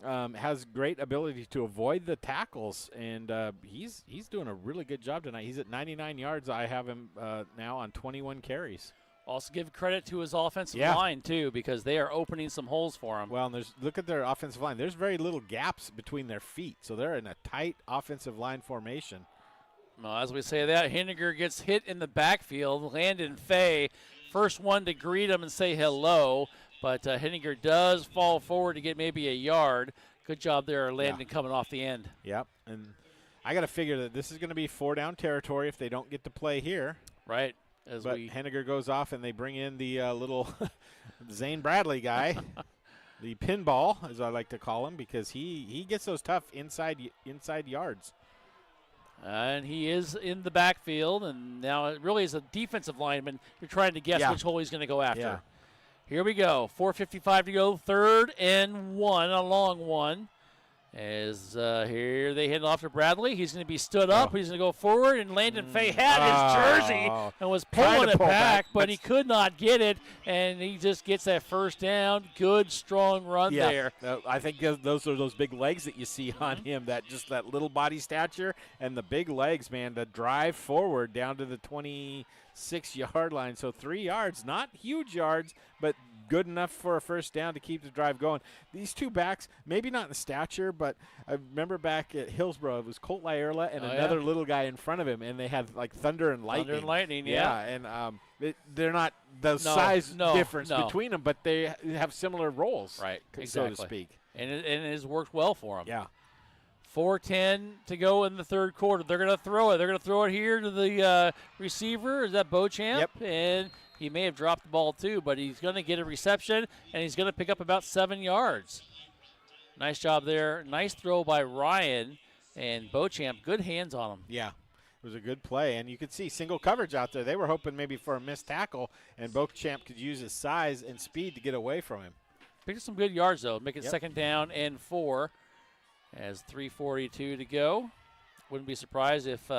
has great ability to avoid the tackles, and he's doing a really good job tonight. He's at 99 yards. I have him now on 21 carries. Also give credit to his offensive line, too, because they are opening some holes for him. Well, and look at their offensive line. There's very little gaps between their feet, so they're in a tight offensive line formation. Well, as we say that, Henniger gets hit in the backfield. Landon Fay, first one to greet him and say hello, but Henniger does fall forward to get maybe a yard. Good job there, Landon, coming off the end. Yep, and I got to figure that this is going to be 4-down territory if they don't get to play here. Right. But Henniger goes off, and they bring in the little Zane Bradley guy, the pinball, as I like to call him, because he gets those tough inside yards. And he is in the backfield, and now it really is a defensive lineman. You're trying to guess which hole he's going to go after. Yeah. Here we go. 4:55 to go. 3rd and 1, a long one. As here they hand it off to Bradley. He's going to be stood up. He's going to go forward, and Landon Fay had his jersey and was pulling it back, but he could not get it, and he just gets that first down. Good, strong run there. I think those are those big legs that you see on him, that little body stature and the big legs, man, to drive forward down to the 26-yard line. So 3 yards, not huge yards, but good enough for a first down to keep the drive going. These two backs, maybe not in the but I remember back at Hillsborough, it was Colt Lyerla and another little guy in front of him, and they had like thunder and lightning. Thunder and lightning, and they're not the size difference between them, but they have similar roles, right? So to speak. And it has worked well for them. Yeah. 4:10 to go in the third quarter. They're going to throw it. They're going to throw it here to the receiver. Is that Beauchamp? Yep. And he may have dropped the ball too, but he's going to get a reception, and he's going to pick up about 7 yards. Nice job there. Nice throw by Ryan, and Beauchamp, good hands on him. Yeah, it was a good play, and you could see single coverage out there. They were hoping maybe for a missed tackle, and Beauchamp could use his size and speed to get away from him. Picked up some good yards, though. Make it 2nd down and 4 as 3:42 to go. Wouldn't be surprised if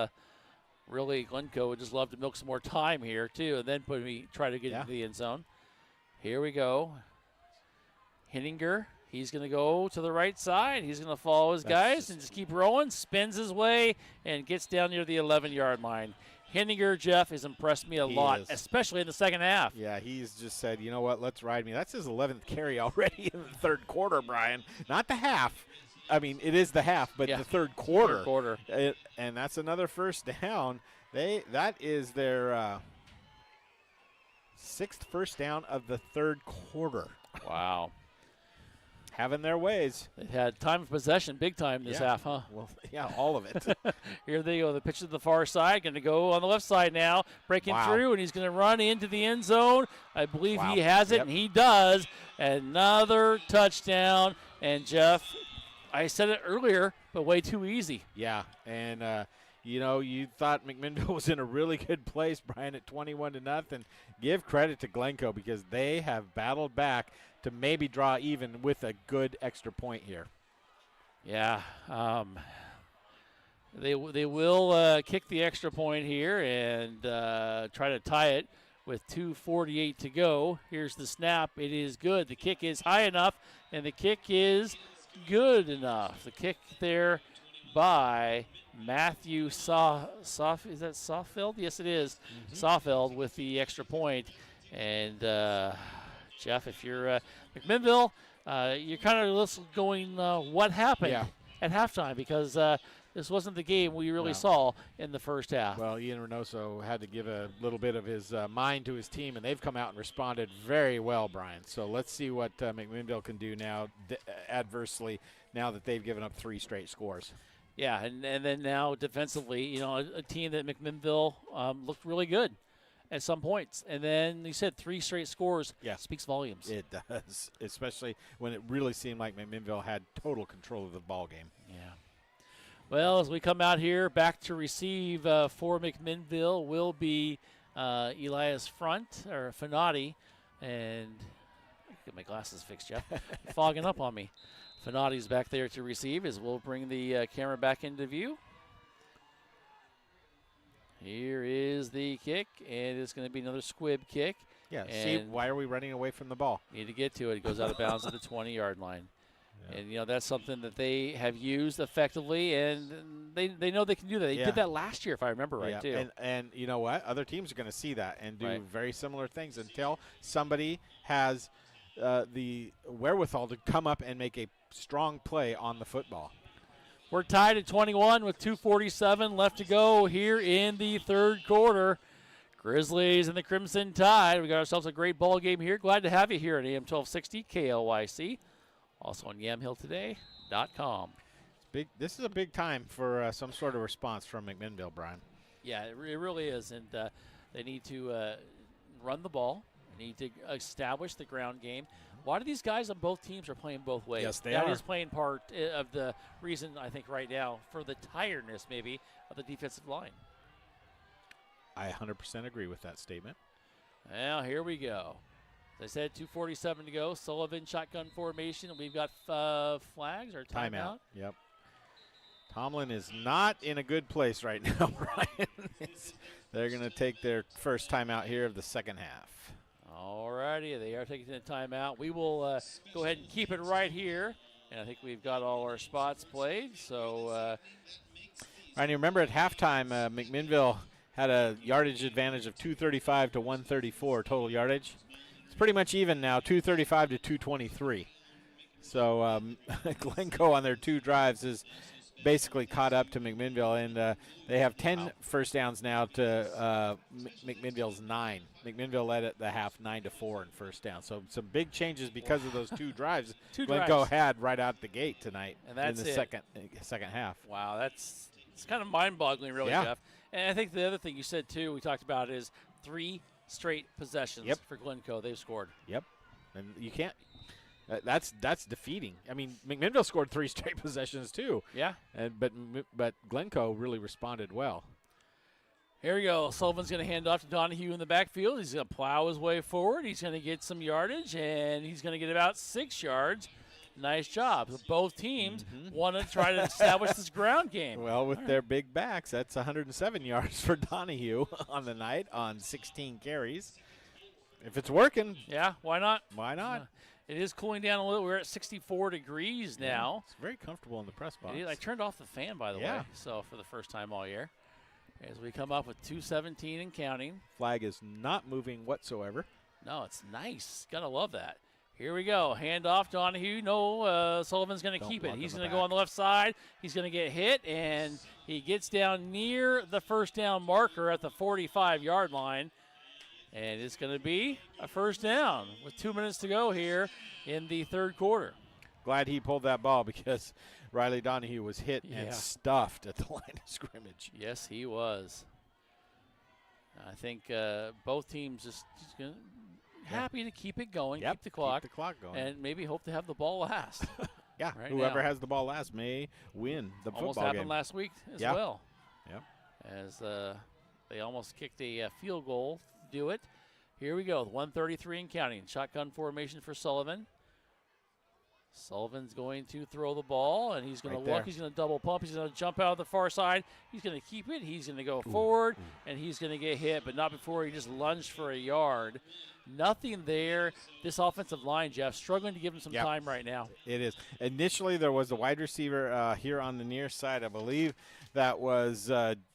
really Glencoe would just love to milk some more time here, too, and then try to get into the end zone. Here we go. Henniger, he's going to go to the right side. He's going to follow his guys and just keep rolling, spins his way, and gets down near the 11-yard line. Henniger, Jeff, has impressed me a lot, especially in the second half. Yeah, he's just said, you know what, let's ride me. That's his 11th carry already in the third quarter, Brian. Not the half. I mean, it is the half, but the third quarter. And that's another first down. That is their 6th first down of the third quarter. Wow. Having their ways. They had time of possession big time this half, huh? Well, yeah, all of it. Here they go. The pitch to the far side. Going to go on the left side now. Breaking through, and he's going to run into the end zone. I believe he has it, and he does. Another touchdown. And, Jeff, I said it earlier, but way too easy. Yeah, and you thought McMinnville was in a really good place, Brian, at 21-0. Give credit to Glencoe because they have battled back to maybe draw even with a good extra point here. Yeah, they will kick the extra point here and try to tie it with 2:48 to go. Here's the snap. It is good. The kick is high enough, and the kick is good enough. The kick there by Matthew is that Sawfeld? Yes, it is. Sawfeld with the extra point. And, Jeff, if you're McMinnville, you're kind of going, what happened at halftime? Because this wasn't the game we really saw in the first half. Well, Ian Reynoso had to give a little bit of his mind to his team, and they've come out and responded very well, Brian. So let's see what McMinnville can do now adversely now that they've given up 3 straight scores. Yeah, and then now defensively, a team that McMinnville looked really good at some points. And then you said 3 straight scores speaks volumes. It does, especially when it really seemed like McMinnville had total control of the ball game. Yeah. Well, as we come out here, back to receive for McMinnville will be Elias Fanati. And get my glasses fixed, Jeff. Fogging up on me. Fanati's back there to receive as we'll bring the camera back into view. Here is the kick, and it's going to be another squib kick. Yeah, see, why are we running away from the ball? Need to get to it. It goes out of bounds at the 20-yard line. Yeah. And, that's something that they have used effectively, and they know they can do that. They did that last year, if I remember right, too. And you know what? Other teams are going to see that and do very similar things until somebody has the wherewithal to come up and make a strong play on the football. We're tied at 21 with 2:47 left to go here in the third quarter. Grizzlies and the Crimson Tide. We got ourselves a great ball game here. Glad to have you here at AM 1260 KLYC. Also on YamHillToday.com. This is a big time for some sort of response from McMinnville, Brian. Yeah, it really is. And they need to run the ball. They need to establish the ground game. A lot of these guys on both teams are playing both ways. Yes, they are. That is playing part of the reason, I think, right now for the tiredness, maybe, of the defensive line. I 100% agree with that statement. Well, here we go. As I said, 2:47 to go. Sullivan shotgun formation. We've got flags or timeout. Yep. Tomlin is not in a good place right now, Brian. They're going to take their first timeout here of the second half. All righty, they are taking the timeout. We will go ahead and keep it right here. And I think we've got all our spots played. So, Ryan, you remember at halftime, McMinnville had a yardage advantage of 235 to 134 total yardage. It's pretty much even now, 235 to 223. So Glencoe on their two drives is basically caught up to McMinnville, and they have 10 first downs now to McMinnville's 9. McMinnville led at the half 9-4 in first down. So some big changes because of those two drives Glencoe had right out the gate tonight in the second half. Wow, it's kind of mind-boggling, really, Jeff. And I think the other thing you said, too, we talked about is 3 straight possessions for Glencoe. They've scored. Yep. And you can't – that's defeating. I mean, McMinnville scored 3 straight possessions, too. Yeah. But Glencoe really responded well. Here we go. Sullivan's going to hand off to Donahue in the backfield. He's going to plow his way forward. He's going to get some yardage, and he's going to get about 6 yards. Nice job. Both teams want to try to establish this ground game. Well, with their big backs, that's 107 yards for Donahue on the night on 16 carries. If it's working. Yeah, why not? Why not? It is cooling down a little. We're at 64 degrees now. It's very comfortable in the press box. I turned off the fan, by the way, so for the first time all year. As we come up with 2:17 and counting. Flag is not moving whatsoever. No, it's nice. Gotta love that. Here we go. Hand off Donahue. No, Sullivan's going to keep it. He's going to go on the left side. He's going to get hit, and he gets down near the first down marker at the 45-yard line. And it's going to be a first down with 2 minutes to go here in the third quarter. Glad he pulled that ball because Riley Donahue was hit and stuffed at the line of scrimmage. Yes, he was. I think both teams just going to happy to keep it going, keep the clock going, and maybe hope to have the ball last. Whoever has the ball last may win the almost football happened game. last week as well. Yep. As they almost kicked a field goal to do it. Here we go, 1:33 and counting. Shotgun formation for Sullivan. Sullivan's going to throw the ball, and he's going to look. He's going to double pump. He's going to jump out of the far side. He's going to keep it. He's going to go forward, and he's going to get hit, but not before he just lunged for a yard. Nothing there. This offensive line, Jeff, struggling to give him some time right now. It is. Initially, there was a wide receiver here on the near side. I believe that was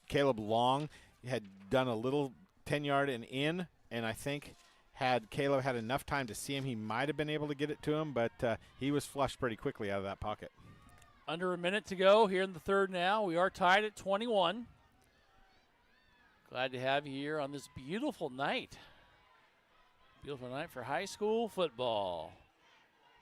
Caleb Long. He had done a little 10-yard and in, and I think had Caleb had enough time to see him, he might have been able to get it to him, but he was flushed pretty quickly out of that pocket. Under a minute to go here in the third now. We are tied at 21. Glad to have you here on this beautiful night. Beautiful night for high school football.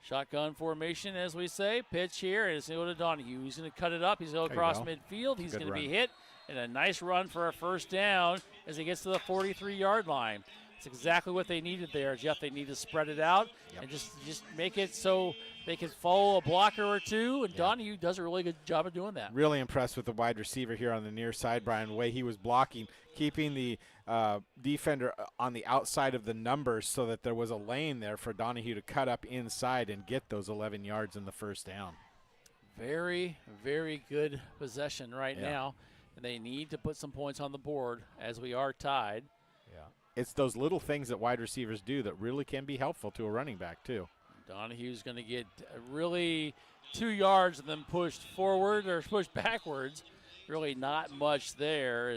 Shotgun formation, as we say. Pitch here, and it's going to go to Donahue. He's going to cut it up. He's going to go across midfield. He's going to be hit, and a nice run for a first down as he gets to the 43-yard line. It's exactly what they needed there, Jeff. They need to spread it out and just make it so they can follow a blocker or two, and Donahue does a really good job of doing that. Really impressed with the wide receiver here on the near side, Brian, the way he was blocking, keeping the defender on the outside of the numbers so that there was a lane there for Donahue to cut up inside and get those 11 yards in the first down. Very, very good possession right now. and they need to put some points on the board as we are tied. Yeah. It's those little things that wide receivers do that really can be helpful to a running back, too. Donahue's going to get really 2 yards and then pushed forward or pushed backwards. Really not much there.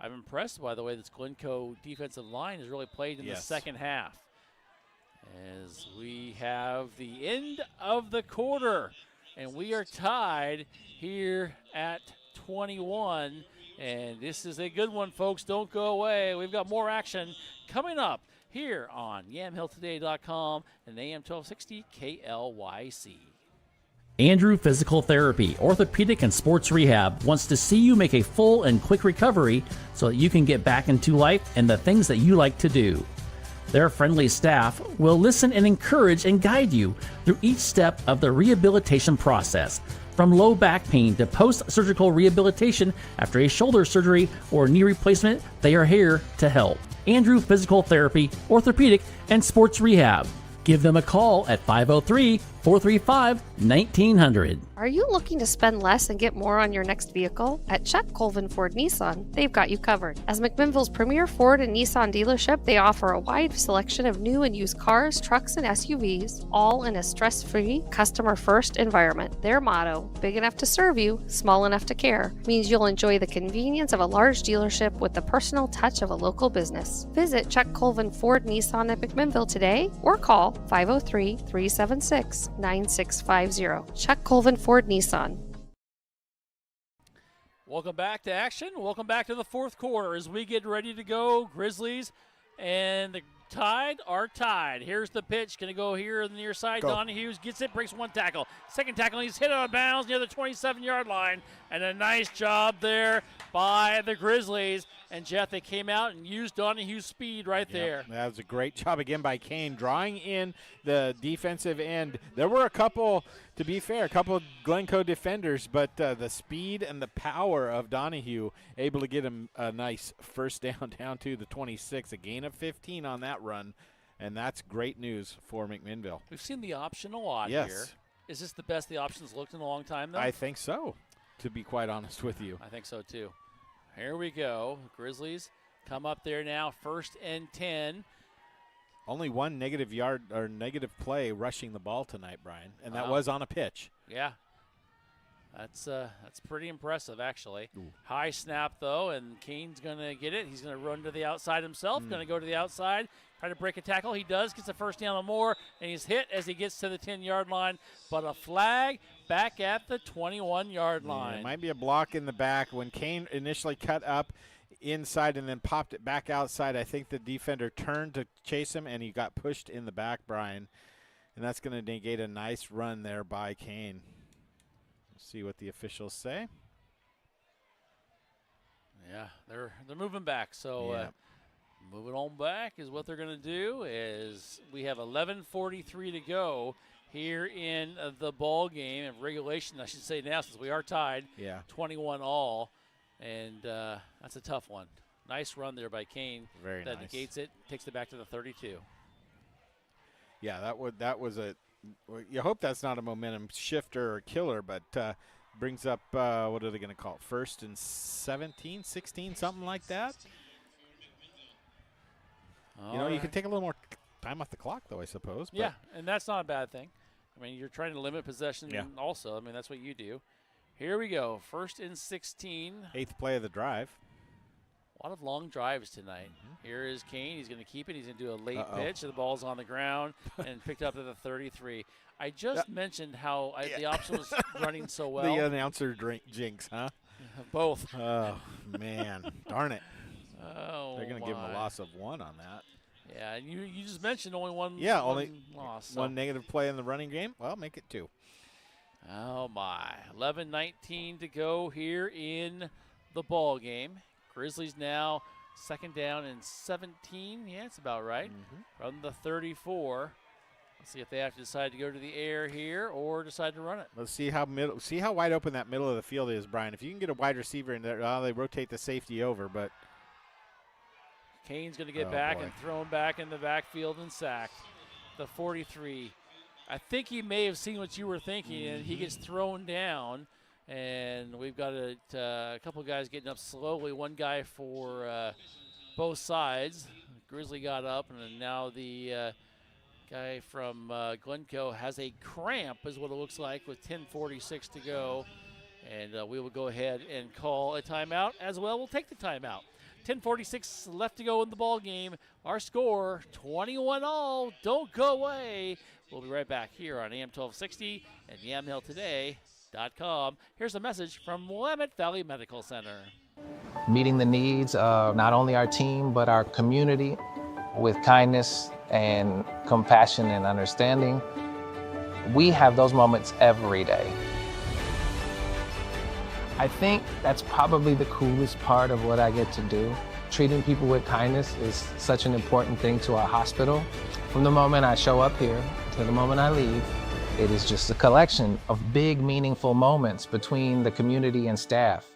I'm impressed by the way this Glencoe defensive line has really played in the second half. As we have the end of the quarter, and we are tied here at 21. And this is a good one, folks. Don't go away. We've got more action coming up here on YamhillToday.com and AM 1260 KLYC. Andrew Physical Therapy, Orthopedic and Sports Rehab wants to see you make a full and quick recovery so that you can get back into life and the things that you like to do. Their friendly staff will listen and encourage and guide you through each step of the rehabilitation process. From low back pain to post-surgical rehabilitation after a shoulder surgery or knee replacement, they are here to help. Andrew Physical Therapy, Orthopedic and Sports Rehab. Give them a call at 503-435-1900. Are you looking to spend less and get more on your next vehicle? At Chuck Colvin Ford Nissan, they've got you covered. As McMinnville's premier Ford and Nissan dealership, they offer a wide selection of new and used cars, trucks, and SUVs, all in a stress-free, customer-first environment. Their motto, big enough to serve you, small enough to care, means you'll enjoy the convenience of a large dealership with the personal touch of a local business. Visit Chuck Colvin Ford Nissan at McMinnville today or call 503-376-9650. Chuck Colvin Ford Nissan. Welcome back to action. Welcome back to the fourth quarter as we get ready to go. Grizzlies and the Tide are tied. Here's the pitch. Going to go here on the near side. Donahue gets it, breaks one tackle. Second tackle, he's hit out of bounds near the 27-yard line. And a nice job there by the Grizzlies. And, Jeff, they came out and used Donahue's speed right there. That was a great job again by Kane, drawing in the defensive end. There were a couple, to be fair, a couple of Glencoe defenders, but the speed and the power of Donahue able to get him a nice first down to the 26, a gain of 15 on that run, and that's great news for McMinnville. We've seen the option a lot here. Is this the best the option's looked in a long time, though? I think so, to be quite honest with you. I think so, too. Here we go. Grizzlies come up there now, 1st and 10. Only one negative yard or negative play rushing the ball tonight, Brian, and that was on a pitch. Yeah. That's pretty impressive, actually. Ooh. High snap, though, and Kane's going to get it. He's going to run to the outside himself, going to go to the outside, try to break a tackle. He does, gets the first down or more, and he's hit as he gets to the 10-yard line. But a flag back at the 21-yard line. It might be a block in the back. When Kane initially cut up inside and then popped it back outside, I think the defender turned to chase him, and he got pushed in the back, Brian. And that's going to negate a nice run there by Kane. See what the officials say. Yeah, they're moving back. So moving on back is what they're going to do. Is we have 11:43 to go here in the ball game of regulation. I should say now since we are tied. 21 all, and that's a tough one. Nice run there by Kane. Very nice. That negates it. Takes it back to the 32. Yeah, that was a. You hope that's not a momentum shifter or killer, but brings up, what are they going to call it, 1st and 17, 16, something like that? You can take a little more time off the clock, though, I suppose. Yeah, and that's not a bad thing. I mean, you're trying to limit possession also. I mean, that's what you do. Here we go, 1st and 16. 8th play of the drive. A lot of long drives tonight. Here is Kane. He's going to keep it. He's going to do a late pitch. The ball's on the ground and picked up to the 33. I just mentioned how the option was running so well. The announcer jinx, huh? Both. Oh, man. Darn it. Oh, they're going to give him a loss of 1 on that. Yeah, and you just mentioned only one loss. So. One negative play in the running game. Well, make it 2. Oh, my. 11:19 to go here in the ball game. Grizzlies now 2nd down and 17. Yeah, it's about right. From the 34. Let's see if they have to decide to go to the air here or decide to run it. Let's see how wide open that middle of the field is, Brian. If you can get a wide receiver in there, they rotate the safety over, but Kane's going to get back and thrown back in the backfield and sacked. The 43. I think he may have seen what you were thinking, and he gets thrown down. And we've got a couple of guys getting up slowly. One guy for both sides. Grizzly got up, and then now the guy from Glencoe has a cramp, is what it looks like, with 10:46 to go. And we will go ahead and call a timeout as well. We'll take the timeout. 10:46 left to go in the ball game. Our score, 21-all. Don't go away. We'll be right back here on AM 1260 and YamhillToday.com. Here's a message from Willamette Valley Medical Center. Meeting the needs of not only our team, but our community with kindness and compassion and understanding. We have those moments every day. I think that's probably the coolest part of what I get to do. Treating people with kindness is such an important thing to our hospital. From the moment I show up here to the moment I leave, it is just a collection of big, meaningful moments between the community and staff.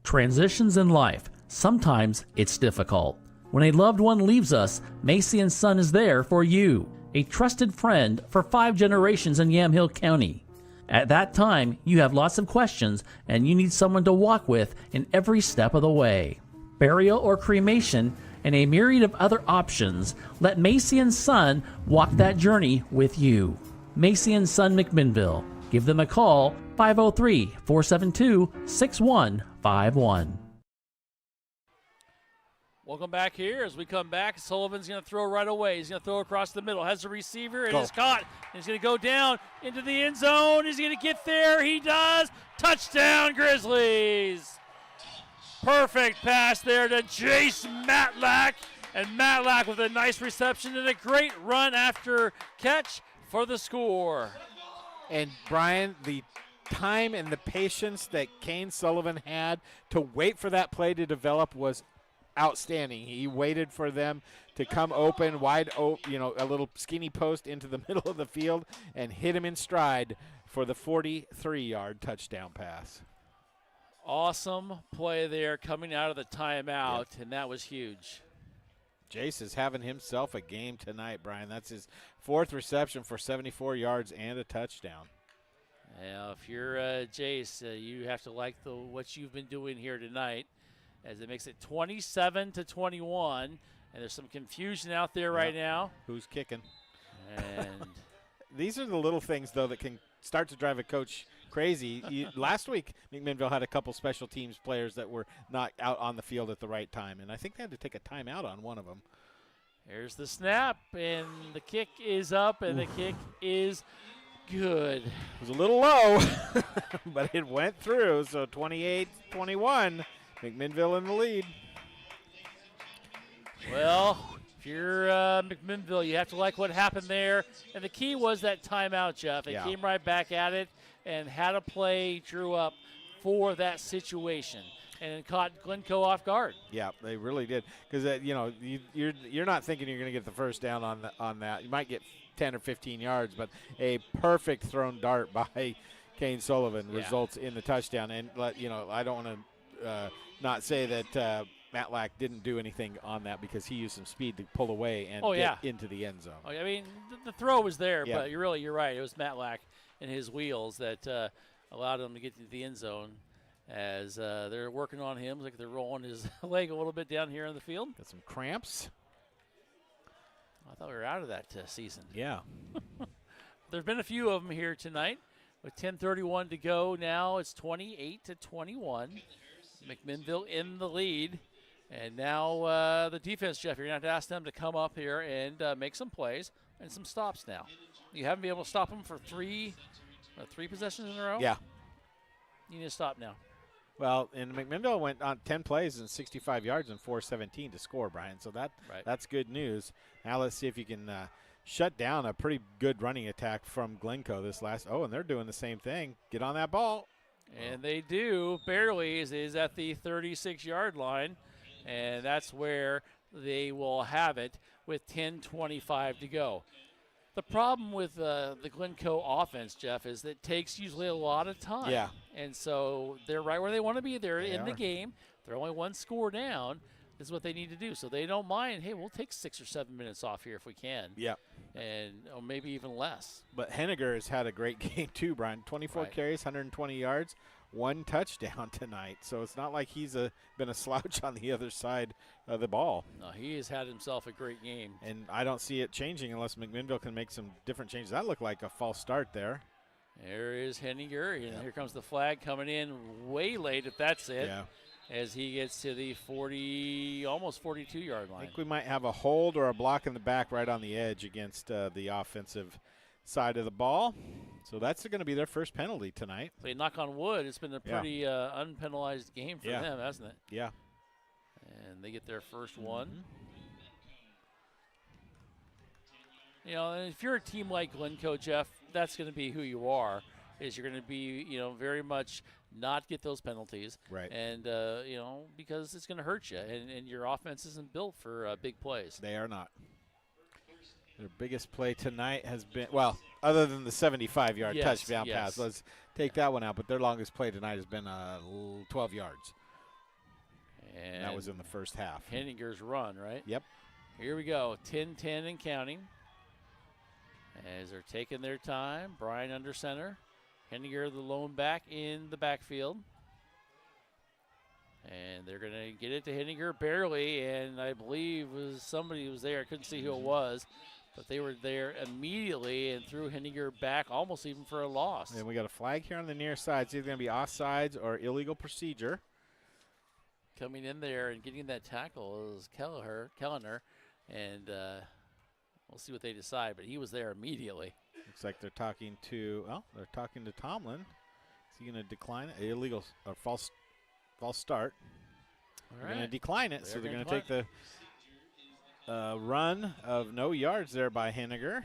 Transitions in life. Sometimes it's difficult. When a loved one leaves us, Macy & Son is there for you, a trusted friend for 5 generations in Yamhill County. At that time, you have lots of questions and you need someone to walk with in every step of the way. Burial or cremation and a myriad of other options, let Macy & Son walk that journey with you. Macy & Son McMinnville. Give them a call, 503-472-6151. Welcome back here. As we come back, Sullivan's going to throw right away. He's going to throw across the middle. Has the receiver. It is caught. He's going to go down into the end zone. He's going to get there. He does. Touchdown, Grizzlies. Perfect pass there to Jace Matlack. And Matlack with a nice reception and a great run after catch for the score. And Brian, the time and the patience that Kane Sullivan had to wait for that play to develop was outstanding. He waited for them to come open, wide open, a little skinny post into the middle of the field and hit him in stride for the 43-yard touchdown pass. Awesome play there coming out of the timeout, and that was huge. Jace is having himself a game tonight, Brian. That's his 4th reception for 74 yards and a touchdown. Now, if you're Jace, you have to like what you've been doing here tonight, as it makes it 27-21, and there's some confusion out there right now. Who's kicking? And these are the little things, though, that can start to drive a coach crazy. Last week, McMinnville had a couple special teams players that were not out on the field at the right time, and I think they had to take a timeout on one of them. Here's the snap, and the kick is up, and the kick is good. It was a little low, but it went through, so 28-21. McMinnville in the lead. Well, if you're McMinnville, you have to like what happened there. And the key was that timeout, Jeff. They came right back at it and had a play drew up for that situation and caught Glencoe off guard. Yeah, they really did. Because, you're not thinking you're going to get the first down on that. You might get 10 or 15 yards, but a perfect thrown dart by Kane Sullivan results in the touchdown. And, I don't want to not say that Matlack didn't do anything on that, because he used some speed to pull away and get into the end zone. I mean, the throw was there, but you're right. It was Matlack and his wheels that allowed him to get to the end zone, as they're working on him. Looks like they're rolling his leg a little bit down here in the field. Got some cramps. I thought we were out of that season. Yeah. There have been a few of them here tonight. With 10:31 to go now, it's 28-21. McMinnville in the lead. And now the defense, Jeff, you're going to have to ask them to come up here and make some plays and some stops now. You haven't been able to stop them for three possessions in a row? Yeah. You need to stop now. Well, and McMinnville went on 10 plays and 65 yards and 4:17 to score, Brian. So that's good news. Now let's see if you can shut down a pretty good running attack from Glencoe this last. Oh, and they're doing the same thing. Get on that ball. And they do, barely, is at the 36-yard line. And that's where they will have it with 10:25 to go. The problem with the Glencoe offense, Jeff, is that it takes usually a lot of time. Yeah. And so they're right where they want to be. They're in the game. They're only one score down. This is what they need to do. So they don't mind, hey, we'll take 6 or 7 minutes off here if we can. Yeah. and or maybe even less. But Henniger has had a great game too, Brian. 24 carries, 120 yards, 1 touchdown tonight. So it's not like he's been a slouch on the other side of the ball. No, he has had himself a great game. And I don't see it changing unless McMinnville can make some different changes. That looked like a false start there. There is Henniger, and here comes the flag coming in way late, if that's it. Yeah. As he gets to the almost 42-yard line. I think we might have a hold or a block in the back right on the edge against the offensive side of the ball. So that's going to be their first penalty tonight. They knock on wood. It's been a pretty unpenalized game for them, hasn't it? Yeah. And they get their first one. You know, and if you're a team like Glencoe, Jeff, that's going to be who you are. Is you're going to be, very much not get those penalties. Right. And, because it's going to hurt you. And your offense isn't built for big plays. They are not. Their biggest play tonight has been, well, other than the 75-yard touchdown pass. Let's take that one out. But their longest play tonight has been 12 yards. And that was in the first half. Henniger's run, right? Yep. Here we go. 10-10 and counting. As they're taking their time. Brian under center. Henniger, the lone back in the backfield. And they're going to get it to Henniger barely, and I believe somebody was there. I couldn't see who it was, but they were there immediately and threw Henniger back almost even for a loss. And we got a flag here on the near side. It's either going to be offsides or illegal procedure. Coming in there and getting that tackle is Kellner, and we'll see what they decide, but he was there immediately. Looks like they're talking to Tomlin. Is he going to decline it? Illegal or false start. They're going to decline it, so they're going to take the run of no yards there by Henniger.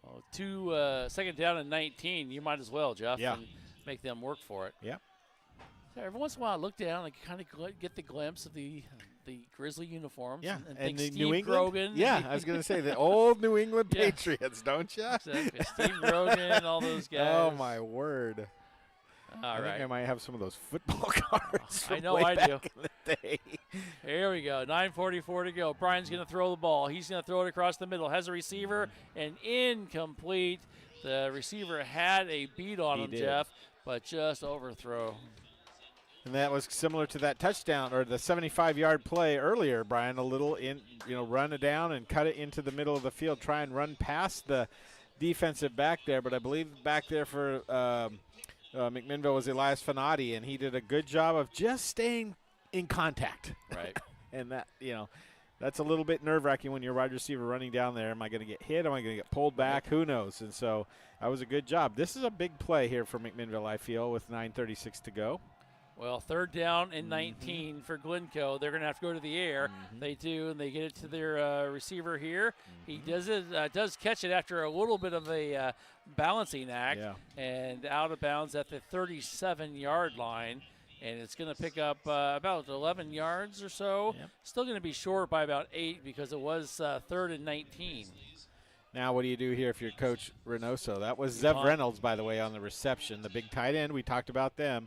Well, second down and 19. You might as well, Jeff, and make them work for it. Yep. So every once in a while I look down and kind of get the glimpse of the Grizzly uniforms. Yeah, and and think the Steve New England. Grogan. Yeah, I was going to say the old New England Patriots, don't you? Exactly. Steve Grogan, all those guys. Oh, my word. I think I might have some of those football cards. I know I do. In the day. Here we go. 9:44 to go. Brian's going to throw the ball. He's going to throw it across the middle. Has a receiver and incomplete. The receiver had a beat on him, Jeff, but just overthrow. And that was similar to that touchdown or the 75-yard play earlier, Brian. A little run it down and cut it into the middle of the field. Try and run past the defensive back there. But I believe back there for McMinnville was Elias Fanati, and he did a good job of just staying in contact. Right. And that, that's a little bit nerve-wracking when you're a wide receiver running down there. Am I going to get hit? Am I going to get pulled back? Who knows? And so that was a good job. This is a big play here for McMinnville, I feel, with 9:36 to go. Well, third down and 19 for Glencoe. They're going to have to go to the air. They do, and they get it to their receiver here. He does catch it after a little bit of a balancing act, and out of bounds at the 37-yard line. And it's going to pick up about 11 yards or so. Yep. Still going to be short by about 8 because it was third and 19. Now what do you do here if you're Coach Reynoso? That was Zev Reynolds, by the way, on the reception. The big tight end, we talked about them.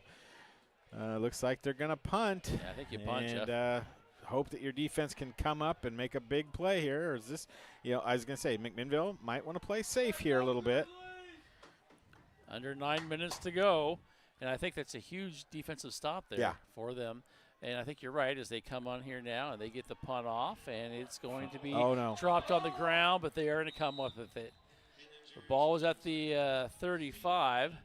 Looks like they're going to punt. Yeah, I think you punt, and hope that your defense can come up and make a big play here. Or is this, I was going to say, McMinnville might want to play safe here a little bit. Under 9 minutes to go. And I think that's a huge defensive stop there for them. And I think you're right as they come on here now and they get the punt off, and it's going to be dropped on the ground, but they are going to come up with it. The ball was at the 35.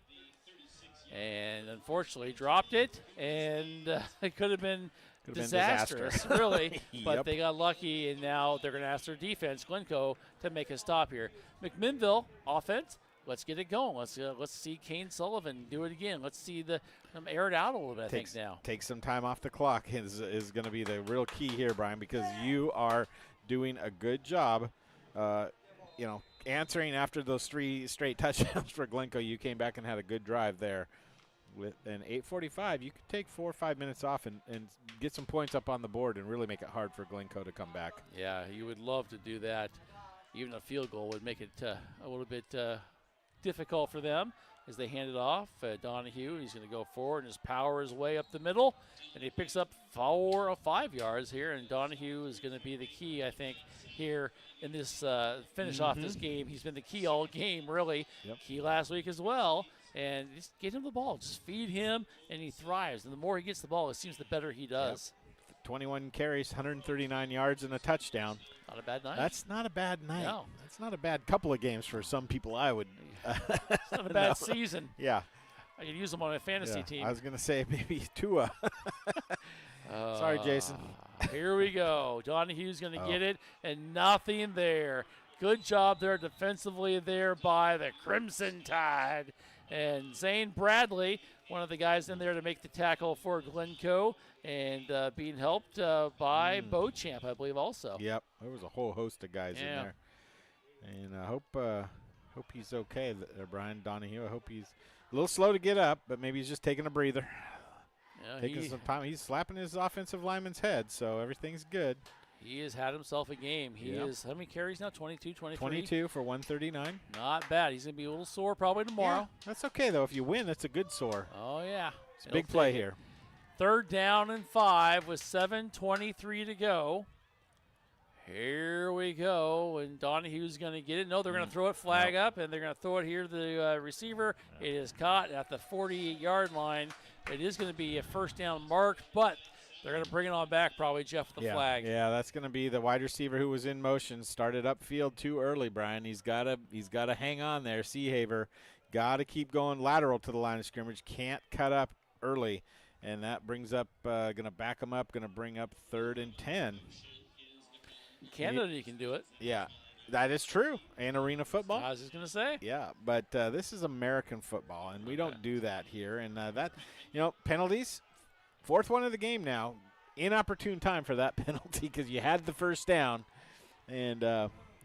And unfortunately dropped it, and it could have been disastrous, really. But they got lucky, and now they're going to ask their defense, Glencoe, to make a stop here. McMinnville offense, let's get it going. Let's see Kane Sullivan do it again. Let's see them air it out a little bit, I think, now. Take some time off the clock is going to be the real key here, Brian, because you are doing a good job, answering after those 3 straight touchdowns for Glencoe. You came back and had a good drive there. With an 8:45, you could take 4 or 5 minutes off and get some points up on the board and really make it hard for Glencoe to come back. Yeah, you would love to do that. Even a field goal would make it a little bit difficult for them as they hand it off. Donahue, he's going to go forward and just power his way up the middle, and he picks up 4 or 5 yards here, and Donahue is going to be the key, I think, here in this finish off this game. He's been the key all game, really. Yep. Key last week as well. And just get him the ball. Just feed him, and he thrives. And the more he gets the ball, it seems the better he does. Yep. 21 carries, 139 yards, and a touchdown. Not a bad night. That's not a bad night. No. That's not a bad couple of games for some people, I would. It's not a bad season. Yeah. I could use him on a fantasy team. I was going to say maybe Tua. Sorry, Jason. Here we go. Donahue's going to get it, and nothing there. Good job there defensively there by the Crimson Tide. And Zane Bradley, one of the guys in there to make the tackle for Glencoe, and being helped by Beauchamp, I believe, also. Yep, there was a whole host of guys in there. And I hope he's okay there, Brian Donahue. I hope he's a little slow to get up, but maybe he's just taking a breather. Yeah, taking some time. He's slapping his offensive lineman's head, so everything's good. He has had himself a game. He is, how many carries now? 22, 23? 22 for 139. Not bad. He's going to be a little sore probably tomorrow. Yeah, that's okay, though. If you win, that's a good sore. Oh, yeah. It's a big play here. 3rd down and 5 with 7:23 to go. Here we go, and Donahue's going to get it. No, they're going to throw it flag up, and they're going to throw it here to the receiver. It is caught at the 48-yard line. It is going to be a first down mark, but they're going to bring it on back probably, Jeff, with the flag. Yeah, that's going to be the wide receiver who was in motion. Started upfield too early, Brian. He's got to hang on there. Seahaver got to keep going lateral to the line of scrimmage. Can't cut up early, and that brings up going to back him up. Going to bring up 3rd and 10. In Canada, you can do it. Yeah, that is true. And arena football. I was just going to say. Yeah, but this is American football, and we don't do that here. And that, penalties. 4th one of the game now. Inopportune time for that penalty because you had the first down. And,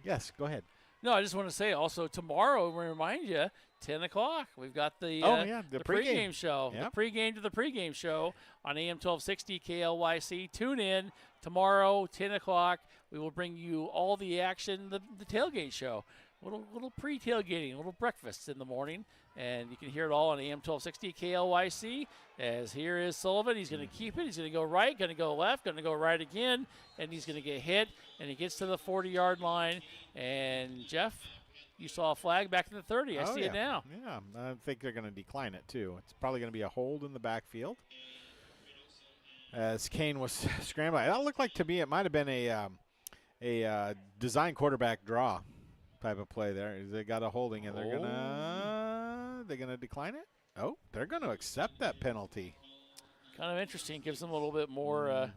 yes, go ahead. No, I just want to say also tomorrow, we remind you, 10 o'clock, we've got the pregame show. Yep. The pregame to the pregame show on AM 1260 KLYC. Tune in tomorrow, 10 o'clock. We will bring you all the action, the tailgate show. Little pre-tailgating, little breakfast in the morning, and you can hear it all on AM 1260 KLYC. As here is Sullivan, he's going to keep it. He's going to go right, going to go left, going to go right again, and he's going to get hit. And he gets to the 40-yard line. And Jeff, you saw a flag back in the 30. I see it now. Yeah, I think they're going to decline it too. It's probably going to be a hold in the backfield. As Kane was scrambling, that looked like to me it might have been a design quarterback draw type of play there. They got a holding, and they're gonna decline it. Oh, they're gonna accept that penalty. Kind of interesting. Gives them a little bit more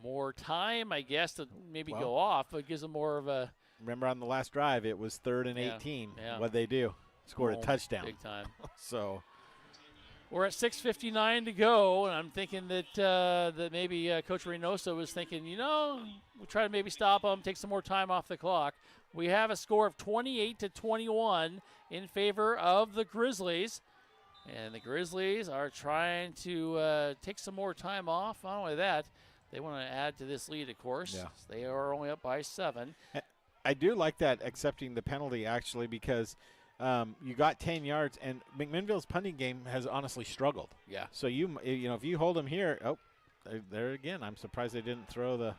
more time, I guess, to maybe go off, but gives them more of a. Remember on the last drive, it was 3rd and 18. Yeah. What'd they do? Scored a touchdown. Big time. So. We're at 6:59 to go, and I'm thinking that maybe Coach Reynoso was thinking, we'll try to maybe stop them, take some more time off the clock. We have a score of 28-21 in favor of the Grizzlies, and the Grizzlies are trying to take some more time off. Not only that, they want to add to this lead, of course. Yeah. They are only up by 7. I do like that accepting the penalty, actually, because you got 10 yards, and McMinnville's punting game has honestly struggled. Yeah. So if you hold them here, there again. I'm surprised they didn't throw the.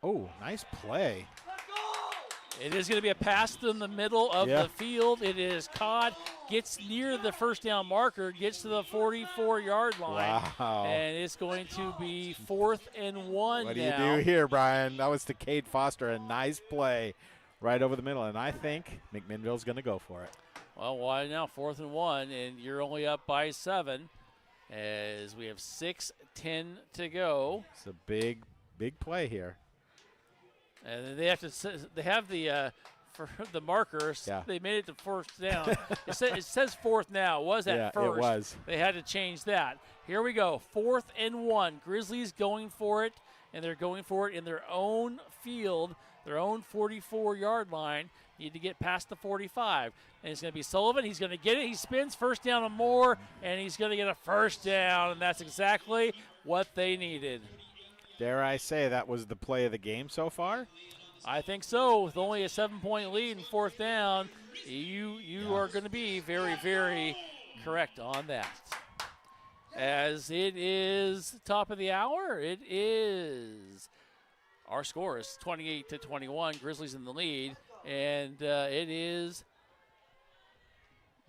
Oh, nice play. It is going to be a pass in the middle of the field. It is caught, gets near the first down marker, gets to the 44-yard line. Wow. And it's going to be 4th and 1 What do now. you do here, Brian? That was to Cade Foster, a nice play right over the middle, and I think McMinnville's going to go for it. Well, why now? 4th and 1, and you're only up by 7 as we have 6:10 to go. It's a big play here. And they have the for the markers. Yeah. They made it to 1st down. It says 4th now. It was at 1st. It was. They had to change that. Here we go. 4th and 1. Grizzlies going for it, and they're going for it in their own field, their own 44-yard line. Need to get past the 45. And it's going to be Sullivan. He's going to get it. He spins, first down and more, and he's going to get a first down, and that's exactly what they needed. Dare I say that was the play of the game so far? I think so. With only a 7-point lead in fourth down, you are going to be very, very correct on that. As it is top of the hour, it is our score is 28-21. Grizzlies in the lead, and it is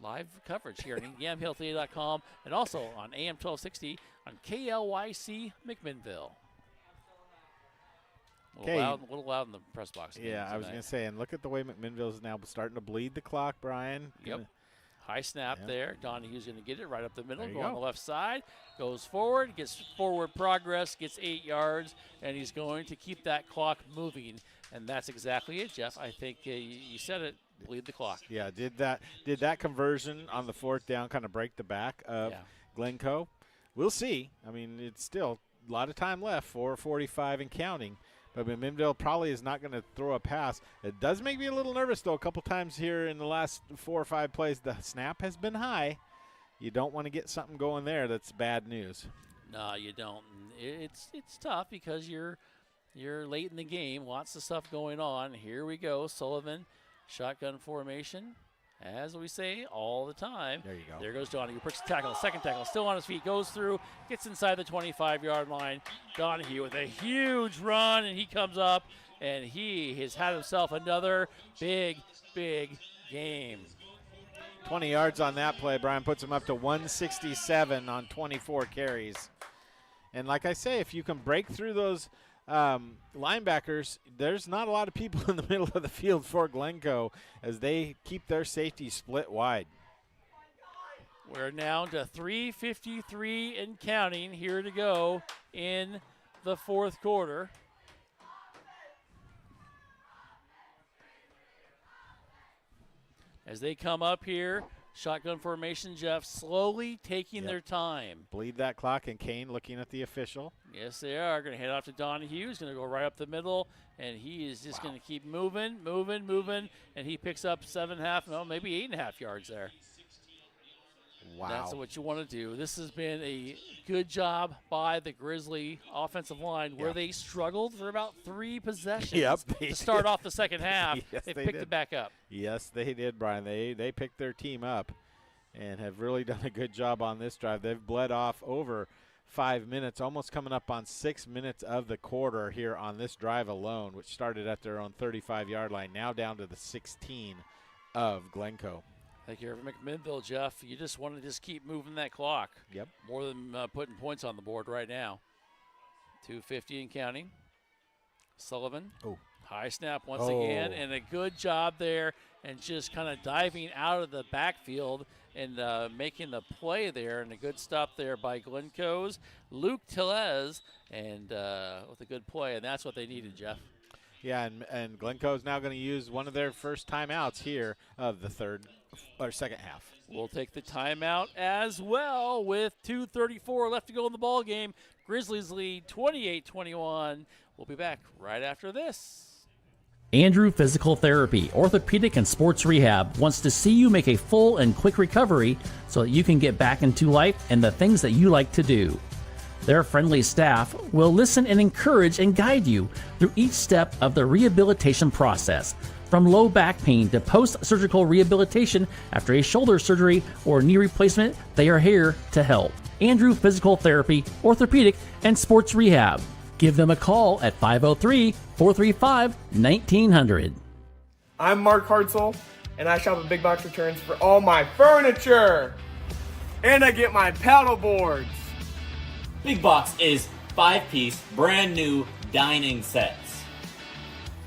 live coverage here on yamhilltoday.com and also on AM 1260 on KLYC McMinnville. A little loud in the press box. Yeah, I was going to say, and look at the way McMinnville is now starting to bleed the clock, Brian. Yep. High snap there. Donahue's going to get it right up the middle, go on the left side, goes forward, gets forward progress, gets 8 yards, and he's going to keep that clock moving. And that's exactly it, Jeff. I think you said it, bleed the clock. Yeah, did that conversion on the fourth down kind of break the back of Glencoe? We'll see. I mean, it's still a lot of time left, 4:45 and counting. But McMinnville probably is not going to throw a pass. It does make me a little nervous, though. A couple times here in the last 4 or 5 plays, the snap has been high. You don't want to get something going there that's bad news. No, you don't. It's tough because you're late in the game. Lots of stuff going on. Here we go. Sullivan, shotgun formation. As we say all the time. There you go. There goes Donahue. Breaks the tackle. Second tackle. Still on his feet. Goes through. Gets inside the 25-yard line. Donahue with a huge run. And he comes up. And he has had himself another big, big game. 20 yards on that play. Brian puts him up to 167 on 24 carries. And like I say, if you can break through those linebackers, there's not a lot of people in the middle of the field for Glencoe as they keep their safety split wide. We're now to 3:53 and counting here to go in the fourth quarter. As they come up here, shotgun formation, Jeff, slowly taking their time. Bleed that clock, and Kane looking at the official. Yes, they are. Going to head off to Donahue. He's going to go right up the middle, and he is just going to keep moving, and he picks up 7.5, maybe 8.5 yards there. Wow. That's what you want to do. This has been a good job by the Grizzly offensive line where they struggled for about 3 possessions to start off the second half. Yes, they picked it back up. Yes, they did, Brian. They picked their team up and have really done a good job on this drive. They've bled off over 5 minutes, almost coming up on 6 minutes of the quarter here on this drive alone, which started at their own 35-yard line, now down to the 16 of Glencoe. Thank you, McMinnville, Jeff. You just want to keep moving that clock. Yep. More than putting points on the board right now. 2:50 and counting. Sullivan. Oh. High snap once again, and a good job there, and just kind of diving out of the backfield and making the play there, and a good stop there by Glencoe's Luke Tellez, and with a good play, and that's what they needed, Jeff. Yeah, and Glencoe is now going to use one of their first timeouts here of the second half. We'll take the timeout as well with 2:34 left to go in the ball game. Grizzlies lead 28-21. We'll be back right after this. Andrew Physical Therapy, Orthopedic and Sports Rehab wants to see you make a full and quick recovery so that you can get back into life and the things that you like to do. Their friendly staff will listen and encourage and guide you through each step of the rehabilitation process. From low back pain to post-surgical rehabilitation after a shoulder surgery or knee replacement, they are here to help. Andrew Physical Therapy, Orthopedic and Sports Rehab. Give them a call at 503-435-1900. I'm Mark Hartzell, and I shop at Big Box Returns for all my furniture. And I get my paddle boards. Big Box is 5-piece, brand new dining sets.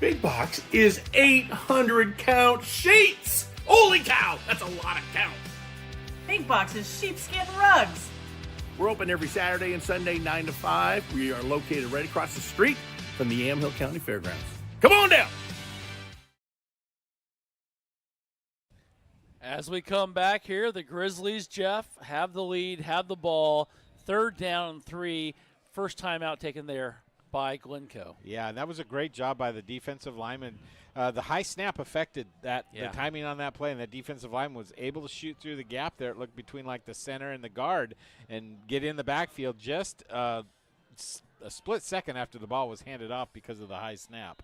Big Box is 800 count sheets. Holy cow, that's a lot of count. Big Box is sheepskin rugs. We're open every Saturday and Sunday 9 to 5. We are located right across the street from the Yamhill County Fairgrounds. Come on down. As we come back here, the Grizzlies, Jeff, have the lead, have the ball. 3rd down and 3. First timeout taken there by Glencoe. Yeah, and that was a great job by the defensive lineman. The high snap affected that the timing on that play, and the defensive lineman was able to shoot through the gap there. It looked between like the center and the guard and get in the backfield just a split second after the ball was handed off because of the high snap.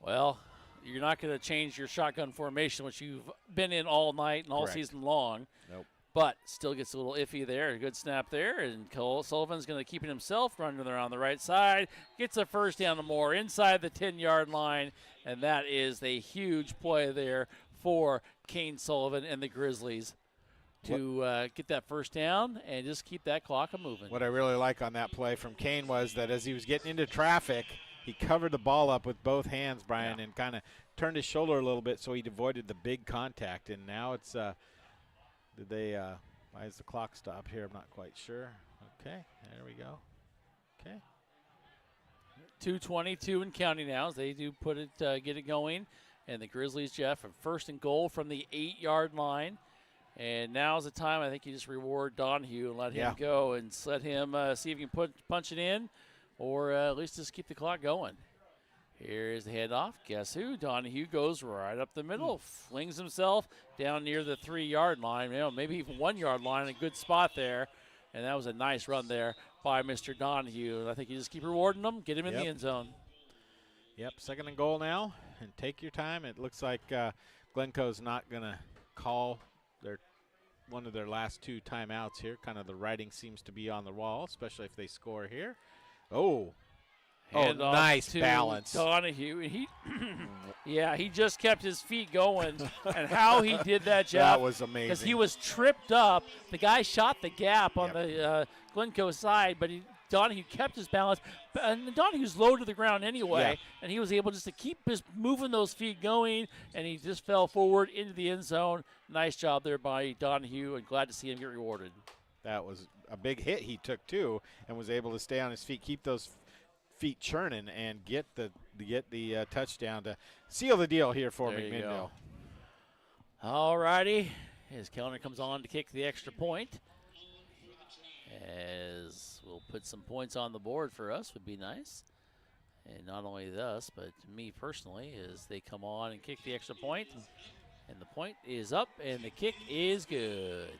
Well, you're not going to change your shotgun formation, which you've been in all night and all Correct. season long. Nope. But still gets a little iffy there. A good snap there. And Cole Sullivan's going to keep it himself, running around the right side. Gets a first down and more inside the 10-yard line. And that is a huge play there for Kane Sullivan and the Grizzlies to get that first down and just keep that clock moving. What I really like on that play from Kane was that as he was getting into traffic, he covered the ball up with both hands, Brian, and kind of turned his shoulder a little bit so he avoided the big contact. And now it's why is the clock stopped here? I'm not quite sure. Okay, there we go. Okay. 2:22 and counting now as they do get it going. And the Grizzlies, Jeff, are first and goal from the 8-yard line. And now's the time I think you just reward Donahue and let him go and let him see if you can punch it in or at least just keep the clock going. Here's the handoff. Guess who? Donahue goes right up the middle, flings himself down near the 3-yard line, maybe even 1-yard line, a good spot there. And that was a nice run there by Mr. Donahue. And I think you just keep rewarding him, get him in the end zone. Yep, second and goal now, and take your time. It looks like Glencoe's not going to call one of their last 2 timeouts here. Kind of the writing seems to be on the wall, especially if they score here. Nice balance. Donahue. He just kept his feet going. And how he did that, Jeff. That was amazing. Because he was tripped up. The guy shot the gap on the Glencoe side, but Donahue kept his balance. And Donahue's low to the ground anyway, and he was able just to keep just moving those feet going, and he just fell forward into the end zone. Nice job there by Donahue, and glad to see him get rewarded. That was a big hit he took, too, and was able to stay on his feet, keep those feet churning, and get the touchdown to seal the deal here for McMinnville. All righty. As Kellner comes on to kick the extra point. As we'll put some points on the board for us would be nice. And not only us, but me personally, as they come on and kick the extra point. And the point is up, and the kick is good.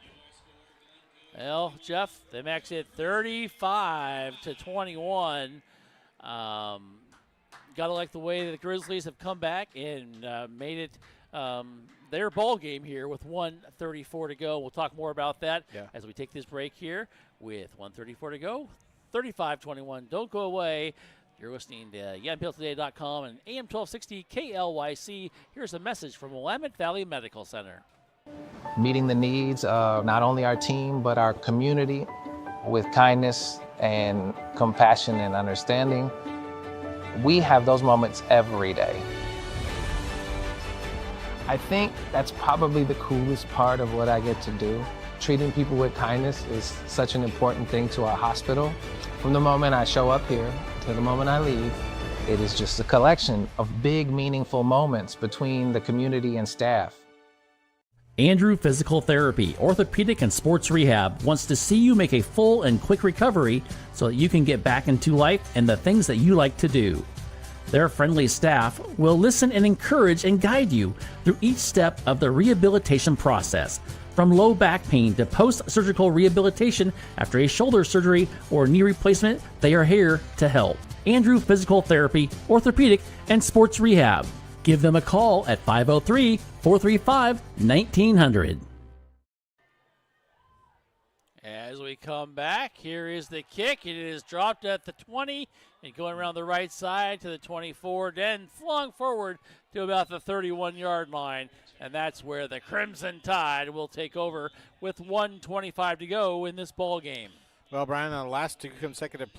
Well, Jeff, they max it 35-21. Gotta like the way the Grizzlies have come back and made it their ball game here with 1:34 to go. We'll talk more about that as we take this break here with 1:34 to go. 35-21. Don't go away. You're listening to YamHillToday.com and AM 1260 KLYC. Here's a message from Willamette Valley Medical Center. Meeting the needs of not only our team, but our community with kindness and compassion and understanding. We have those moments every day. I think that's probably the coolest part of what I get to do. Treating people with kindness is such an important thing to our hospital. From the moment I show up here to the moment I leave, it is just a collection of big, meaningful moments between the community and staff. Andrew Physical Therapy, Orthopedic and Sports Rehab wants to see you make a full and quick recovery so that you can get back into life and the things that you like to do. Their friendly staff will listen and encourage and guide you through each step of the rehabilitation process. From low back pain to post-surgical rehabilitation after a shoulder surgery or knee replacement, they are here to help. Andrew Physical Therapy, Orthopedic and Sports Rehab. Give them a call at 503-435-1900. As we come back, here is the kick. It is dropped at the 20 and going around the right side to the 24, then flung forward to about the 31-yard line. And that's where the Crimson Tide will take over with 1:25 to go in this ball game. Well, Brian, on the last 2 consecutive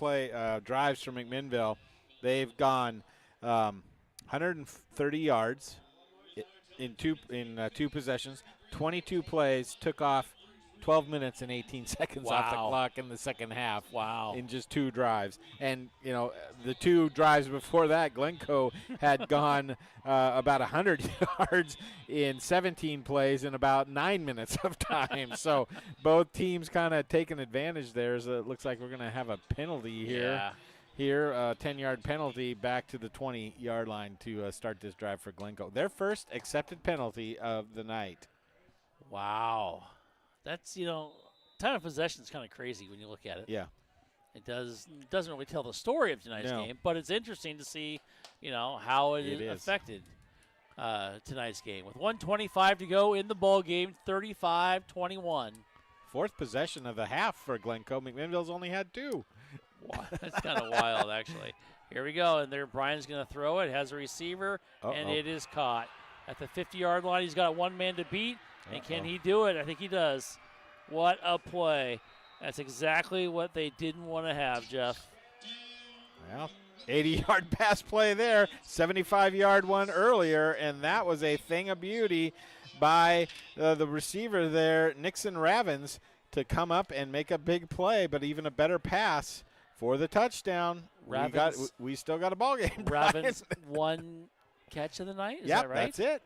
drives from McMinnville, they've gone 130 yards in two possessions, 22 plays, took off 12 minutes and 18 seconds off the clock in the second half. Wow. In just 2 drives. And, the 2 drives before that, Glencoe had gone about 100 yards in 17 plays in about 9 minutes of time. So both teams kind of taking advantage there. So it looks like we're going to have a penalty here. Yeah. Here, a 10-yard penalty back to the 20-yard line to start this drive for Glencoe. Their first accepted penalty of the night. Wow. That's, time of possession is kind of crazy when you look at it. Yeah. It doesn't really tell the story of tonight's game, but it's interesting to see, how it affected tonight's game. With 1:25 to go in the ball game, 35-21. Fourth possession of the half for Glencoe. McMinnville's only had 2. Wow, that's kind of wild, actually. Here we go, and there Brian's going to throw it. Has a receiver, and it is caught at the 50-yard line. He's got one man to beat, and can he do it? I think he does. What a play. That's exactly what they didn't want to have, Jeff. Well, 80-yard pass play there, 75-yard one earlier, and that was a thing of beauty by the receiver there, Nixon Ravens, to come up and make a big play, but even a better pass for the touchdown. We still got a ball game. Ravens one catch of the night. Is that right? That's it.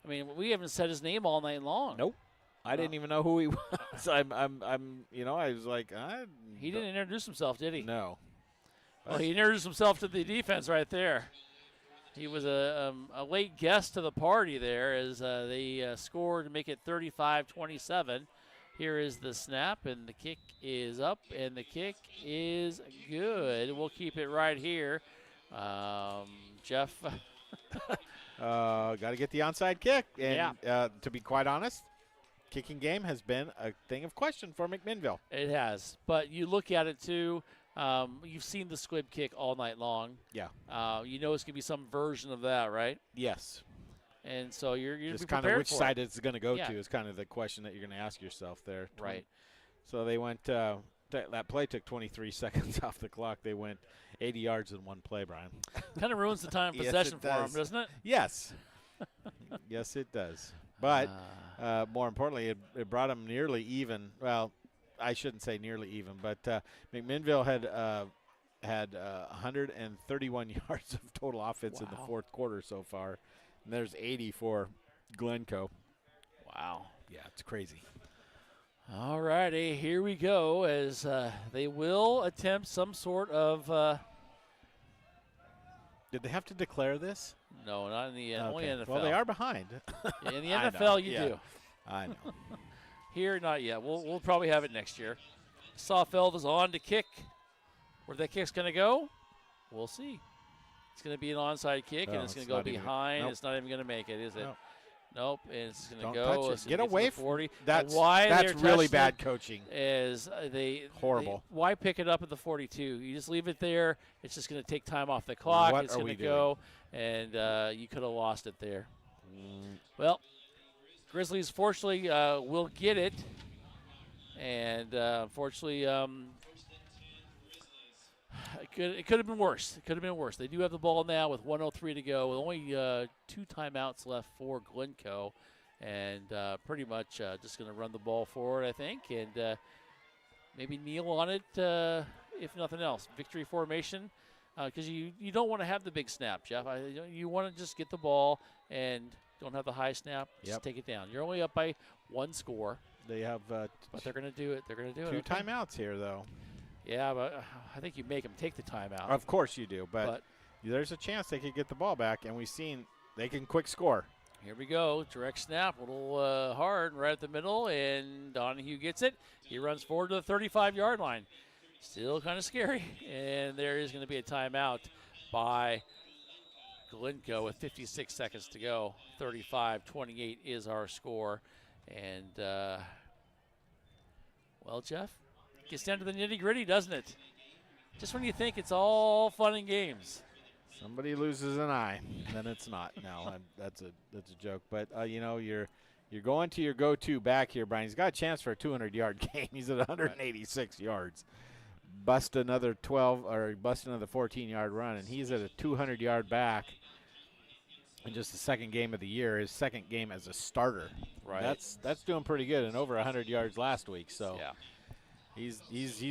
I mean, we haven't said his name all night long. Nope. I didn't even know who he was. I was like, he didn't introduce himself, did he? No. Well, he introduced himself to the defense right there. He was a late guest to the party there as they scored to make it 35-27. Here is the snap, and the kick is up, and the kick is good. We'll keep it right here. Jeff. Got to get the onside kick. And to be quite honest, kicking game has been a thing of question for McMinnville. It has. But you look at it, too. You've seen the squib kick all night long. Yeah. You know it's going to be some version of that, right? Yes. And so you're just kind of which side it's going to go to is kind of the question that you're going to ask yourself there. Right. So they went that play took 23 seconds off the clock. They went 80 yards in one play, Brian. Kind of ruins the time of possession for them, doesn't it? Yes. Yes, it does. But more importantly, it brought them nearly even. Well, I shouldn't say nearly even, but McMinnville had 131 yards of total offense in the fourth quarter so far. And there's 80 for Glencoe. Wow. Yeah, it's crazy. All righty, here we go as they will attempt some sort of Did they have to declare this? No, not in the only NFL. Well, they are behind. In the NFL, you do. I know. Here, not yet. We'll probably have it next year. Sawfeld is on to kick. Where that kick's going to go, we'll see. It's going to be an onside kick, and it's going to go behind. Nope. It's not even going to make it, is it? Nope. And it's going to go. Touch it. Get away from 40. That's why really bad coaching. Is horrible. Why pick it up at the 42? You just leave it there. It's just going to take time off the clock. It's going to go, and you could have lost it there. Well, Grizzlies fortunately will get it, and unfortunately. It could have been worse. It could have been worse. They do have the ball now with 1:03 to go, with only 2 timeouts left for Glencoe, and pretty much just going to run the ball forward, I think, and maybe kneel on it if nothing else. Victory formation, because you don't want to have the big snap, Jeff. You want to just get the ball and don't have the high snap. Just take it down. You're only up by 1 score. They have, but they're going to do it. They're going to do 2 it. timeouts here, though. Yeah, but I think you make them take the timeout. Of course you do, but there's a chance they could get the ball back, and we've seen they can quick score. Here we go. Direct snap, a little hard right at the middle, and Donahue gets it. He runs forward to the 35-yard line. Still kind of scary, and there is going to be a timeout by Glencoe with 56 seconds to go. 35-28 is our score. And, well, Jeff, gets down to the nitty-gritty, doesn't it? Just when you think it's all fun and games. Somebody loses an eye, then it's not. No, that's a joke. But, you're going to your go-to back here, Brian. He's got a chance for a 200-yard game. He's at 186 yards. Bust another 14-yard run, and he's at a 200-yard back in just the second game of the year, his second game as a starter. Right. That's doing pretty good, and over 100 yards last week. So he's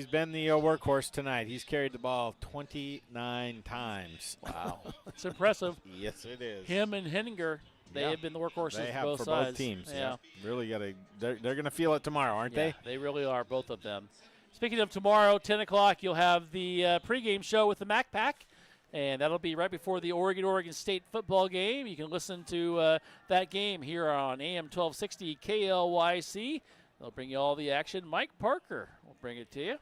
been the workhorse tonight. He's carried the ball 29 times. Wow. It's impressive. Yes, it is. Him and Henninger, they have been the workhorses for both sides. Both teams. Yeah. Really they're going to feel it tomorrow, aren't they? They really are, both of them. Speaking of tomorrow, 10 o'clock, you'll have the pregame show with the Mac Pack, and that'll be right before the Oregon State football game. You can listen to that game here on AM 1260 KLYC. They'll bring you all the action. Mike Parker will bring it to you.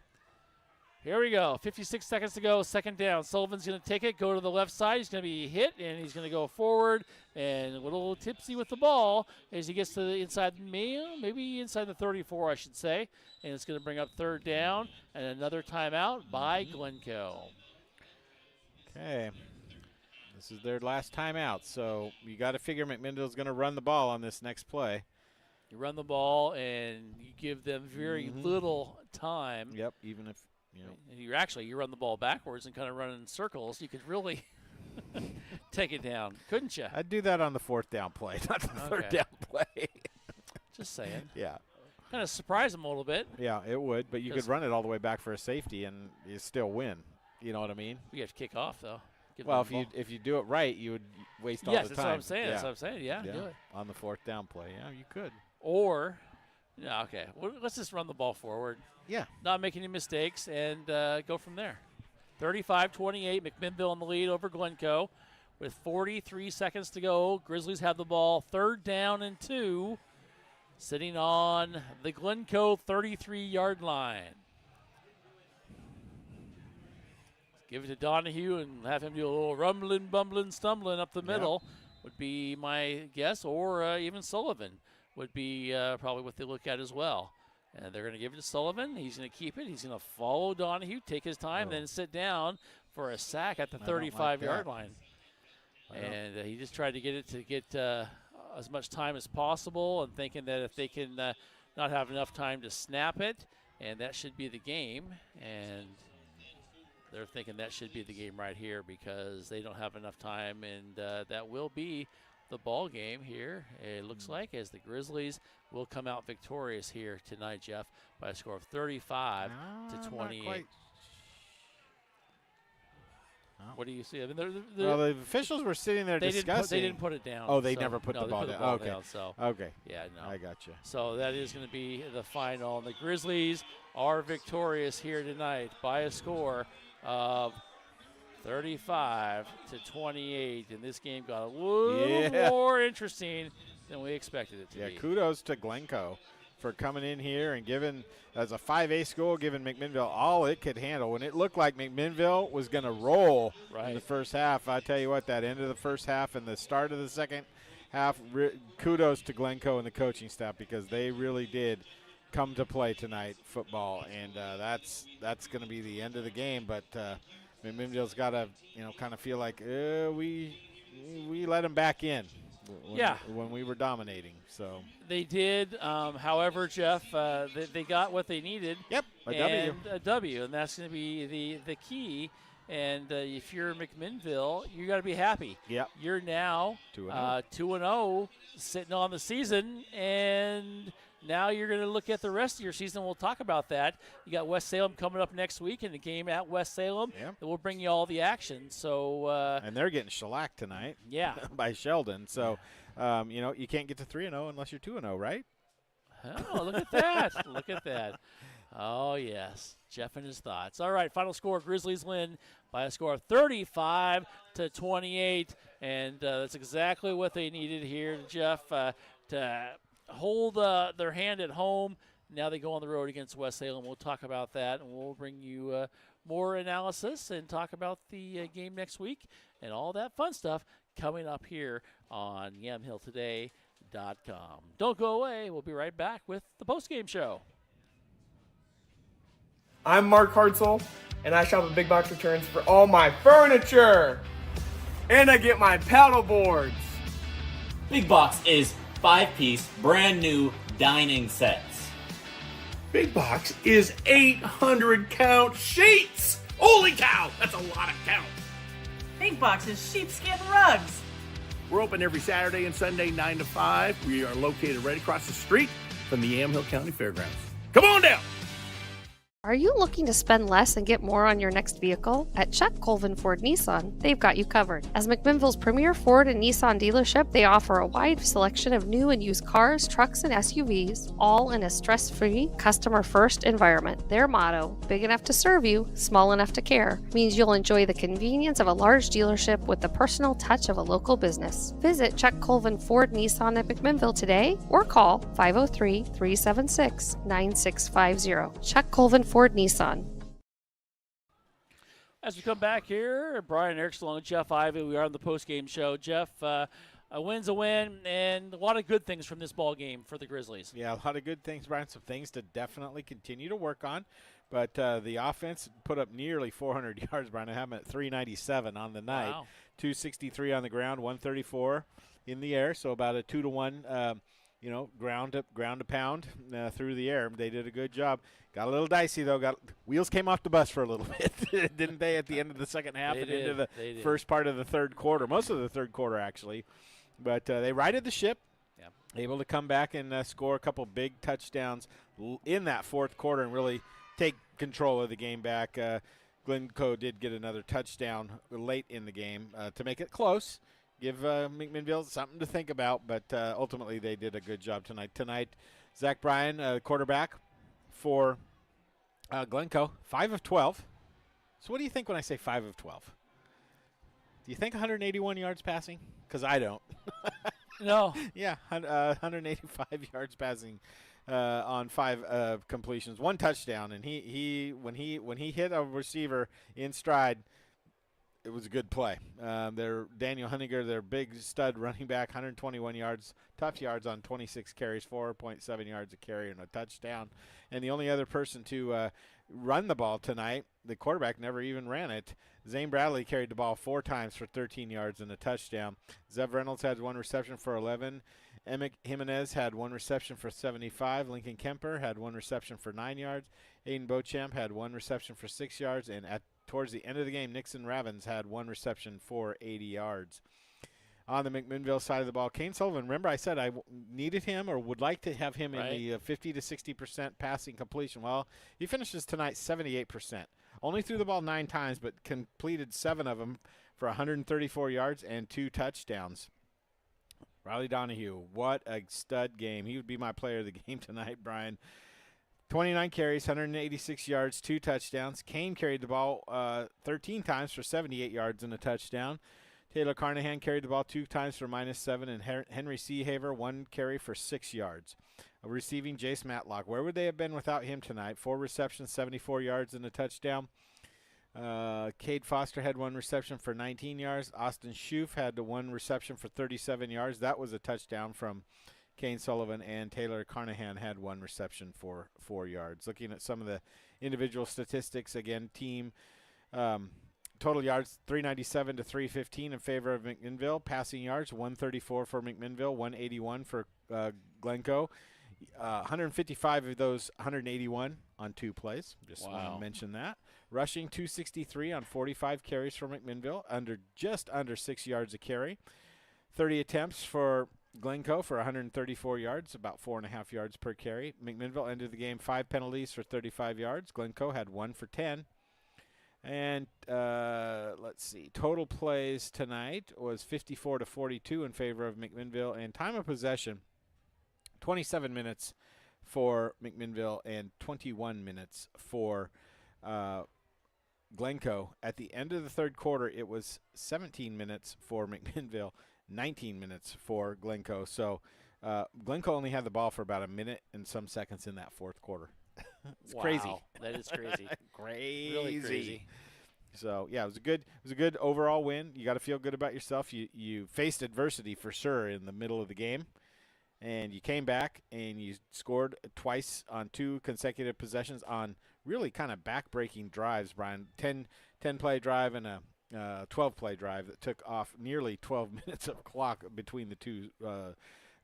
Here we go. 56 seconds to go. Second down. Sullivan's going to take it, go to the left side. He's going to be hit, and he's going to go forward and a little tipsy with the ball as he gets to the inside, maybe inside the 34, I should say. And it's going to bring up third down and another timeout by Glencoe. Okay. This is their last timeout, so you got to figure McMinnville's going to run the ball on this next play. You run the ball, and you give them very little time. Yep, even if, you know. You run the ball backwards and kind of run in circles. You could really take it down, couldn't you? I'd do that on the fourth down play, not the third down play. Just saying. Yeah. Kind of surprise them a little bit. Yeah, it would, but you could run it all the way back for a safety and you still win. You know what I mean? You have to kick off, though. Well, if you do it right, you would waste all the time. Yes, that's what I'm saying. That's what I'm saying. Yeah, do it. On the fourth down play. Yeah, you could. Or, no, okay, well, let's just run the ball forward. Yeah. Not make any mistakes and go from there. 35-28, McMinnville in the lead over Glencoe with 43 seconds to go. Grizzlies have the ball, third down and 2, sitting on the Glencoe 33-yard line. Give it to Donahue and have him do a little rumbling, bumbling, stumbling up the middle would be my guess, or even Sullivan would be probably what they look at as well. And they're going to give it to Sullivan. He's going to keep it. He's going to follow Donahue, take his time, then sit down for a sack at the 35-yard line. And he just tried to get as much time as possible, and thinking that if they can not have enough time to snap it, and that should be the game. And they're thinking that should be the game right here because they don't have enough time, and that will be the ball game here, it looks like, as the Grizzlies will come out victorious here tonight, Jeff, by a score of 35 to 28. What do you see? I mean, well, the officials were sitting there discussing. They didn't put it down. Oh, they never put the ball down. Okay. So okay. Yeah, no. I got you. So that is going to be the final. And the Grizzlies are victorious here tonight by a score of 35 to 28, and this game got a little more interesting than we expected it to be. Yeah, kudos to Glencoe for coming in here and giving, as a 5A school, giving McMinnville all it could handle. When it looked like McMinnville was going to roll in the first half, I tell you what, that end of the first half and the start of the second half, kudos to Glencoe and the coaching staff because they really did come to play tonight, football, and that's going to be the end of the game. But McMinnville's got to, kind of feel like we let them back in. When we were dominating, so they did. However, Jeff, they got what they needed. Yep, a W, and that's going to be the key. And if you're McMinnville, you got to be happy. Yep. You're now 2-0, sitting on the season, and now you're going to look at the rest of your season. We'll talk about that. You got West Salem coming up next week in the game at West Salem. Yep. That will bring you all the action. So and they're getting shellacked tonight. Yeah. by Sheldon. So, you can't get to 3-0 unless you're 2-0, right? Oh, look at that. Look at that. Oh, yes. Jeff and his thoughts. All right, final score, Grizzlies win by a score of 35 to 28. And that's exactly what they needed here, Jeff, to hold their hand at home. Now they go on the road against West Salem. We'll talk about that, and we'll bring you more analysis and talk about the game next week and all that fun stuff coming up here on YamhillToday.com. Don't go away. We'll be right back with the postgame show. I'm Mark Hartzell, and I shop at Big Box Returns for all my furniture. And I get my paddle boards. Big Box is 5-piece, brand new dining sets. Big Box is 800 count sheets. Holy cow, that's a lot of count. Big Box is sheepskin rugs. We're open every Saturday and Sunday 9 to 5. We are located right across the street from the Yamhill County Fairgrounds. Come on down. Are you looking to spend less and get more on your next vehicle? At Chuck Colvin Ford Nissan, they've got you covered. As McMinnville's premier Ford and Nissan dealership, they offer a wide selection of new and used cars, trucks, and SUVs, all in a stress-free, customer-first environment. Their motto, big enough to serve you, small enough to care, means you'll enjoy the convenience of a large dealership with the personal touch of a local business. Visit Chuck Colvin Ford Nissan at McMinnville today or call 503-376-9650. Chuck Colvin Ford Nissan. As we come back here, Brian Erickson along with Jeff Ivey. We are on the post-game show. Jeff, a win's a win, and a lot of good things from this ball game for the Grizzlies. Yeah, a lot of good things, Brian. Some things to definitely continue to work on. But the offense put up nearly 400 yards, Brian. I have them at 397 on the night. Wow. 263 on the ground, 134 in the air. So about a 2-to-1, ground to pound through the air. They did a good job. Got a little dicey, though. Wheels came off the bus for a little bit, didn't they, at the end of the second half They and did. into They the did. first part of the third quarter, most of the third quarter, actually. But they righted the ship. Yeah. Able to come back and score a couple big touchdowns in that fourth quarter and really take control of the game back. Glencoe did get another touchdown late in the game to make it close. Give McMinnville something to think about, but ultimately they did a good job tonight. Tonight, Zach Bryan, quarterback for Glencoe, 5 of 12. So what do you think when I say 5 of 12? Do you think 181 yards passing? Because I don't. No. Yeah, 185 yards passing on 5 completions, 1 touchdown, and when he hit a receiver in stride, it was a good play. Their Daniel Hunniger, their big stud running back, 121 yards, tough yards on 26 carries, 4.7 yards a carry and a touchdown. And the only other person to run the ball tonight, the quarterback never even ran it. Zane Bradley carried the ball 4 times for 13 yards and a touchdown. Zev Reynolds had 1 reception for 11. Emick Jimenez had 1 reception for 75. Lincoln Kemper had 1 reception for 9 yards. Aiden Beauchamp had 1 reception for 6 yards. And towards the end of the game, Nixon Ravens had 1 reception for 80 yards. On the McMinnville side of the ball, Kane Sullivan, remember I said I needed him or would like to have him in the 50 to 60% passing completion. Well, he finishes tonight 78%. Only threw the ball 9 times, but completed 7 of them for 134 yards and 2 touchdowns. Riley Donahue, what a stud game. He would be my player of the game tonight, Brian. 29 carries, 186 yards, 2 touchdowns. Kane carried the ball 13 times for 78 yards and a touchdown. Taylor Carnahan carried the ball 2 times for -7, and Henry Seahaver 1 carry for 6 yards. Receiving, Jace Matlock. Where would they have been without him tonight? 4 receptions, 74 yards and a touchdown. Cade Foster had 1 reception for 19 yards. Austin Schoof had 1 reception for 37 yards. That was a touchdown from Kane Sullivan, and Taylor Carnahan had 1 reception for 4 yards. Looking at some of the individual statistics, again, team total yards 397 to 315 in favor of McMinnville. Passing yards 134 for McMinnville, 181 for Glencoe. 155 of those 181 on 2 plays. Just want to mention that. Rushing 263 on 45 carries for McMinnville, just under 6 yards a carry. 30 attempts for Glencoe for 134 yards, about 4.5 yards per carry. McMinnville ended the game 5 penalties for 35 yards. Glencoe had 1 for 10. And let's see, total plays tonight was 54 to 42 in favor of McMinnville, and time of possession 27 minutes for McMinnville and 21 minutes for Glencoe. At the end of the third quarter, it was 17 minutes for McMinnville, 19 minutes for Glencoe. So Glencoe only had the ball for about a minute and some seconds in that fourth quarter. It's crazy. That is crazy. Crazy. Really crazy. So yeah, it was a good overall win. You got to feel good about yourself. You faced adversity for sure in the middle of the game, and you came back and you scored twice on 2 consecutive possessions on really kind of back-breaking drives, Brian. 10-play drive and a 12-play drive that took off nearly 12 minutes of clock between the 2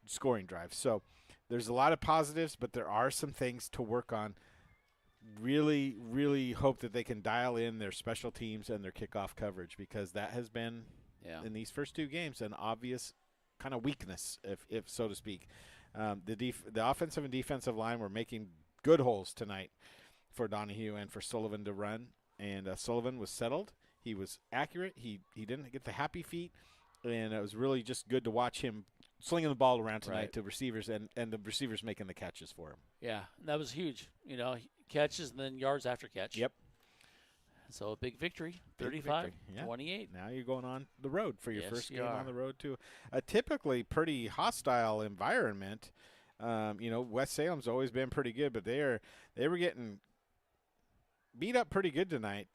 scoring drives. So there's a lot of positives, but there are some things to work on. Really, really hope that they can dial in their special teams and their kickoff coverage, because that has been, in these first 2 games, an obvious kind of weakness, if so to speak. The offensive and defensive line were making good holes tonight for Donahue and for Sullivan to run, and Sullivan was settled. He was accurate. He didn't get the happy feet, and it was really just good to watch him slinging the ball around tonight to receivers and the receivers making the catches for him. Yeah, that was huge. Catches and then yards after catch. Yep. So a big victory, 35-28. Now you're going on the road for your first game you are. on the road to a typically pretty hostile environment. West Salem's always been pretty good, but they were getting beat up pretty good tonight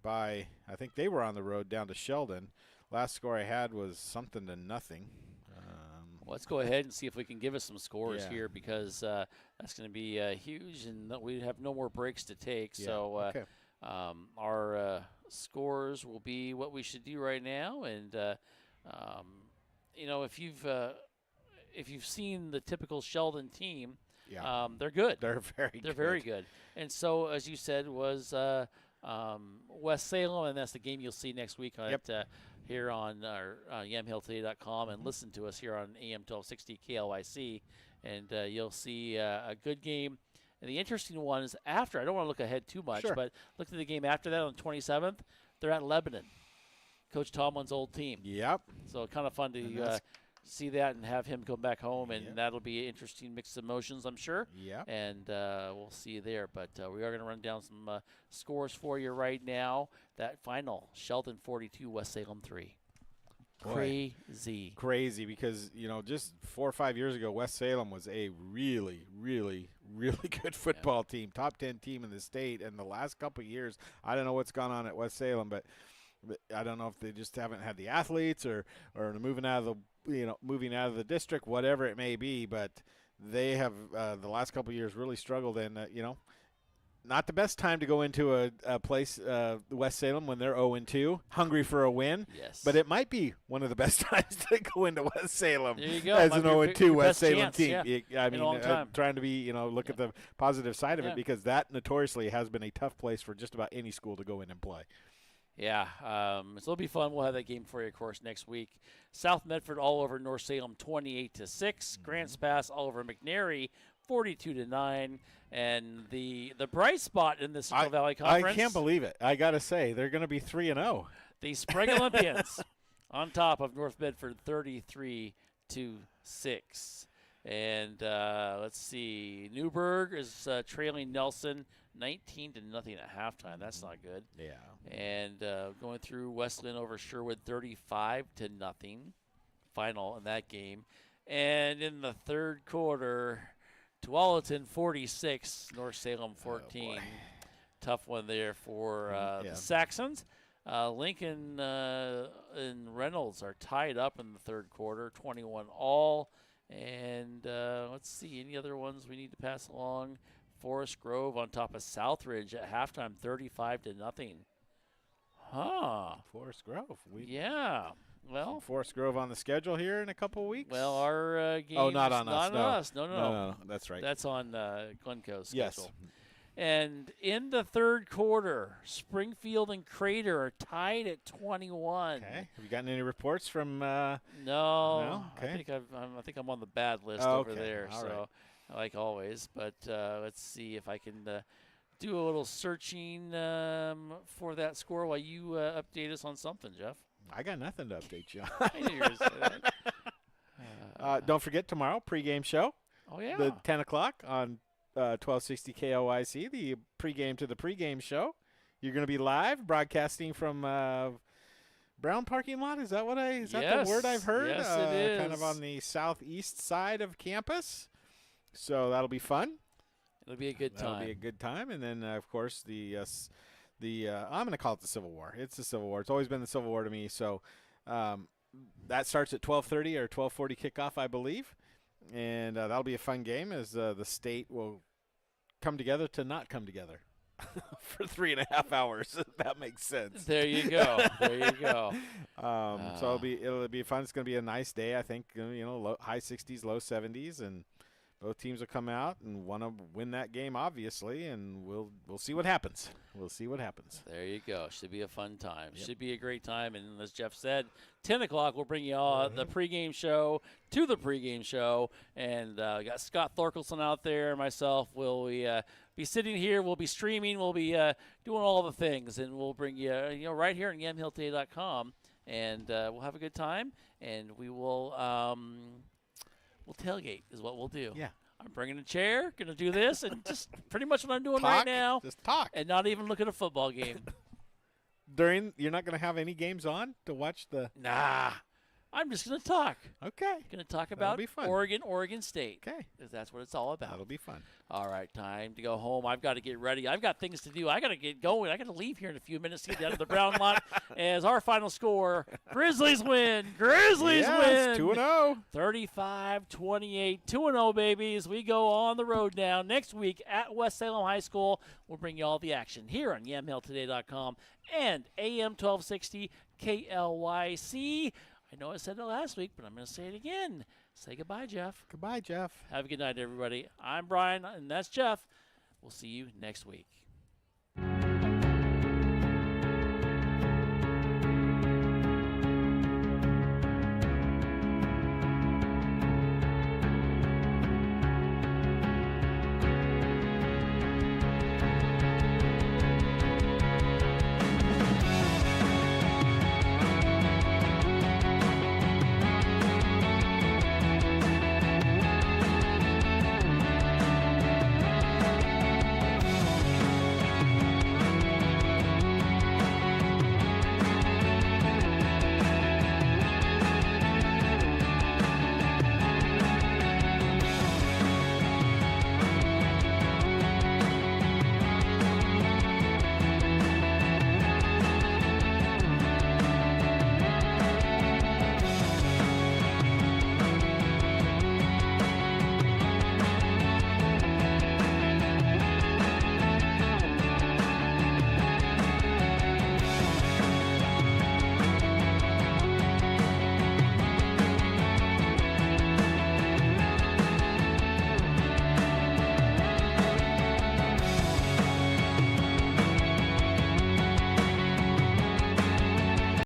by, I think they were on the road down to Sheldon. Last score I had was something to nothing. Let's go ahead and see if we can give us some scores Yeah. here, because that's going to be huge, and we have no more breaks to take. Yeah, So okay. our scores will be what we should do right now. And if you've seen the typical Sheldon team, Yeah. they're good. They're very They're very good. And so, as you said, was West Salem, and that's the game you'll see next week here on our yamhilltoday.com, and listen to us here on AM 1260 KLYC, and you'll see a good game. And the interesting one is after. I don't want to look ahead too much, Sure. but look at the game after that on the 27th. They're at Lebanon, Coach Tomlin's old team. Yep. So kind of fun to see that and have him come back home, and that'll be an interesting mix of emotions, I'm sure. Yep. And we'll see you there. But we are going to run down some scores for you right now. That final, Sheldon 42, West Salem 3. Boy. Crazy. Because, just 4 or 5 years ago, West Salem was a really, really, really good football team, top 10 team in the state. And the last couple of years, I don't know what's gone on at West Salem, but I don't know if they just haven't had the athletes or moving out of the district, whatever it may be. But they have the last couple of years really struggled, and not the best time to go into a place, West Salem, when they're 0-2, hungry for a win. Yes. But it might be one of the best times to go into West Salem There you go. as Might an be your 0-2 West best Salem chance, team. yeah, I in a long time. trying to be, look at the positive side of Yeah. it, because that notoriously has been a tough place for just about any school to go in and play. Yeah, so it'll be fun. We'll have that game for you, of course, next week. South Medford all over North Salem, 28-6. Grants Pass all over McNary, 42-9. And the bright spot in the Central Valley Conference, I can't believe it. I got to say, they're going to be 3-0. the Sprague Olympians on top of North Medford, 33-6. And let's see, Newburgh is trailing Nelson 19-0 at halftime. That's not good. Yeah. And going through Westland over Sherwood, 35-0 final in that game. And in the third quarter, Tualatin 46, North Salem 14. Tough one there for the Saxons. Lincoln and Reynolds are tied up in the third quarter, 21 all. And let's see, any other ones we need to pass along? Forest Grove on top of Southridge at halftime, 35-0. Huh. Forest Grove. Yeah. Well, Forest Grove on the schedule here in a couple of weeks. well, our game. Oh, not on us. Not on us. No. No. That's right. That's on Glencoe's schedule. Yes. And in the third quarter, Springfield and Crater are tied at 21. Okay. Have you gotten any reports from? No. Okay. I think I'm on the bad list Oh, over okay. there. All So, like always, but let's see if I can do a little searching for that score while you update us on something, Jeff. I got nothing to update you. I knew you were going to say that. Don't forget tomorrow pregame show. Oh yeah. The 10 o'clock on 1260 KLYC. The pregame to the pregame show. You're going to be live broadcasting from Brown parking lot. Is that Yes. the word I've heard? Yes, it is. Kind of on the southeast side of campus. So that'll be fun. It'll be a good time. That'll be a good time. And then, of course, I'm going to call it the Civil War. It's the Civil War. It's always been the Civil War to me. So that starts at 12:30 or 12:40 kickoff, I believe. And that'll be a fun game as the state will come together to not come together for 3.5 hours. If that makes sense. There you go. So it'll be fun. It's going to be a nice day. I think high 60s, low 70s, and both teams will come out and want to win that game, obviously, and we'll see what happens. We'll see what happens. There you go. Should be a fun time. Should be a great time. And as Jeff said, 10 o'clock we'll bring you all the pregame show to the pregame show. And we got Scott Thorkelson out there, myself. We'll be sitting here. We'll be streaming. We'll be doing all the things. And we'll bring you, right here on yamhilltoday.com. And we'll have a good time. And we will we'll tailgate is what we'll do. Yeah. I'm bringing a chair, going to do this, and just pretty much what I'm doing right now. Just talk. And not even look at a football game. You're not going to have any games on to watch the. Nah. I'm just going to talk. Okay. Going to talk That'll about be fun. Oregon State. Okay. Because that's what it's all about. That'll be fun. All right, time to go home. I've got to get ready. I've got things to do. I got to get going. I got to leave here in a few minutes to get down to the Brown lot. As our final score, Grizzlies win. Grizzlies win. 2-0. 35-28. 2-0, babies. We go on the road now. Next week at West Salem High School, we'll bring you all the action here on YamHillToday.com and AM 1260 KLYC. I know I said it last week, but I'm going to say it again. Say goodbye, Jeff. Goodbye, Jeff. Have a good night, everybody. I'm Brian, and that's Jeff. We'll see you next week.